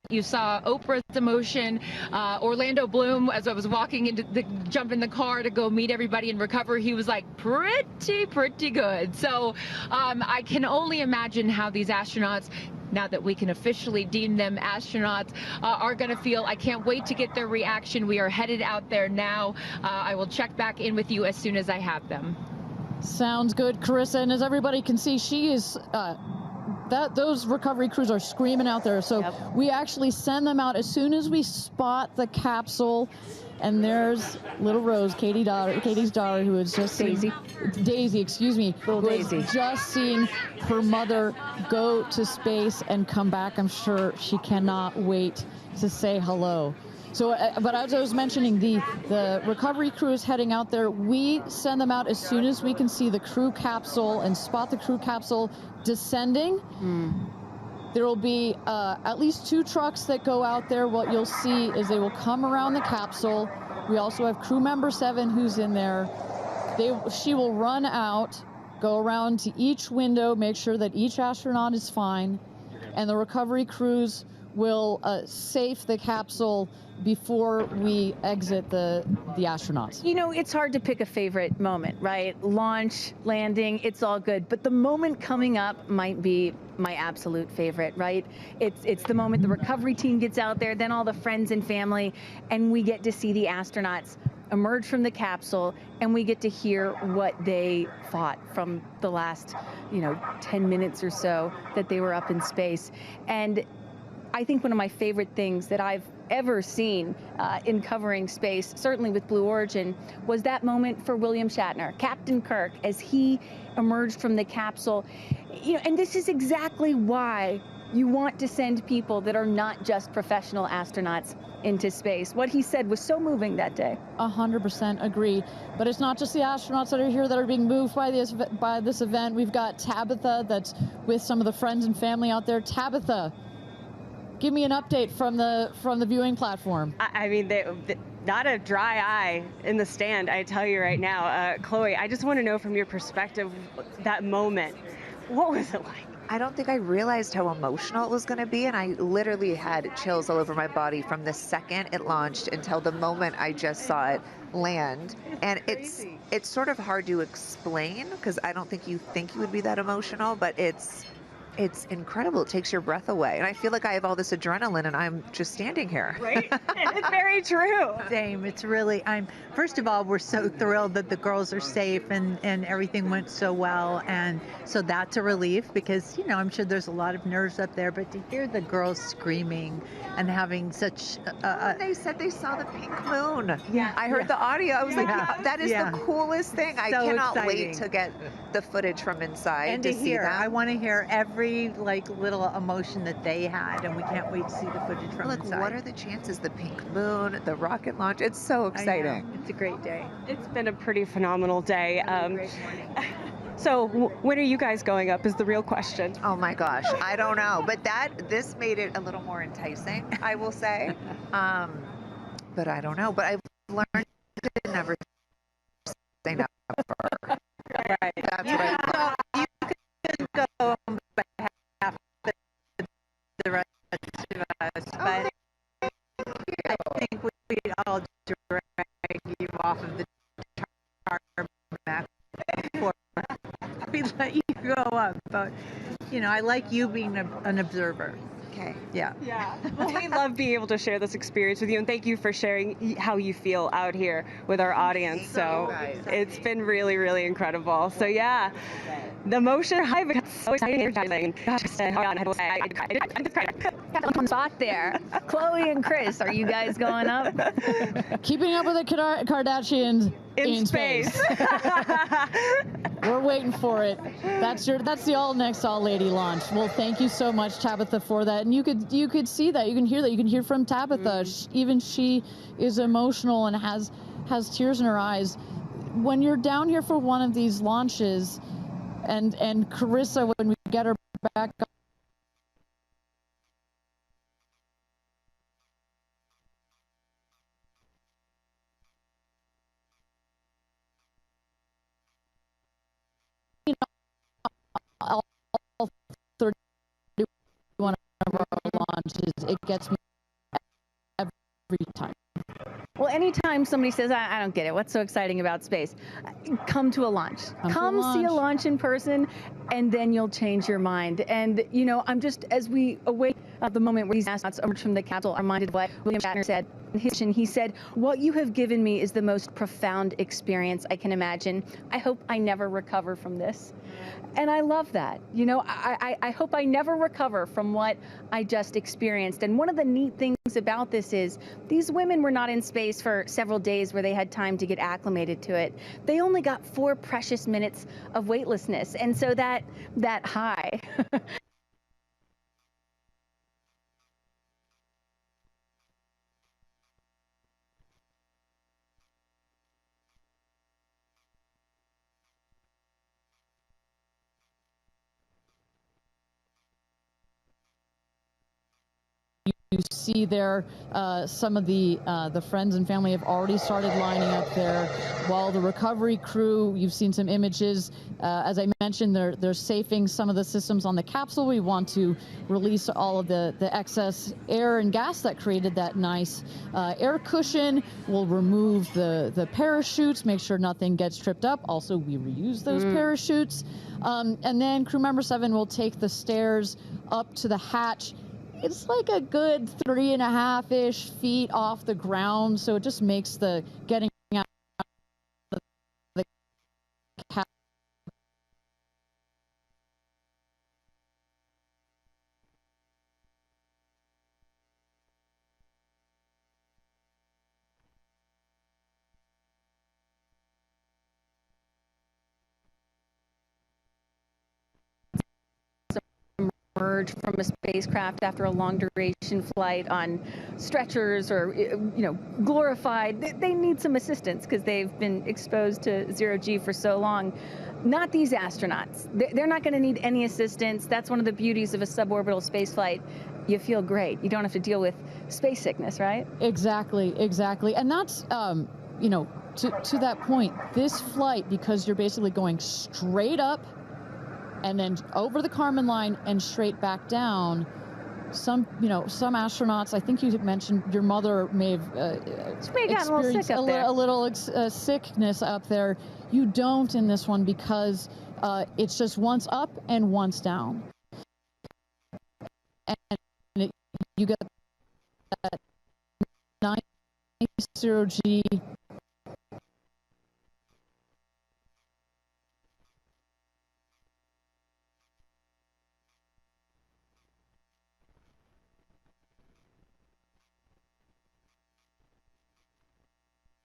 You saw Oprah's emotion, Orlando Bloom, as I was walking jump in the car to go meet everybody in recovery, he was like, pretty good. So I can only imagine how these astronauts, now that we can officially deem them astronauts, are going to feel. I can't wait to get their reaction. We are headed out there now. I will check back in with you as soon as I have them. Sounds good, Carissa. And as everybody can see, she is... those recovery crews are screaming out there. So we actually send them out as soon as we spot the capsule. And there's little Rose, Katie's daughter, who is just Daisy, excuse me, who is just seeing her mother go to space and come back. I'm sure she cannot wait to say hello. So, but as I was mentioning, the recovery crew is heading out there. We send them out as soon as we can see the crew capsule and spot the crew capsule descending. There will be at least 2 trucks that go out there. What you'll see is they will come around the capsule. We also have crew member 7 who's in there. She will run out, go around to each window, make sure that each astronaut is fine, and the recovery crews will safe the capsule before we exit the astronauts. You know, it's hard to pick a favorite moment, right? Launch, landing, it's all good. But the moment coming up might be my absolute favorite, right? It's the moment the recovery team gets out there, then all the friends and family, and we get to see the astronauts emerge from the capsule, and we get to hear what they thought from the last, 10 minutes or so that they were up in space. And I think one of my favorite things that I've ever seen in covering space, certainly with Blue Origin, was that moment for William Shatner, Captain Kirk, as he emerged from the capsule. And this is exactly why you want to send people that are not just professional astronauts into space. What he said was so moving that day. 100% agree. But it's not just the astronauts that are here that are being moved by this event. We've got Tabitha that's with some of the friends and family out there. Tabitha, give me an update from the viewing platform. I mean, not a dry eye in the stand, I tell you right now. Chloe, I just want to know from your perspective, that moment, what was it like? I don't think I realized how emotional it was going to be, and I literally had chills all over my body from the second it launched until the moment I just saw it land. And it's sort of hard to explain, because I don't think you would be that emotional, but it's incredible. It takes your breath away. And I feel like I have all this adrenaline and I'm just standing here. Right? It's very true. Same. It's really, first of all, we're so thrilled that the girls are safe and everything went so well. And so that's a relief because, I'm sure there's a lot of nerves up there, but to hear the girls screaming and having such they said they saw the pink moon. Yeah. I heard the audio. I was like, Yeah. that is the coolest thing. I cannot wait to get the footage from inside and to to see hear. that. I want to hear every little emotion that they had, and we can't wait to see the footage from inside. What are the chances? The pink moon, the rocket launch. It's so exciting. It's a great day. It's been a pretty phenomenal day. Great morning. So when are you guys going up is the real question. Oh my gosh, I don't know. But this made it a little more enticing, I will say. But I don't know. But I've learned to never say never. Right. That's what I thought. You could go on behalf of the rest of us, but I think we all drag you off of the tarmac before up, but I like you being an observer. Okay. Yeah. Yeah. Well, we love being able to share this experience with you, and thank you for sharing how you feel out here with our audience. So it's been really, really incredible. So yeah, the motion high, but it's so exciting and energizing. Gosh, On spot there. Chloe and Chris, are you guys going up? Keeping up with the Kardashians in space. We're waiting for it. That's the all next all lady launch. Well, thank you so much, Tabitha, for that. And you could see that, you can hear that, you can hear from Tabitha. Even she is emotional and has tears in her eyes. When you're down here for one of these launches, and Carissa, when we get her back up, all 31 of our launches, it gets me every time. Well, anytime somebody says, I don't get it, what's so exciting about space? Come to a launch. Come see a launch in person, and then you'll change your mind. And, I'm just, as we await the moment where these astronauts emerge from the capsule, I'm reminded of what William Shatner said in his mission. He said, what you have given me is the most profound experience I can imagine. I hope I never recover from this. And I love that. I hope I never recover from what I just experienced. And one of the neat things about this is these women were not in space for several days where they had time to get acclimated to it. They only got 4 precious minutes of weightlessness. And so that high you see there, some of the friends and family have already started lining up there. While the recovery crew, you've seen some images. As I mentioned, they're safing some of the systems on the capsule. We want to release all of the excess air and gas that created that nice air cushion. We'll remove the parachutes, make sure nothing gets tripped up. Also, we reuse those parachutes. And then crew member 7 will take the stairs up to the hatch. It's like a good 3.5-ish feet off the ground, so it just makes the getting out of the capsule emerge from a spacecraft after a long duration flight on stretchers or glorified. They need some assistance because they've been exposed to zero G for so long. Not these astronauts. They're not going to need any assistance. That's one of the beauties of a suborbital spaceflight. You feel great. You don't have to deal with space sickness, right? Exactly. And that's to that point, this flight, because you're basically going straight up and then over the Kármán line and straight back down. Some astronauts, I think you mentioned your mother may have experienced a little sickness up there. You don't in this one because it's just once up and once down. And you get that nice zero G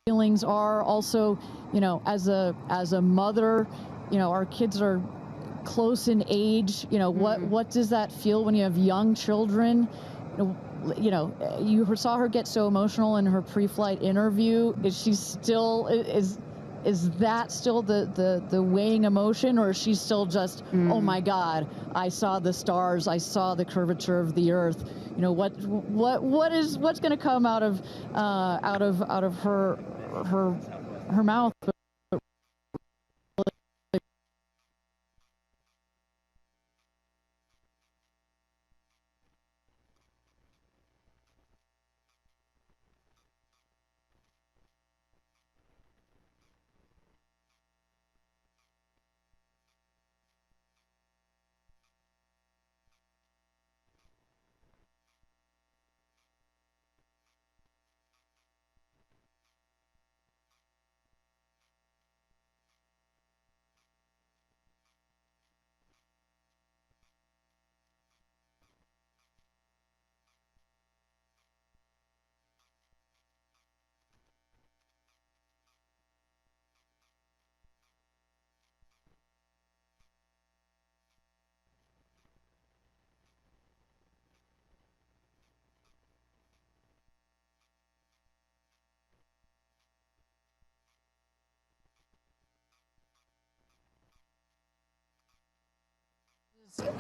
feelings are also, as a mother, our kids are close in age. What does that feel when you have young children? You saw her get so emotional in her pre-flight interview. Is she still is that still the weighing emotion, or is she still just, oh my God, I saw the stars, I saw the curvature of the Earth? What's going to come out of her mouth?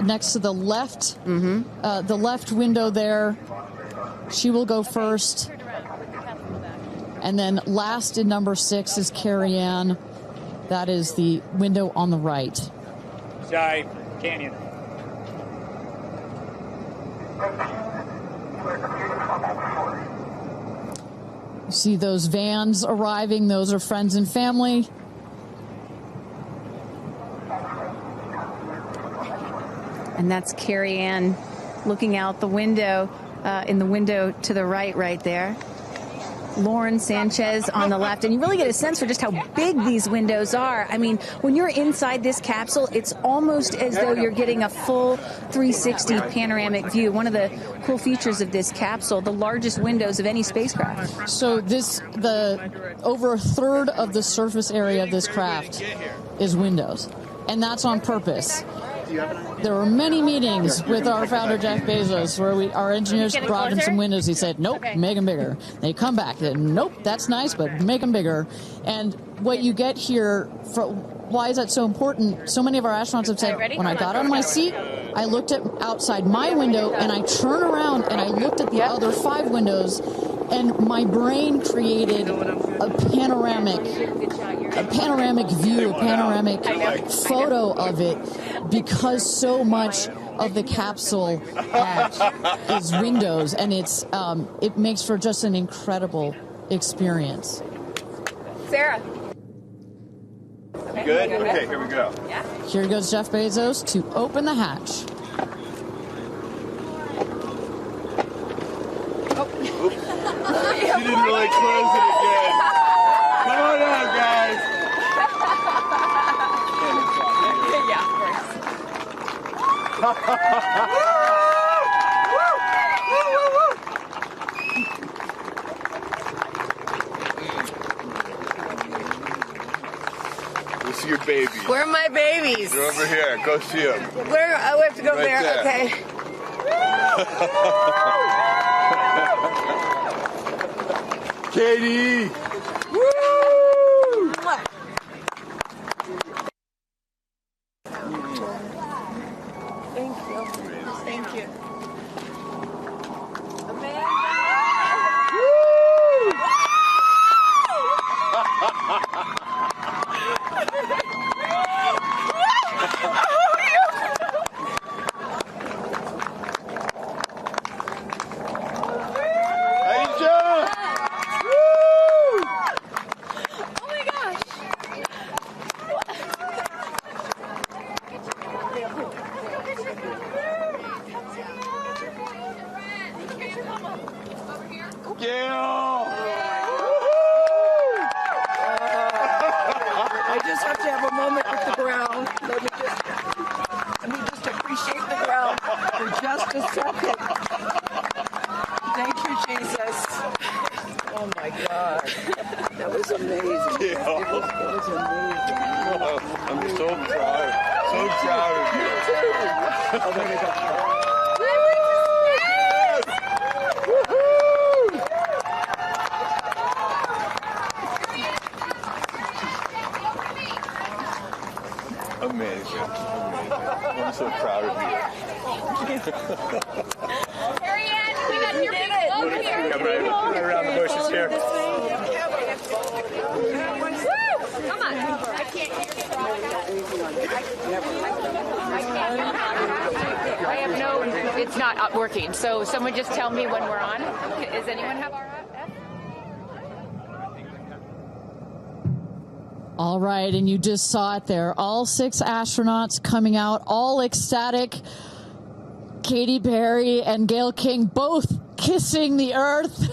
Next to the left, the left window there. She will go first. And then last in number 6 is Carrie Ann. That is the window on the right. Side canyon. You see those vans arriving. Those are friends and family. And that's Carrie Ann looking out the window, in the window to the right there. Lauren Sanchez on the left, and you really get a sense for just how big these windows are. I mean, when you're inside this capsule, it's almost as though you're getting a full 360 panoramic view. One of the cool features of this capsule, the largest windows of any spacecraft. So over a third of the surface area of this craft is windows, and that's on purpose. There were many meetings with our founder, Jeff Bezos, where our engineers brought him some windows. He said, nope, make them bigger. They come back, nope, that's nice, but make them bigger. And what you get here, why is that so important? So many of our astronauts have said, when I got out of my seat, I looked at outside my window, and I turned around, and I looked at the other 5 windows, and my brain created a panoramic view, a panoramic photo of it, because so much of the capsule is windows, and it makes for just an incredible experience. Sarah. Good? Okay, here we go. Here goes Jeff Bezos to open the hatch. She didn't really close it again. Come on out, guys. Go see your babies. Where are my babies? They're over here. Go see them. Where? Oh, we have to go Right there. there. Okay. Katie! Woo! Thank you. Thank you. I just have to have a moment with the ground. Let me just appreciate the ground for just a second. Thank you, Jesus. Oh my God. That was amazing. Yeah. It was amazing. I'm so proud. So proud of you. Me too. Oh, there we go. Amazing. I'm so proud of you. Carrie Ann, we got your people over here. Come right around the bushes here. Woo! Come on. I can't I have no, it's not working. So someone just tell me when we're on. Does anyone have our app? All right, and you just saw it there. All 6 astronauts coming out, all ecstatic. Katy Perry and Gayle King both kissing the Earth.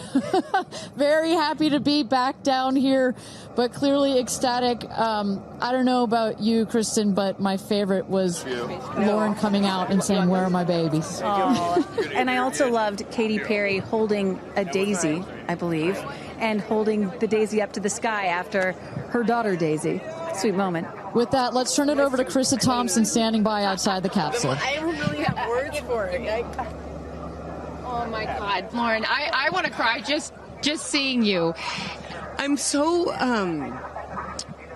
Very happy to be back down here, but clearly ecstatic. I don't know about you, Kristen, but my favorite was Lauren coming out and saying, "Where are my babies?" And I also loved Katy Perry holding a daisy, I believe, and holding the daisy up to the sky after her daughter Daisy. Sweet moment. With that, let's turn it over to Krista Thompson standing by outside the capsule. I don't really have words for it. Oh my God, Lauren, I want to cry just seeing you. I'm so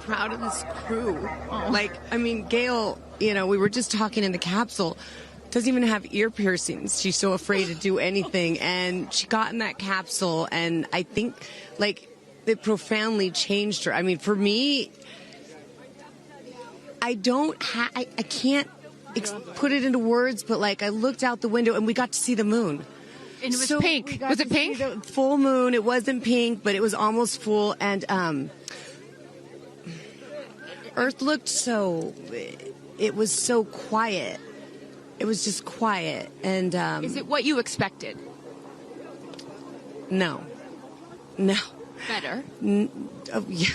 proud of this crew. Like, I mean, Gail, you know, we were just talking in the capsule, doesn't even have ear piercings. She's so afraid to do anything. And she got in that capsule, and I think, like, it profoundly changed her. I mean, for me, I can't put it into words, but, like, I looked out the window, and we got to see the moon. And it was pink. Was it pink? Full moon. It wasn't pink, but it was almost full. And Earth looked so, it was so quiet. It was just quiet. And is it what you expected? No. Better? Yeah.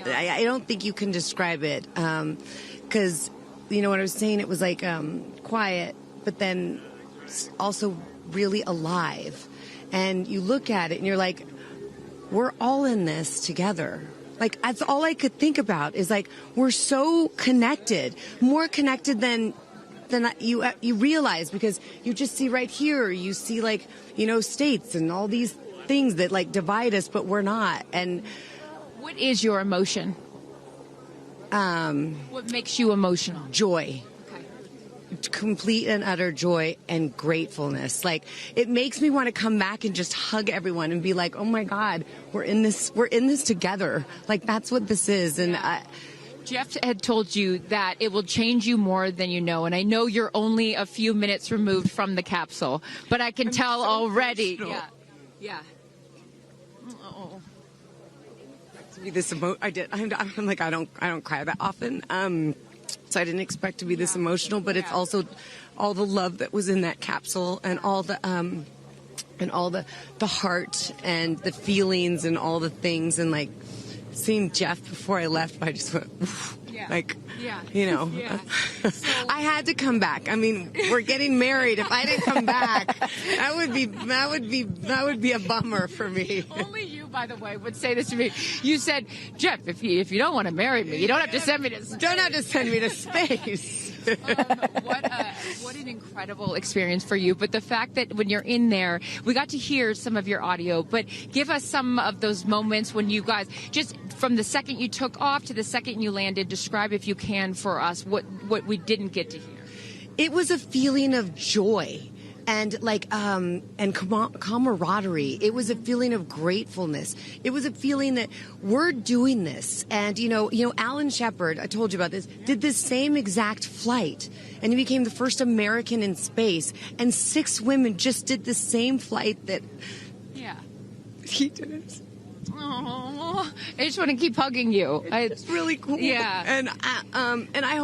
I don't think you can describe it. Because, you know what I was saying? It was like quiet, but then also really alive. And you look at it and you're like, we're all in this together. Like, that's all I could think about is, like, we're so connected, more connected than you realize, because you just see right here, you see, like, you know, states and all these things that, like, divide us, but we're not. And what is your emotion? What makes you emotional? Joy. Complete and utter joy and gratefulness. Like, it makes me want to come back and just hug everyone and be like, oh my God, we're in this together. Like, that's what this is. And Jeff had told you that it will change you more than you know, and I know you're only a few minutes removed from the capsule, but I can tell already. Emotional. Yeah. To be this I'm like, I don't cry that often. So I didn't expect to be this emotional, but it's also all the love that was in that capsule, and all the heart and the feelings and all the things, and, like, seeing Jeff before I left, I just went, oof, you know, I had to come back. I mean, we're getting married. If I didn't come back, that would be a bummer for me. Only you, by the way, would say this to me. You said, Jeff, if you don't want to marry me, you don't have to send me to space. Don't have to send me to space. What an incredible experience for you. But the fact that when you're in there, we got to hear some of your audio, but give us some of those moments when you guys, just from the second you took off to the second you landed, describe, if you can, for us what we didn't get to hear. It was a feeling of joy. And, like, and camaraderie. It was a feeling of gratefulness. It was a feeling that we're doing this. And, you know, Alan Shepard, I told you about this, did this same exact flight. And he became the first American in space. And 6 women just did the same flight that he did. Oh, I just want to keep hugging you. It's really cool. Yeah. And I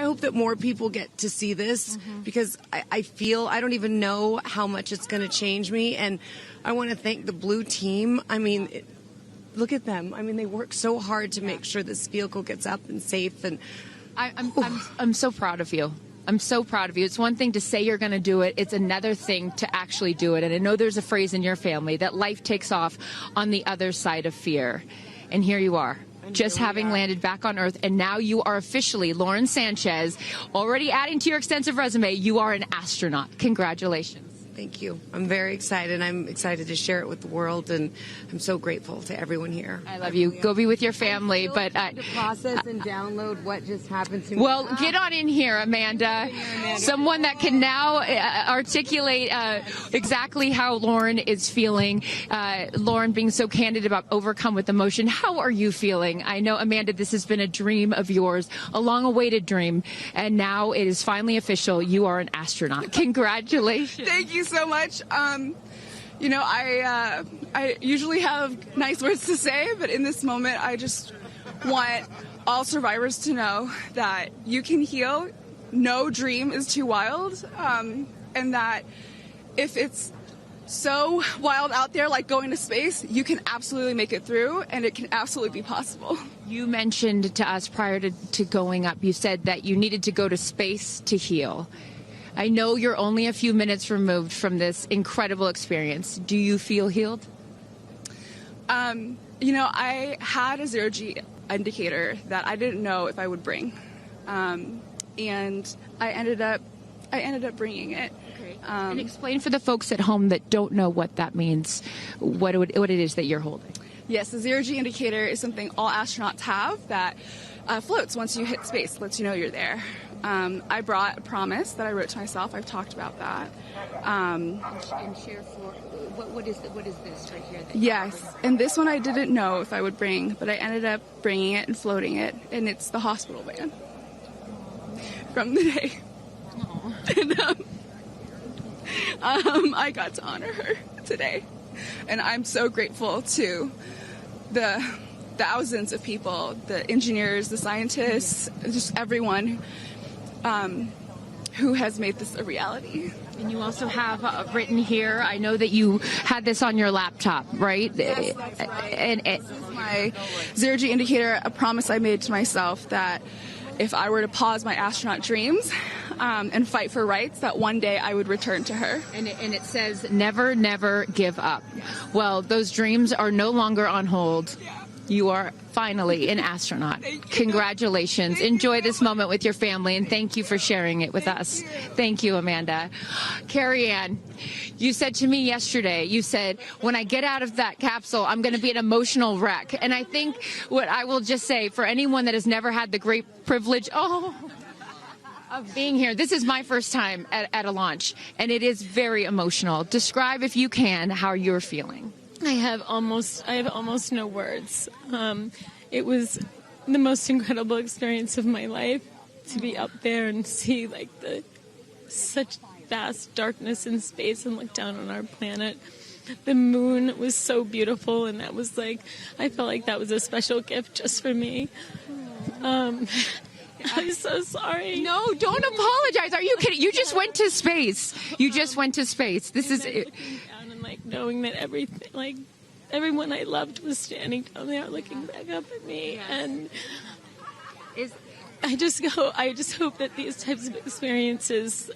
hope that more people get to see this, because I feel, I don't even know how much it's going to change me. And I want to thank the Blue team. I mean, look at them. I mean, they work so hard to make sure this vehicle gets up and safe. And I'm so proud of you. I'm so proud of you. It's one thing to say you're going to do it. It's another thing to actually do it. And I know there's a phrase in your family that life takes off on the other side of fear. And here you are, just having landed back on Earth. And now you are officially, Lauren Sanchez, already adding to your extensive resume, you are an astronaut. Congratulations. Thank you. I'm very excited. I'm excited to share it with the world, and I'm so grateful to everyone here. I love you. Go be with your family. But to process and download what just happened to me. Well, get on in here, Amanda. Someone that can now articulate exactly how Lauren is feeling. Lauren being so candid about overcome with emotion. How are you feeling? I know, Amanda, this has been a dream of yours, a long-awaited dream, and now it is finally official. You are an astronaut. Congratulations. Thank you so much. You know, I usually have nice words to say, but in this moment, I just want all survivors to know that you can heal. No dream is too wild, and that if it's so wild out there, like going to space, you can absolutely make it through, and it can absolutely be possible. You mentioned to us prior to going up, you said that you needed to go to space to heal. I know you're only a few minutes removed from this incredible experience. Do you feel healed? You know, I had a zero-G indicator that I didn't know if I would bring, and I ended up bringing it. Okay. And explain for the folks at home that don't know what that means, what it is that you're holding. Yes, the zero-G indicator is something all astronauts have that floats once you hit space, lets you know you're there. I brought a promise that I wrote to myself. I've talked about that. And share for what is this right here? Yes, and this one I didn't know if I would bring, but I ended up bringing it and floating it, and it's the hospital band from the day. And I got to honor her today, and I'm so grateful to the thousands of people, the engineers, the scientists, just everyone who has made this a reality. And you also have written here, I know that you had this on your laptop, right? Yes, that's right. And this is my zero-G indicator, a promise I made to myself that if I were to pause my astronaut dreams and fight for rights, that one day I would return to her. And it says, never, never give up. Well, those dreams are no longer on hold. You are finally an astronaut. Congratulations. Enjoy this moment with your family, and thank you for sharing it with us. Thank you, Amanda. Carrie Ann, you said to me yesterday, you said, when I get out of that capsule, I'm going to be an emotional wreck. And I think what I will just say, for anyone that has never had the great privilege of being here, this is my first time at a launch, and it is very emotional. Describe, if you can, how you're feeling. I have almost no words. It was the most incredible experience of my life to be up there and see like such vast darkness in space and look down on our planet. The moon was so beautiful, and that was like, I felt like that was a special gift just for me. I'm so sorry. No, don't apologize. Are you kidding? You just went to space. You just went to space. This is it. Like knowing that everyone I loved was standing down there looking back up at me, and I just hope that these types of experiences,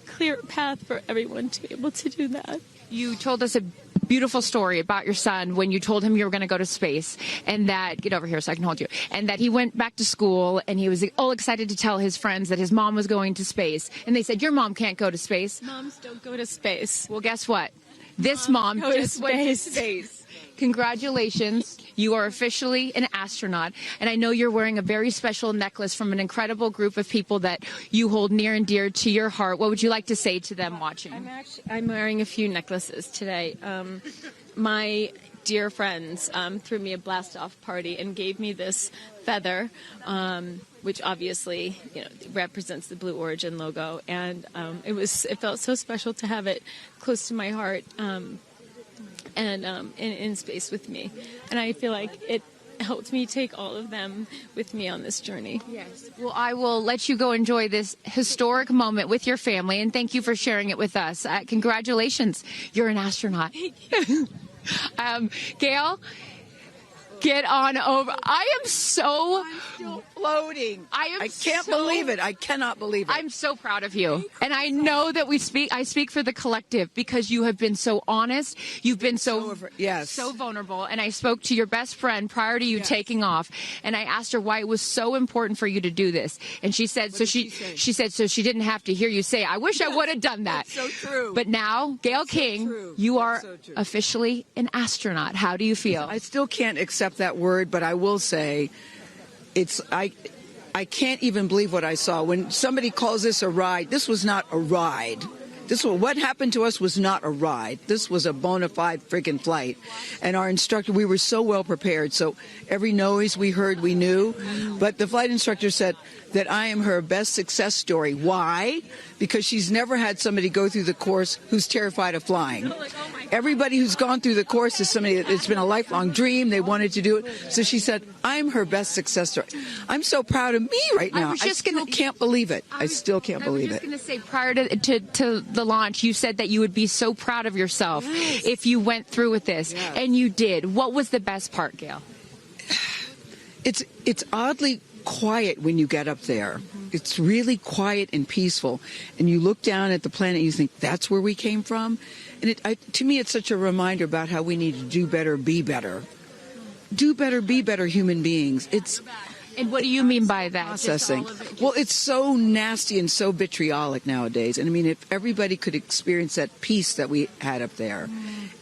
clear a path for everyone to be able to do that. You told us a beautiful story about your son when you told him you were going to go to space, and that, get over here so I can hold you, and that he went back to school and he was all excited to tell his friends that his mom was going to space, and they said, your mom can't go to space. Moms don't go to space. Well, guess what? This mom just went to space. Congratulations. You are officially an astronaut. And I know you're wearing a very special necklace from an incredible group of people that you hold near and dear to your heart. What would you like to say to them watching? I'm wearing a few necklaces today. My dear friends threw me a blast-off party and gave me this feather, which obviously represents the Blue Origin logo. And it felt so special to have it close to my heart. And in space with me. And I feel like it helped me take all of them with me on this journey. Yes. Well, I will let you go enjoy this historic moment with your family, and thank you for sharing it with us. Congratulations. You're an astronaut. Gail, get on over. I'm still floating. I can't believe it. I cannot believe it. I'm so proud of you. And I know that I speak for the collective, because you have been so honest. You've been so vulnerable. And I spoke to your best friend prior to you taking off, and I asked her why it was so important for you to do this. And she said, she said, so she didn't have to hear you say, I wish I would have done that. That's so true. But now, Gayle King, you are officially an astronaut. How do you feel? I still can't accept that word, but I will say I can't even believe what I saw. When somebody calls this a ride, this was not a ride. What happened to us was not a ride. This was a bona fide friggin' flight. And our instructor, we were so well prepared. So every noise we heard, we knew. But the flight instructor said that I am her best success story. Why? Because she's never had somebody go through the course who's terrified of flying. Everybody who's gone through the course is somebody that it's been a lifelong dream. They wanted to do it. So she said, I'm her best success story. I'm so proud of me right now. I still can't believe it. I still can't believe it. I was just going to say, prior to the launch, you said that you would be so proud of yourself if you went through with this. Yes. And you did. What was the best part, Gail? It's oddly quiet when you get up there. It's really quiet and peaceful. And you look down at the planet and you think, that's where we came from? And to me, it's such a reminder about how we need to do better, be better. Do better, be better human beings. And what do you mean by that? Processing. Well, it's so nasty and so vitriolic nowadays. And I mean, if everybody could experience that peace that we had up there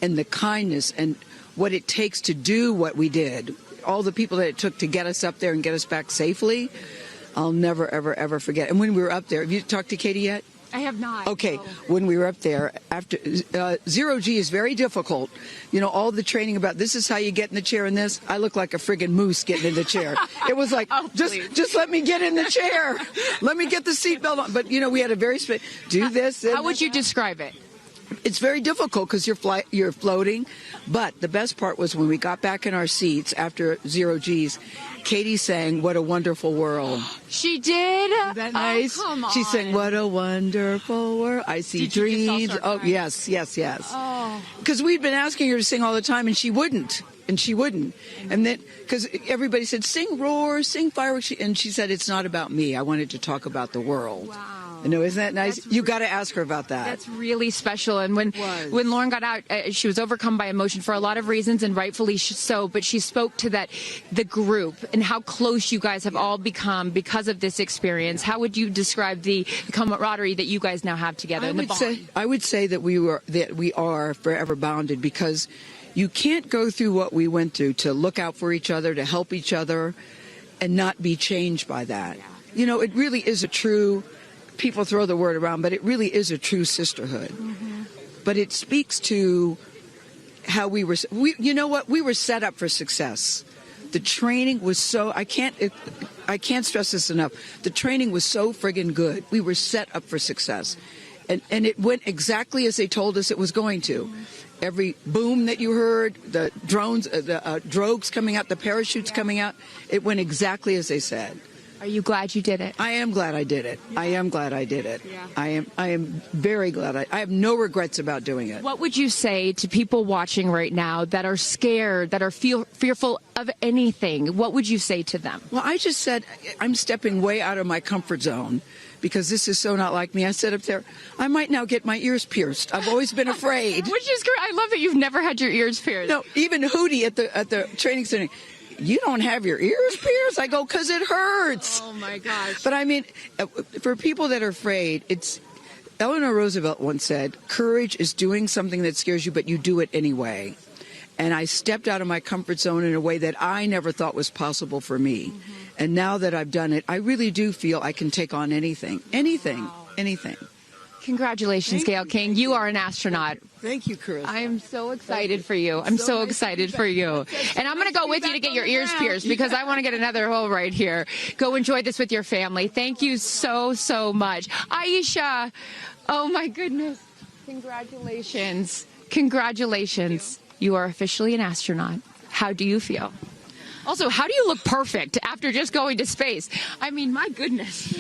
and the kindness and what it takes to do what we did, all the people that it took to get us up there and get us back safely, I'll never, ever, ever forget. And when we were up there, have you talked to Katy yet? I have not. Okay, no. when we were up there, after zero G is very difficult. You know, all the training about this is how you get in the chair and this. I look like a friggin' moose getting in the chair. It was like, just let me get in the chair. Let me get the seatbelt on. But, you know, we had a very do this. How would you describe it? It's very difficult because you're floating. But the best part was when we got back in our seats after zero Gs, Katy sang "What a Wonderful World." She did? Isn't that nice? Oh, come on. She sang "What a Wonderful World." I see Did you just all dreams. start Oh, crying? yes. Oh. Because we'd been asking her to sing all the time, and she wouldn't. And then, because everybody said, "Sing Roar, sing Fireworks," and she said, "It's not about me. I wanted to talk about the world." Wow. You know, isn't that nice? You got to ask her about that. That's really special. And when Lauren got out, she was overcome by emotion for a lot of reasons, and rightfully so. But she spoke to the group and how close you guys have all become because of this experience. How would you describe the camaraderie that you guys now have together? I would say that we are forever bonded, because you can't go through what we went through to look out for each other, to help each other, and not be changed by that. Yeah. You know, it really is a true. People throw the word around, but it really is a true sisterhood. Mm-hmm. But it speaks to how we were, you know what? We were set up for success. The training was so, I can't stress this enough. The training was so friggin' good. We were set up for success. And it went exactly as they told us it was going to. Mm-hmm. Every boom that you heard, the drones, the drogues coming out, the parachutes coming out, it went exactly as they said. Are you glad you did it? I am glad I did it. Yeah. I am glad I did it. Yeah. I am very glad. I have no regrets about doing it. What would you say to people watching right now that are scared, that are fearful of anything? What would you say to them? Well, I just said I'm stepping way out of my comfort zone, because this is so not like me. I said up there, I might now get my ears pierced. I've always been afraid. Which is great. I love that you've never had your ears pierced. No, even Hootie at the training center. You don't have your ears pierced? I go, because it hurts. Oh, my gosh. But I mean, for people that are afraid, Eleanor Roosevelt once said, courage is doing something that scares you, but you do it anyway. And I stepped out of my comfort zone in a way that I never thought was possible for me. Mm-hmm. And now that I've done it, I really do feel I can take on anything. Anything. Congratulations, Gail King. You are an astronaut. Thank you, Chris. I am so excited for you. I'm so excited for you. And I'm going to go with you to get your ears pierced, because I want to get another hole right here. Go enjoy this with your family. Thank you so, so much. Aisha, oh my goodness. Congratulations. Congratulations. You are officially an astronaut. How do you feel? Also, how do you look perfect after just going to space? I mean, my goodness.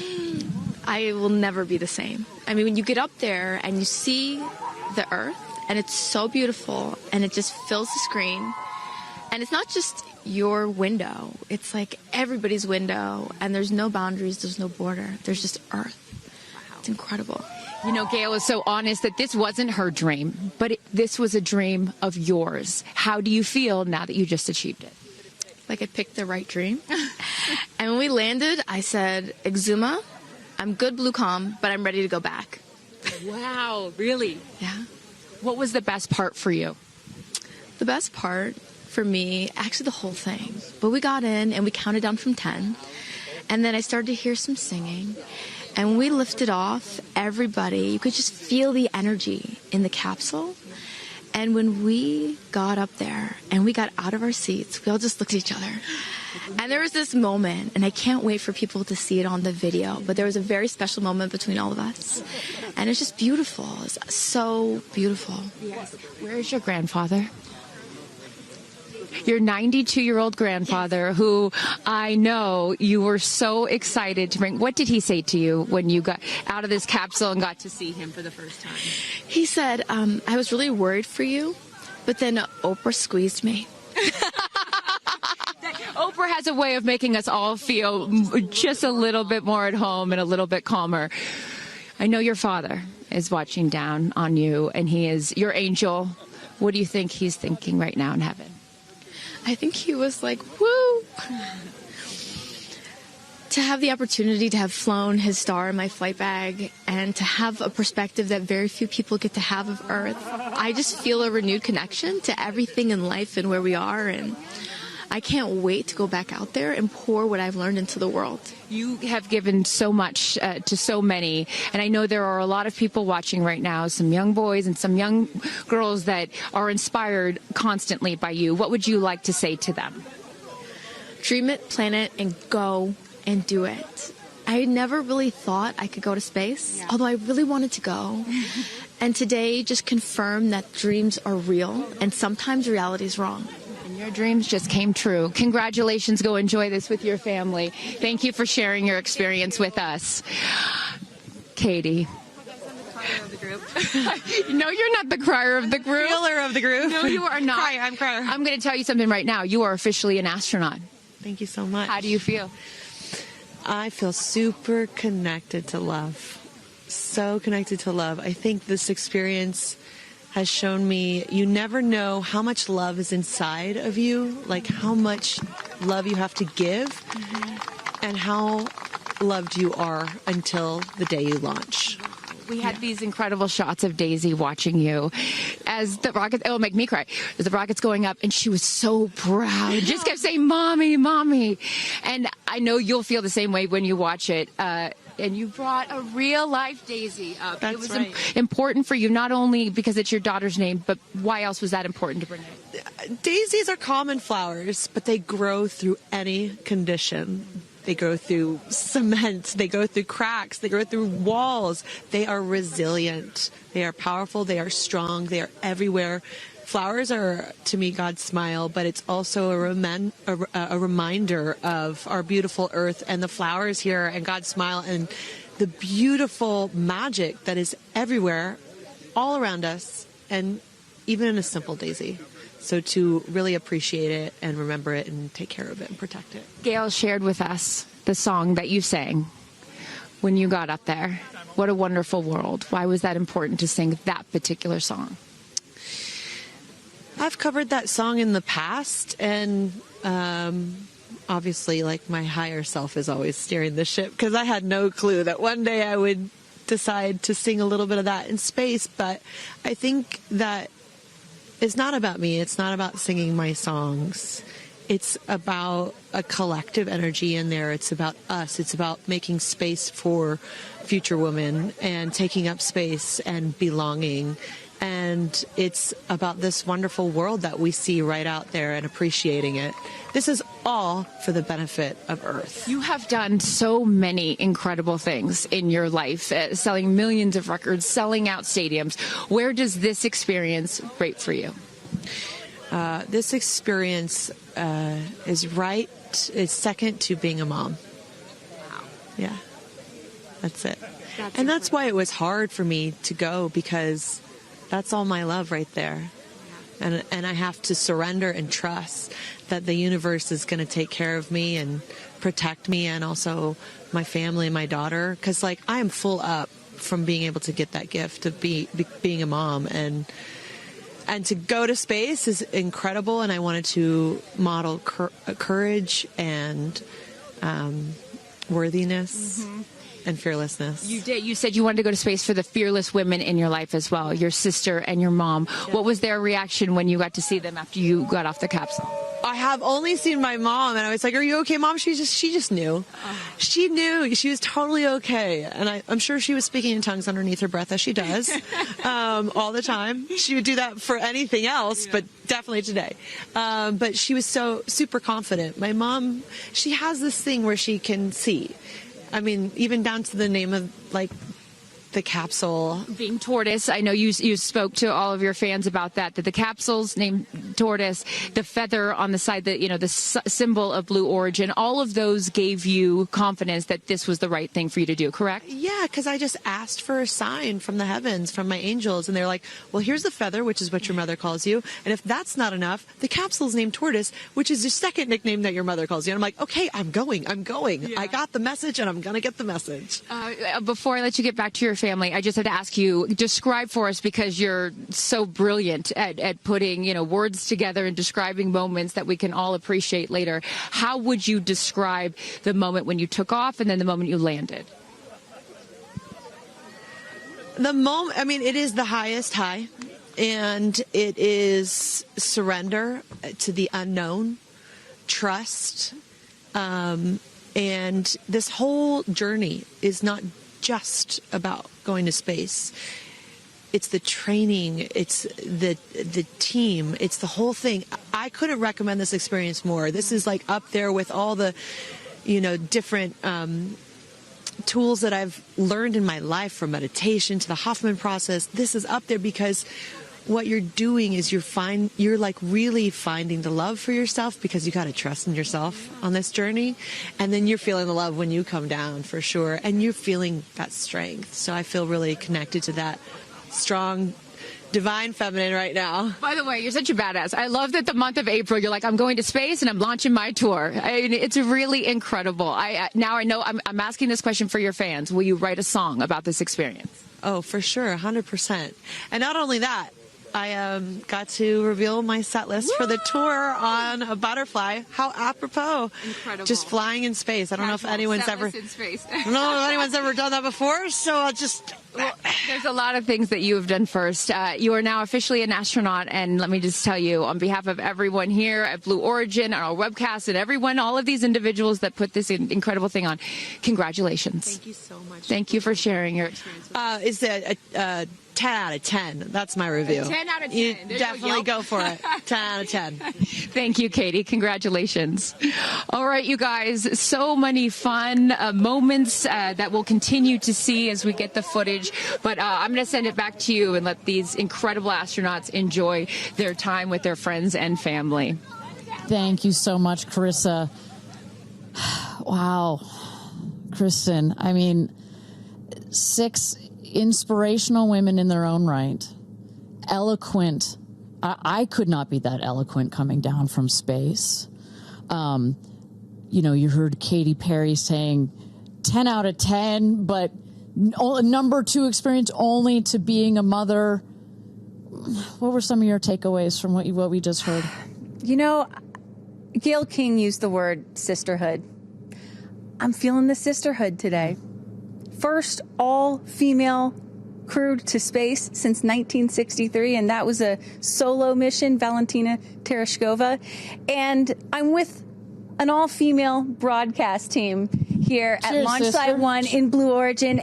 I will never be the same. I mean, when you get up there and you see the Earth, and it's so beautiful, and it just fills the screen, and it's not just your window, it's like everybody's window, and there's no boundaries, there's no border, there's just Earth. Wow. It's incredible. You know, Gail is so honest that this wasn't her dream, but this was a dream of yours. How do you feel now that you just achieved it? Like I picked the right dream. And when we landed, I said, Exuma, I'm good, Blue Calm, but I'm ready to go back. Wow, really? Yeah. What was the best part for you? The best part for me, actually the whole thing. But we got in and we counted down from 10. And then I started to hear some singing. And when we lifted off, everybody, you could just feel the energy in the capsule. And when we got up there and we got out of our seats, we all just looked at each other. And there was this moment, and I can't wait for people to see it on the video, but there was a very special moment between all of us. And it's just beautiful. It's so beautiful. Yes. Where is your grandfather? Your 92-year-old grandfather, who I know you were so excited to bring. What did he say to you when you got out of this capsule and got to see him for the first time? He said, I was really worried for you, but then Oprah squeezed me. Oprah has a way of making us all feel just a little bit more at home and a little bit calmer. I know your father is watching down on you, and he is your angel. What do you think he's thinking right now in heaven? I think he was like, woo! To have the opportunity to have flown his star in my flight bag and to have a perspective that very few people get to have of Earth, I just feel a renewed connection to everything in life and where we are. And I can't wait to go back out there and pour what I've learned into the world. You have given so much to so many, and I know there are a lot of people watching right now, some young boys and some young girls that are inspired constantly by you. What would you like to say to them? Dream it, plan it, and go and do it. I never really thought I could go to space, although I really wanted to go. And today just confirmed that dreams are real, and sometimes reality is wrong. And your dreams just came true. Congratulations. Go enjoy this with your family. Thank you for sharing your experience with us. Katie. No, you're not the crier of the group. Feeler of the group. No, you are not. I'm crier. I'm going to tell you something right now. You are officially an astronaut. Thank you so much. How do you feel? I feel super connected to love. So connected to love. I think this experience has shown me you never know how much love is inside of you, like how much love you have to give, and how loved you are until the day you launch. We had these incredible shots of Daisy watching you as the rocket, it'll make me cry, as the rocket's going up, and she was so proud. Just kept saying, Mommy, Mommy. And I know you'll feel the same way when you watch it. And you brought a real life Daisy up. That's it was right. important for you, not only because it's your daughter's name, but why else was that important to bring it? Daisies are common flowers, but they grow through any condition. They grow through cement. They go through cracks. They grow through walls. They are resilient. They are powerful. They are strong. They are everywhere. Flowers are, to me, God's smile, but it's also a reminder of our beautiful earth and the flowers here and God's smile and the beautiful magic that is everywhere, all around us, and even in a simple daisy. So to really appreciate it and remember it and take care of it and protect it. Gail shared with us the song that you sang when you got up there. What a wonderful world. Why was that important to sing that particular song? I've covered that song in the past, and obviously, like, my higher self is always steering the ship, because I had no clue that one day I would decide to sing a little bit of that in space. But I think that it's not about me. It's not about singing my songs. It's about a collective energy in there. It's about us. It's about making space for future women and taking up space and belonging. And it's about this wonderful world that we see right out there and appreciating it. This is all for the benefit of Earth. You have done so many incredible things in your life, selling millions of records, selling out stadiums. Where does this experience rate for you? This experience is second to being a mom. Wow. Yeah, that's it. And that's why it was hard for me to go, because that's all my love right there. And I have to surrender and trust that the universe is going to take care of me and protect me, and also my family and my daughter. Because, like, I am full up from being able to get that gift of being a mom. And to go to space is incredible. And I wanted to model courage and worthiness. Mm-hmm. And fearlessness. You did. You said you wanted to go to space for the fearless women in your life as well, your sister and your mom. Yeah. What was their reaction when you got to see them after you got off the capsule? I have only seen my mom, and I was like, "Are you okay, Mom?" She just knew. She knew. She was totally okay, and I'm sure she was speaking in tongues underneath her breath, as she does all the time. She would do that for anything else, but definitely today. But she was so super confident. My mom, she has this thing where she can see. I mean, even down to the name of, like, the capsule. Being tortoise. I know you spoke to all of your fans about that the capsule's named tortoise, the feather on the side, the symbol of Blue Origin, all of those gave you confidence that this was the right thing for you to do, correct? Yeah, because I just asked for a sign from the heavens, from my angels, and they're like, well, here's the feather, which is what your mother calls you, and if that's not enough, the capsule's named Tortoise, which is the second nickname that your mother calls you. And I'm like, okay, I'm going. Yeah. I got the message, and I'm going to get the message. Before I let you get back to your family, I just had to ask you, describe for us, because you're so brilliant at putting, words together and describing moments that we can all appreciate later. How would you describe the moment when you took off and then the moment you landed? The moment, I mean, it is the highest high, and it is surrender to the unknown, trust. And this whole journey is not just about going to space. It's the training, it's the team, it's the whole thing. I couldn't recommend this experience more. This is like up there with all the, different tools that I've learned in my life, from meditation to the Hoffman process. This is up there because what you're doing is you're like really finding the love for yourself, because you got to trust in yourself on this journey. And then you're feeling the love when you come down, for sure. And you're feeling that strength. So I feel really connected to that strong, divine feminine right now. By the way, you're such a badass. I love that the month of April, you're like, I'm going to space and I'm launching my tour. It's really incredible. Now I know I'm asking this question for your fans. Will you write a song about this experience? Oh, for sure. 100%. And not only that, I got to reveal my set list for the tour on a butterfly. How apropos. Incredible. Just flying in space. I don't know if anyone's ever in space. I don't know if anyone's ever done that before, so I'll just there's a lot of things that you have done first. You are now officially an astronaut, and let me just tell you, on behalf of everyone here at Blue Origin, our webcast, and everyone, all of these individuals that put this incredible thing on, congratulations. Thank you so much. Thank you for sharing your experience. Is a 10 out of 10. That's my review. 10 out of 10. You There's definitely go for it. 10 out of 10. Thank you, Katy. Congratulations. All right, you guys, so many fun moments that we'll continue to see as we get the footage. But I'm going to send it back to you and let these incredible astronauts enjoy their time with their friends and family. Thank you so much, Carissa. Wow. Kristen, I mean, 6 inspirational women in their own right. Eloquent. I could not be that eloquent coming down from space. You heard Katy Perry saying 10 out of 10, but number 2 experience only to being a mother. What were some of your takeaways from what we just heard? Gayle King used the word sisterhood. I'm feeling the sisterhood today. First all-female crew to space since 1963, and that was a solo mission, Valentina Tereshkova. And I'm with an all-female broadcast team here at Launch Site 1 in Blue Origin.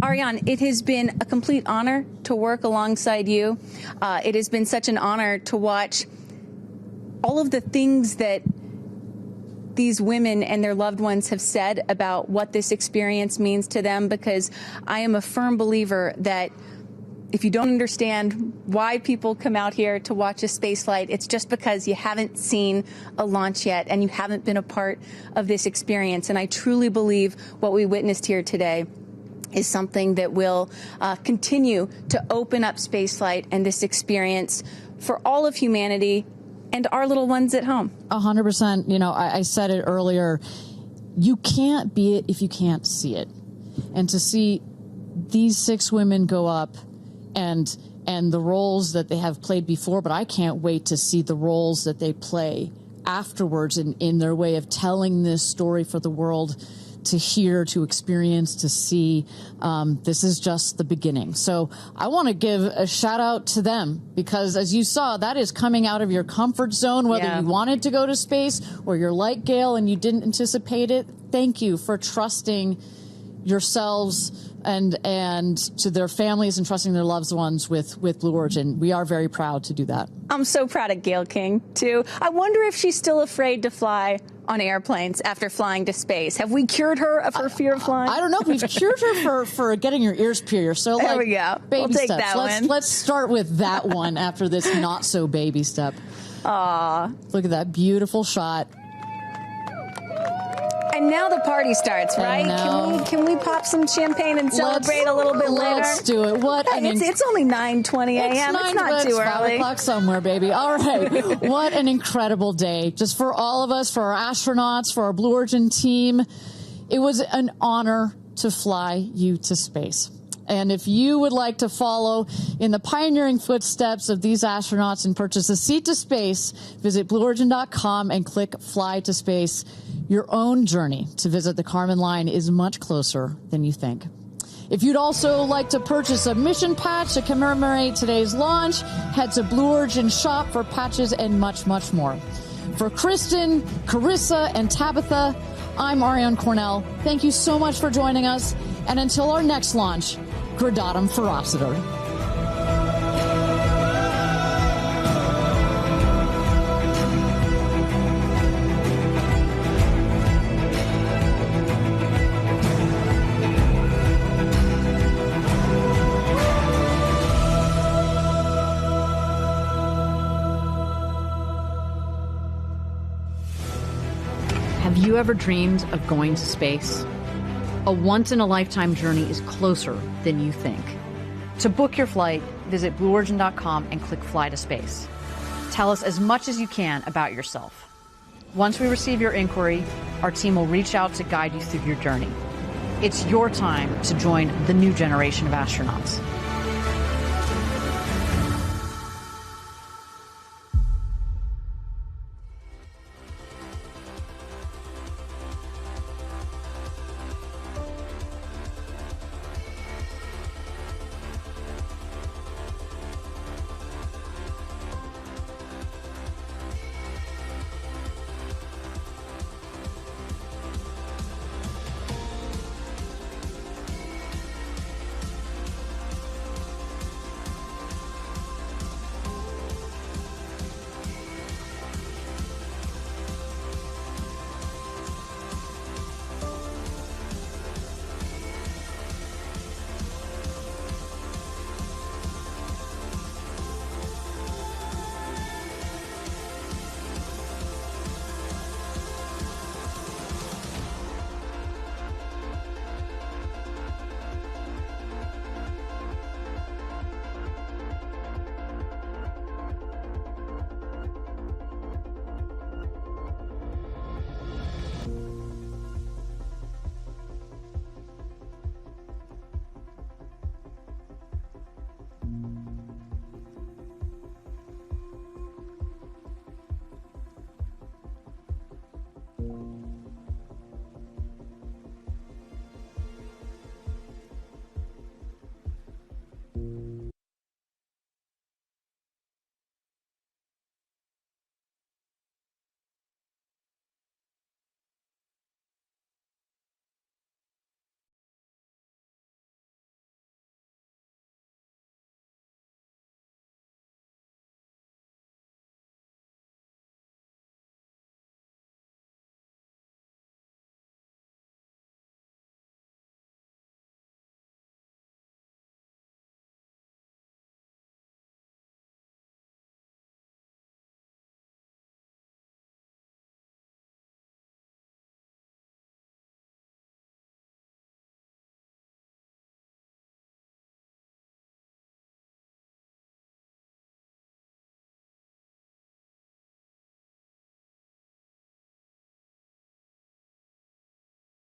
Ariane, it has been a complete honor to work alongside you. It has been such an honor to watch all of the things that these women and their loved ones have said about what this experience means to them, because I am a firm believer that if you don't understand why people come out here to watch a space flight, it's just because you haven't seen a launch yet and you haven't been a part of this experience. And I truly believe what we witnessed here today is something that will continue to open up spaceflight and this experience for all of humanity and our little ones at home. 100%. I said it earlier. You can't be it if you can't see it. And to see these 6 women go up and the roles that they have played before, but I can't wait to see the roles that they play afterwards in their way of telling this story for the world to hear, to experience, to see. This is just the beginning. So I want to give a shout out to them, because as you saw, that is coming out of your comfort zone, whether you wanted to go to space or you're like Gail and you didn't anticipate it. Thank you for trusting yourselves and to their families and trusting their loved ones with Blue Origin. We are very proud to do that. I'm so proud of Gayle King, too. I wonder if she's still afraid to fly on airplanes after flying to space. Have we cured her of her fear of flying? I don't know. We've cured her for getting her ears pierced. So there we go. Baby we'll take steps. that one. Let's start with that one after this not so baby step. Aw. Look at that beautiful shot. And now the party starts, right? Can we pop some champagne and celebrate a little bit later? Let's do it. It's only 9:20 a.m. It's not too early. 5 o'clock somewhere, baby. All right. What an incredible day. Just for all of us, for our astronauts, for our Blue Origin team. It was an honor to fly you to space. And if you would like to follow in the pioneering footsteps of these astronauts and purchase a seat to space, visit blueorigin.com and click Fly to Space. Your own journey to visit the Kármán line is much closer than you think. If you'd also like to purchase a mission patch to commemorate today's launch, head to Blue Origin shop for patches and much, much more. For Kristen, Carissa, and Tabitha, I'm Ariane Cornell. Thank you so much for joining us. And until our next launch, Gradatum Ferociter. Have you ever dreamed of going to space? A once-in-a-lifetime journey is closer than you think. To book your flight, visit BlueOrigin.com and click Fly to Space. Tell us as much as you can about yourself. Once we receive your inquiry, our team will reach out to guide you through your journey. It's your time to join the new generation of astronauts.